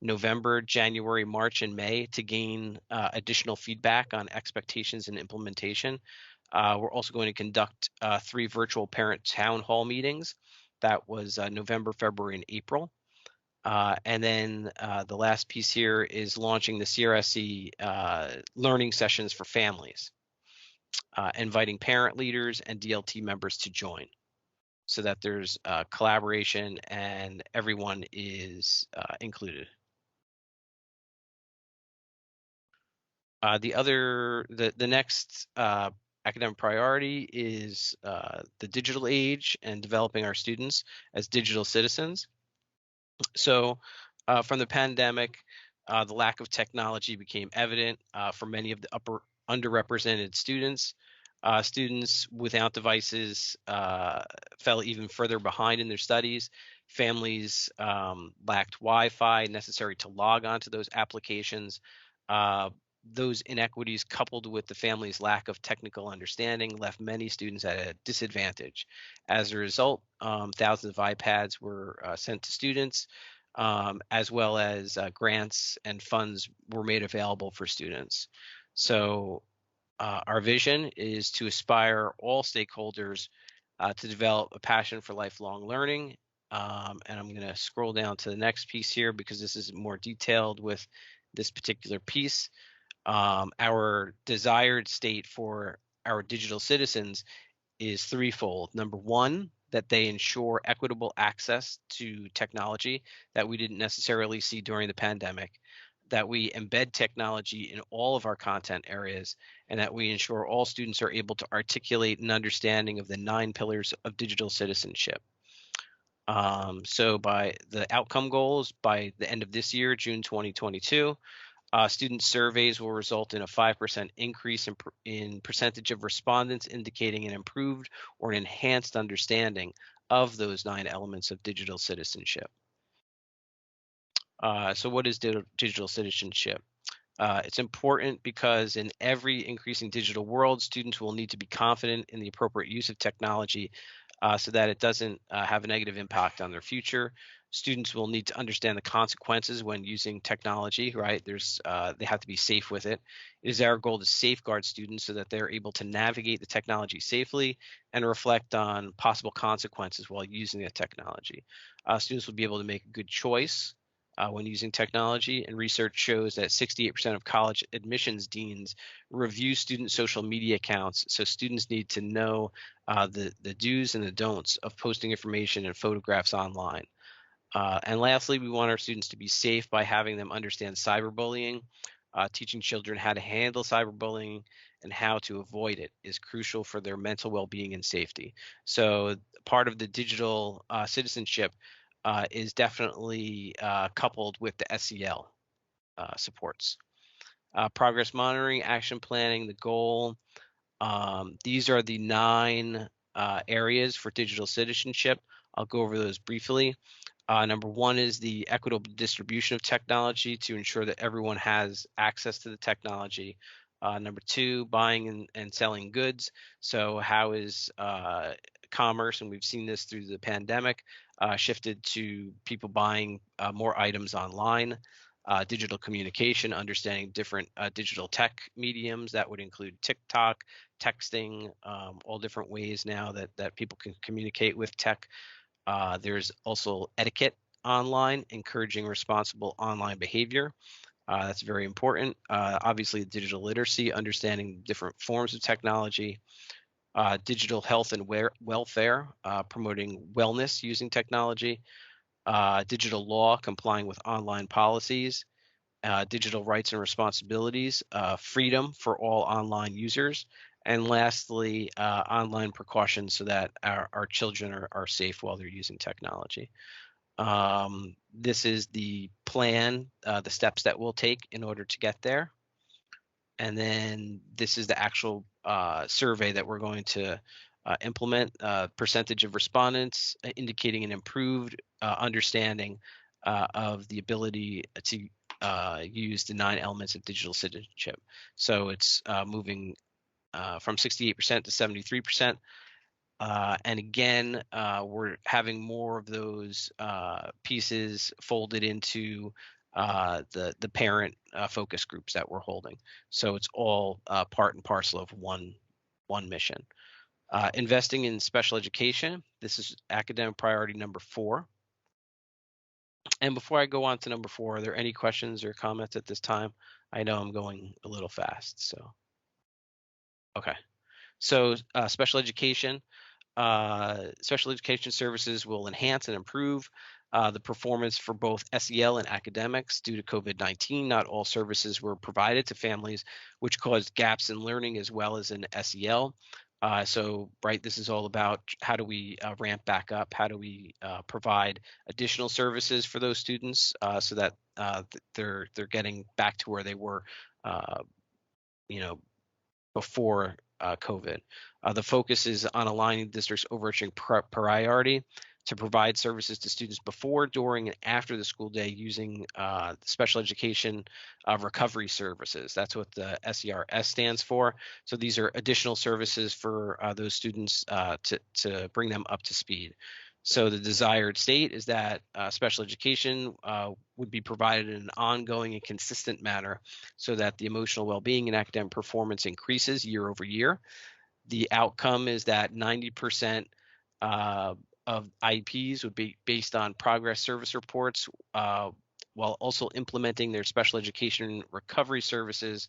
November, January, March, and May, to gain additional feedback on expectations and implementation. We're also going to conduct 3 virtual parent town hall meetings. That was November, February, and April. And then the last piece here is launching the CRSE learning sessions for families, inviting parent leaders and DLT members to join so that there's collaboration and everyone is included. The next academic priority is the digital age and developing our students as digital citizens. So from the pandemic, the lack of technology became evident for many of the underrepresented students. Students without devices fell even further behind in their studies. Families lacked Wi-Fi necessary to log on to those applications. Those inequities, coupled with the family's lack of technical understanding, left many students at a disadvantage. As a result, thousands of iPads were sent to students, as well as grants and funds were made available for students. So our vision is to aspire all stakeholders to develop a passion for lifelong learning. And I'm going to scroll down to the next piece here because this is more detailed with this particular piece. Our desired state for our digital citizens is threefold. Number one, that they ensure equitable access to technology that we didn't necessarily see during the pandemic, that we embed technology in all of our content areas, and that we ensure all students are able to articulate an understanding of the 9 pillars of digital citizenship. So by the outcome goals, by the end of this year, June 2022, student surveys will result in a 5% increase in percentage of respondents indicating an improved or an enhanced understanding of those 9 elements of digital citizenship. So what is digital citizenship? It's important because in every increasing digital world, students will need to be confident in the appropriate use of technology so that it doesn't have a negative impact on their future. Students will need to understand the consequences when using technology, right? They have to be safe with it. It is our goal to safeguard students so that they're able to navigate the technology safely and reflect on possible consequences while using the technology. Students will be able to make a good choice when using technology, and research shows that 68% of college admissions deans review student social media accounts. So students need to know the do's and the don'ts of posting information and photographs online. And lastly, we want our students to be safe by having them understand cyberbullying. Teaching children how to handle cyberbullying and how to avoid it is crucial for their mental well-being and safety. So part of the digital citizenship is definitely coupled with the SEL supports. Progress monitoring, action planning, the goal. These are the 9 areas for digital citizenship. I'll go over those briefly. Number 1 is the equitable distribution of technology to ensure that everyone has access to the technology. Number 2, buying and selling goods. So how is commerce, and we've seen this through the pandemic, shifted to people buying more items online. Digital communication, understanding different digital tech mediums. That would include TikTok, texting, all different ways now that people can communicate with tech. There's also etiquette online, encouraging responsible online behavior. That's very important. Obviously, digital literacy, understanding different forms of technology. Digital health and welfare, promoting wellness using technology. Digital law, complying with online policies. Digital rights and responsibilities, freedom for all online users. And lastly, online precautions so that our children are safe while they're using technology. This is the plan, the steps that we'll take in order to get there. And then this is the actual survey that we're going to implement. Percentage of respondents indicating an improved understanding of the ability to use the 9 elements of digital citizenship. So it's moving from 68% to 73%. And again, we're having more of those pieces folded into the parent focus groups that we're holding. So it's all part and parcel of one mission. Investing in special education. This is academic priority number 4. And before I go on to number 4, are there any questions or comments at this time? I know I'm going a little fast, so. Okay. So special education. Special education services will enhance and improve the performance for both SEL and academics. Due to COVID-19, not all services were provided to families, which caused gaps in learning as well as in SEL. So, right, this is all about how do we ramp back up? How do we provide additional services for those students so that they're getting back to where they were, before COVID. The focus is on aligning the district's overarching priority to provide services to students before, during, and after the school day using special education recovery services. That's what the SERS stands for. So these are additional services for those students to bring them up to speed. So the desired state is that special education would be provided in an ongoing and consistent manner so that the emotional well-being and academic performance increases year over year. The outcome is that 90% of IEPs would be based on progress service reports while also implementing their special education recovery services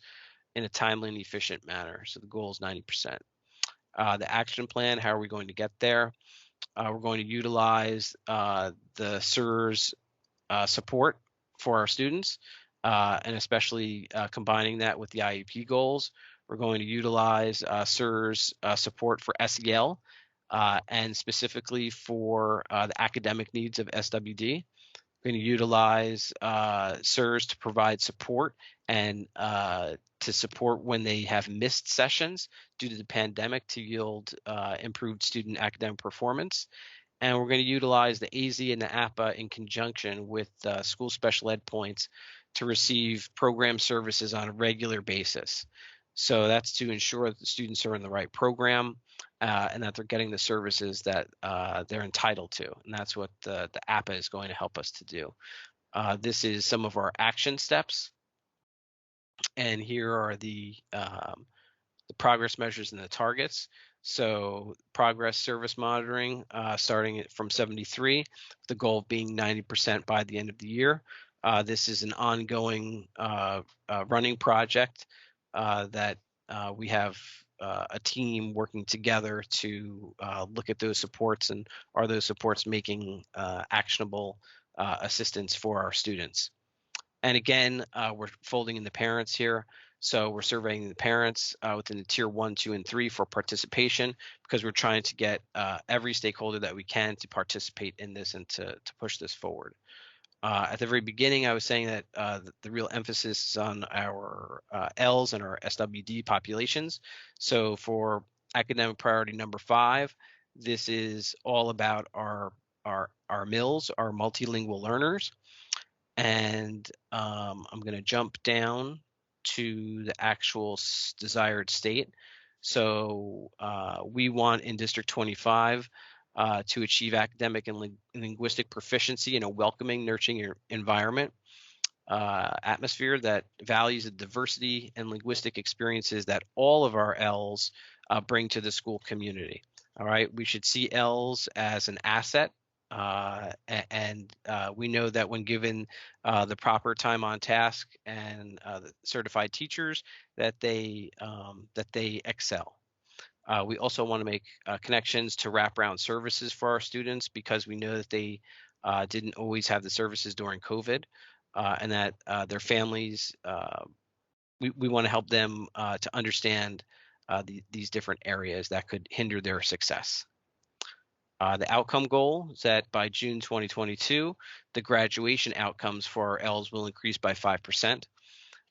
in a timely and efficient manner. So the goal is 90%. The action plan, how are we going to get there? We're going to utilize the SERS support for our students, and especially combining that with the IEP goals. We're going to utilize SERS support for SEL and specifically for the academic needs of SWD. We're going to utilize SERS to provide support and to support when they have missed sessions due to the pandemic to yield improved student academic performance. And we're going to utilize the AZ and the APA in conjunction with school special ed points to receive program services on a regular basis. So that's to ensure that the students are in the right program and that they're getting the services that they're entitled to. And that's what the APA is going to help us to do. This is some of our action steps. And here are the progress measures and the targets. So progress service monitoring starting from 73, the goal of being 90% by the end of the year. This is an ongoing running project that we have a team working together to look at those supports and are those supports making actionable assistance for our students. And again, we're folding in the parents here. So we're surveying the parents within the tier 1, 2, and 3 for participation because we're trying to get every stakeholder that we can to participate in this and to push this forward. At the very beginning, I was saying that the real emphasis is on our Ls and our SWD populations. So for academic priority number 5, this is all about our MILs, our multilingual learners. And I'm going to jump down to the actual desired state. So we want in District 25 to achieve academic and linguistic proficiency in a welcoming, nurturing environment, atmosphere that values the diversity and linguistic experiences that all of our Ls bring to the school community. All right, we should see Ls as an asset. And we know that when given the proper time on task and the certified teachers, that they excel. We also want to make connections to wraparound services for our students because we know that they didn't always have the services during COVID, and that their families. We want to help them to understand these different areas that could hinder their success. The outcome goal is that by June 2022, the graduation outcomes for our Ls will increase by 5%.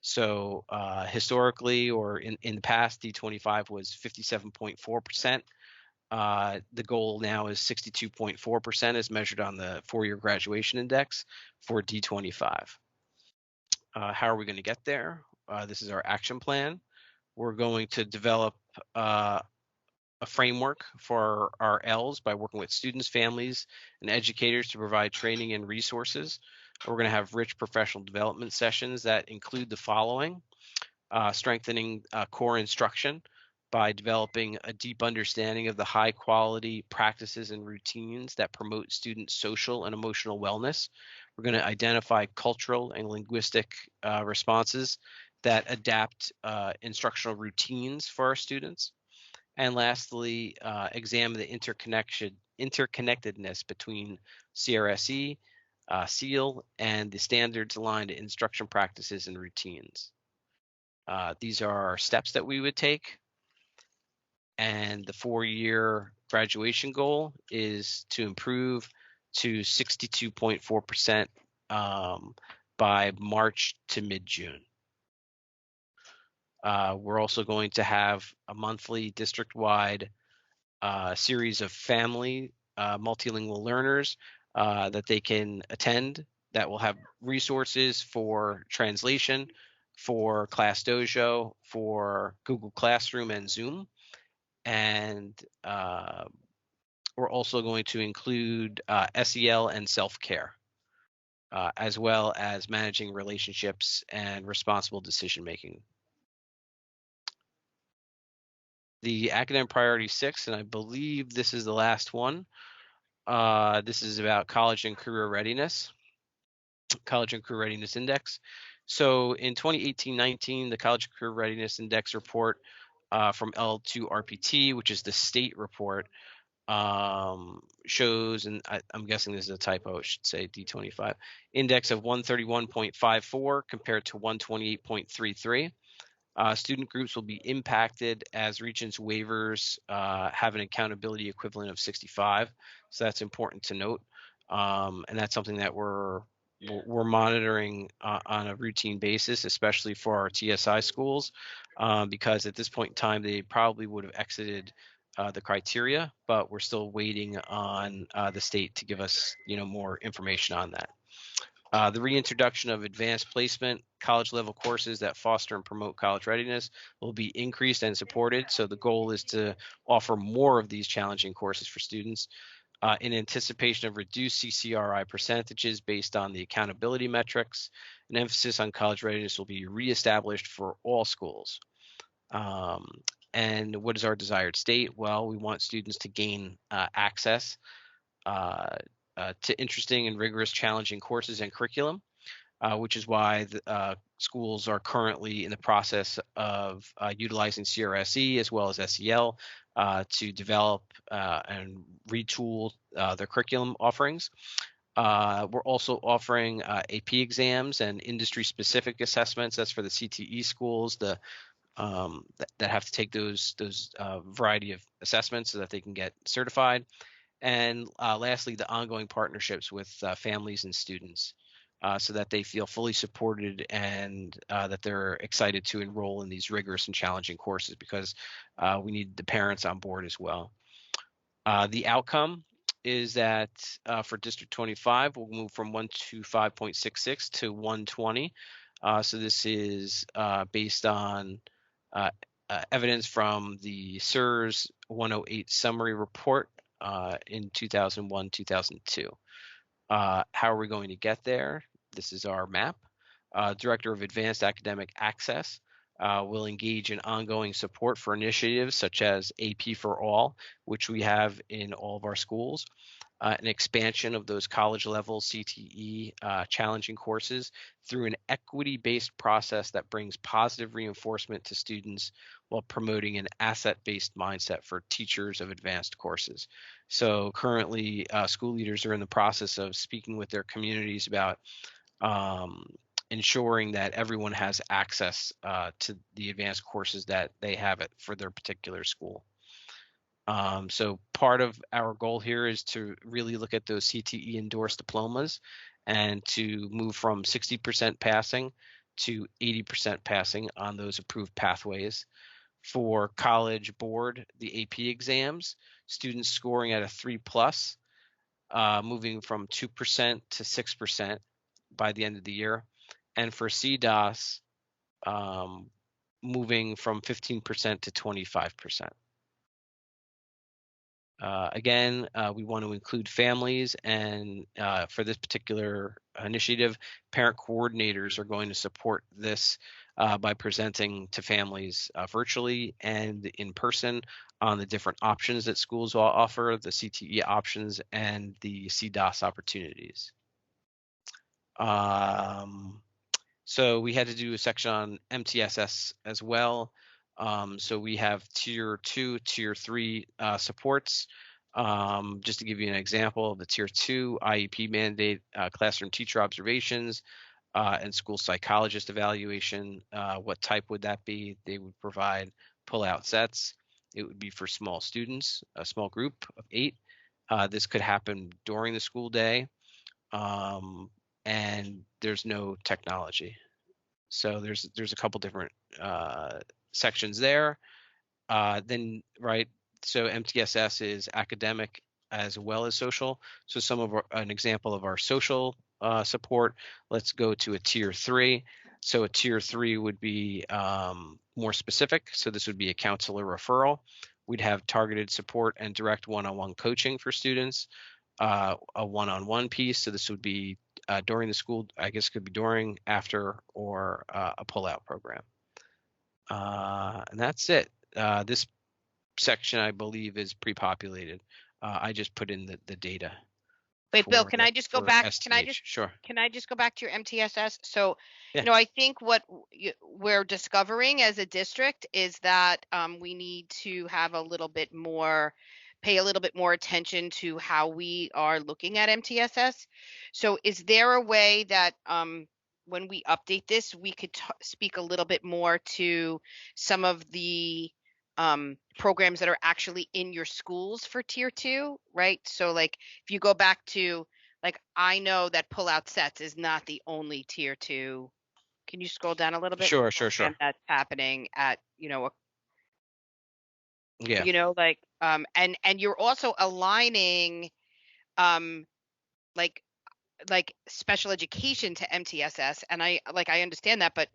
So historically or in the past, D25 was 57.4%. The goal now is 62.4% as measured on the 4-year graduation index for D25. How are we going to get there? This is our action plan. We're going to develop a framework for our Ls by working with students, families, and educators to provide training and resources. We're going to have rich professional development sessions that include the following: strengthening core instruction by developing a deep understanding of the high quality practices and routines that promote student social and emotional wellness. We're going to identify cultural and linguistic responses that adapt instructional routines for our students. And lastly, examine the interconnectedness between CRSE, SEAL, and the standards aligned to instruction practices and routines. These are our steps that we would take. And the 4-year graduation goal is to improve to 62.4% by March to mid-June. We're also going to have a monthly district-wide series of family multilingual learners that they can attend that will have resources for translation, for Class Dojo, for Google Classroom and Zoom. And we're also going to include SEL and self-care, as well as managing relationships and responsible decision-making. The academic priority 6, and I believe this is the last one. This is about college and career readiness, College and Career Readiness Index. So in 2018-19, the College and Career Readiness Index report from L2RPT, which is the state report, shows, and I'm guessing this is a typo, it should say D25, index of 131.54 compared to 128.33. Student groups will be impacted as Regents waivers have an accountability equivalent of 65. So that's important to note. And that's something that we're monitoring on a routine basis, especially for our TSI schools, because at this point in time, they probably would have exited the criteria, but we're still waiting on the state to give us, more information on that. The reintroduction of advanced placement college level courses that foster and promote college readiness will be increased and supported. So the goal is to offer more of these challenging courses for students in anticipation of reduced CCRI percentages based on the accountability metrics. An emphasis on college readiness will be reestablished for all schools. And what is our desired state? Well, we want students to gain access to interesting and rigorous challenging courses and curriculum, which is why the schools are currently in the process of utilizing CRSE as well as SEL to develop and retool their curriculum offerings. We're also offering AP exams and industry-specific assessments. That's for the CTE schools, that have to take those variety of assessments so that they can get certified. And lastly, the ongoing partnerships with families and students so that they feel fully supported and that they're excited to enroll in these rigorous and challenging courses, because we need the parents on board as well. The outcome is that for District 25, we'll move from 125.66 to 120. So this is based on evidence from the SIRS 108 summary report in 2001-2002. How are we going to get there? This is our map. Director of Advanced Academic Access will engage in ongoing support for initiatives such as AP for All, which we have in all of our schools. An expansion of those college level CTE challenging courses through an equity-based process that brings positive reinforcement to students while promoting an asset-based mindset for teachers of advanced courses. So currently, school leaders are in the process of speaking with their communities about ensuring that everyone has access to the advanced courses that they have for their particular school. So part of our goal here is to really look at those CTE endorsed diplomas and to move from 60% passing to 80% passing on those approved pathways. For College Board, the AP exams, students scoring at a 3+, moving from 2% to 6% by the end of the year. and for CDOS, moving from 15% to 25%. Again, we want to include families, and for this particular initiative, parent coordinators are going to support this by presenting to families virtually and in person on the different options that schools will offer, the CTE options and the CDOS opportunities. So we had to do a section on MTSS as well. So we have tier 2, tier 3 supports. Just to give you an example of the tier 2 IEP mandate, classroom teacher observations, and school psychologist evaluation. What type would that be? They would provide pull-out sets. It would be for small students, a small group of 8. This could happen during the school day, and there's no technology. So there's a couple different sections there. Then, right, so MTSS is academic as well as social. So some of an example of our social support, let's go to a tier 3. So a tier 3 would be more specific. So this would be a counselor referral. We'd have targeted support and direct one-on-one coaching for students, a one-on-one piece. So this would be during the school, I guess could be during, after, or a pull-out program. And that's it. This section, I believe, is pre-populated. I just put in the data. Wait, Bill, can I just go back? Sure. Can I just go back to your MTSS? So, Yeah. I think what we're discovering as a district is that we need to have pay a little bit more attention to how we are looking at MTSS. So is there a way that when we update this, we could speak a little bit more to some of the programs that are actually in your schools for tier 2, right? So like if you go back to, like, I know that pull-out sets is not the only tier 2. Can you scroll down a little bit? Sure. And that's happening at, Yeah. like, and you're also aligning, like special education to MTSS. And I understand that, but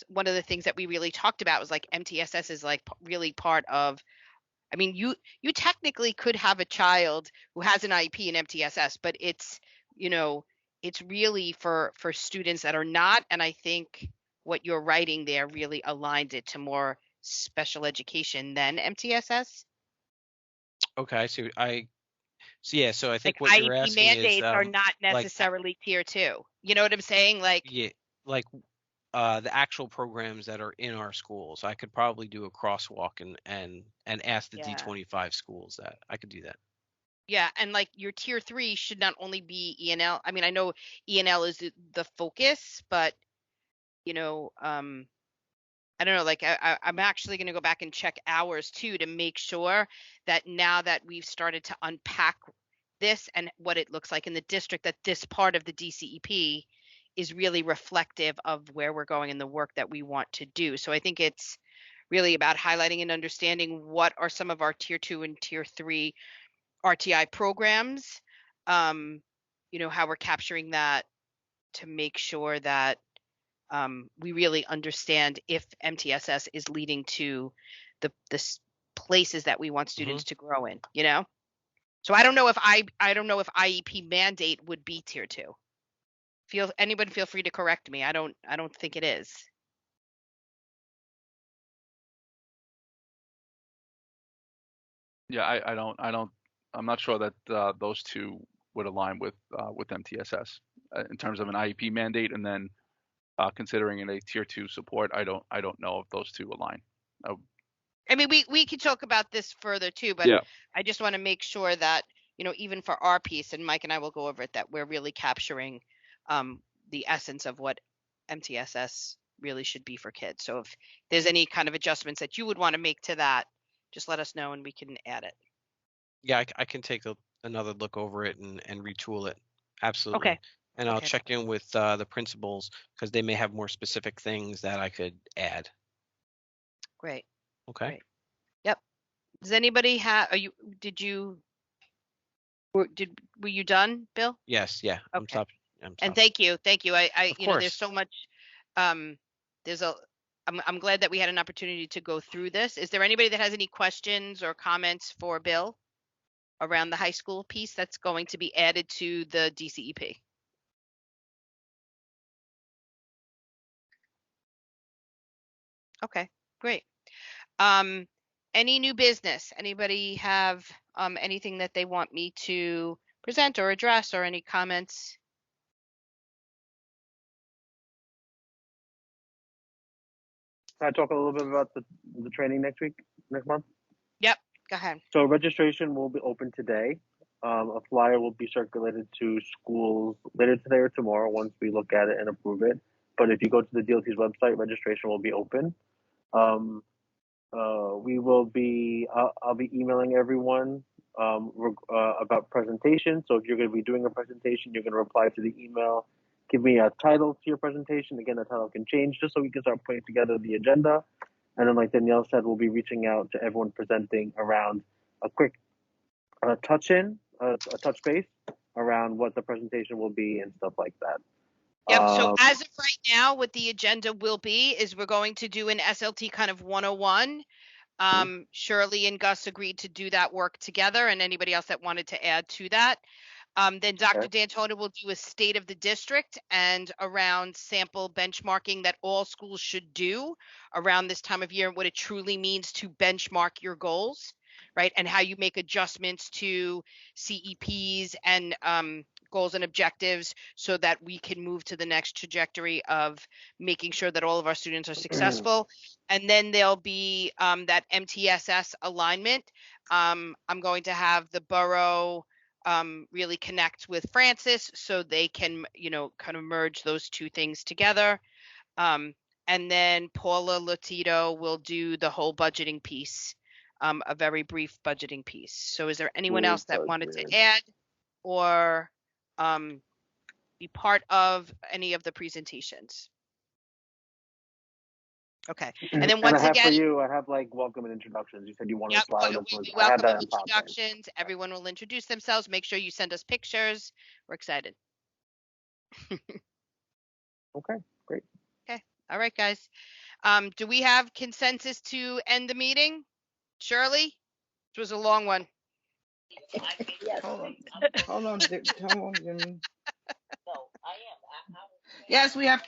one of the things that we really talked about was like MTSS is like really part of, I mean, you technically could have a child who has an IEP in MTSS, but it's, it's really for students that are not. And I think what you're writing there really aligns it to more special education than MTSS. Okay. So I think Like what you're IEP asking mandates is are not like, necessarily tier 2. You know what I'm saying? Like, yeah, like the actual programs that are in our schools. I could probably do a crosswalk and ask the Yeah. D25 schools that. I could do that. Yeah, and like your tier 3 should not only be ENL. I mean, I know ENL is the focus, but I don't know, like I'm actually going to go back and check ours too to make sure that now that we've started to unpack this and what it looks like in the district, that this part of the DCEP is really reflective of where we're going in the work that we want to do. So I think it's really about highlighting and understanding what are some of our tier 2 and tier 3 RTI programs, how we're capturing that to make sure that we really understand if MTSS is leading to the places that we want students to grow in, So I don't know if IEP mandate would be tier 2. Anyone feel free to correct me. I don't think it is. Yeah, I'm not sure that those two would align with MTSS in terms of an IEP mandate, and then considering it a tier 2 support. I don't know if those two align. I mean, we could talk about this further too, but Yeah. I just want to make sure that, even for our piece, and Mike and I will go over it, that we're really capturing the essence of what MTSS really should be for kids. So if there's any kind of adjustments that you would want to make to that, just let us know and we can add it. Yeah, I can take another look over it and retool it. Absolutely. Okay. And I'll Okay. check in with the principals because they may have more specific things that I could add. Great. Okay. Great. Yep. Does anybody have? Were you done, Bill? Yes. Yeah. Okay. I'm And stopping. thank you. I Of course. there's so much there's a I'm glad that we had an opportunity to go through this. Is there anybody that has any questions or comments for Bill around the high school piece that's going to be added to the DCEP? Okay, great. Any new business? Anybody have anything that they want me to present or address, or any comments? Can I talk a little bit about the training next month? Yep, go ahead. So registration will be open today. A flyer will be circulated to schools later today or tomorrow once we look at it and approve it. But if you go to the DLT's website, registration will be open. We will be, I'll be emailing everyone about presentation. So if you're going to be doing a presentation, you're going to reply to the email. Give me a title to your presentation. Again, the title can change just so we can start putting together the agenda. And then, like Danielle said, we'll be reaching out to everyone presenting around a quick touch base around what the presentation will be and stuff like that. Yep. So as of right now, what the agenda will be is we're going to do an SLT kind of 101. Shirley and Gus agreed to do that work together, and anybody else that wanted to add to that. Then Dr. D'Antona will do a state of the district and around sample benchmarking that all schools should do around this time of year and what it truly means to benchmark your goals, right? And how you make adjustments to CEPs and goals and objectives so that we can move to the next trajectory of making sure that all of our students are successful. And then there'll be that MTSS alignment. I'm going to have the borough really connect with Francis so they can, kind of merge those two things together. And then Paula Lotito will do the whole budgeting piece, a very brief budgeting piece. So is there anyone else that wanted to add or be part of any of the presentations? Okay. And then once again, for you, I have like welcome and introductions. You said you wanted a slide. We welcome and introductions. Everyone will introduce themselves. Make sure you send us pictures. We're excited. Okay, great. Okay. All right, guys. Do we have consensus to end the meeting? Shirley? It was a long one. Yes. Hold on, Jimmy. Yes, we have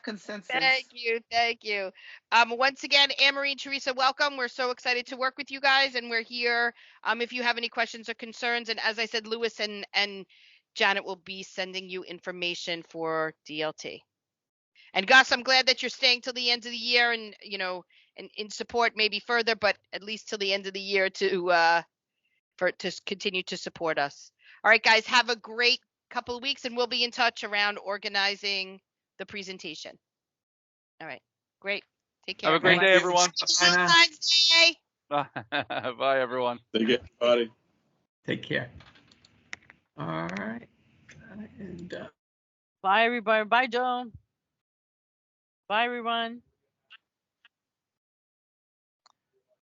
consensus. Thank you. Once again, Anne-Marie and Teresa, welcome. We're so excited to work with you guys, and we're here if you have any questions or concerns. And as I said, Lewis and Janet will be sending you information for DLT. And Gus, I'm glad that you're staying till the end of the year and, and in support maybe further, but at least till the end of the year to continue to support us. All right, guys, have a great couple of weeks and we'll be in touch around organizing the presentation. All right, great. Take care. Have a great day, everyone. Valentine's Day. Bye, everyone. Take care, buddy. Take care. All right. And bye, everybody. Bye, Joan. Bye, everyone.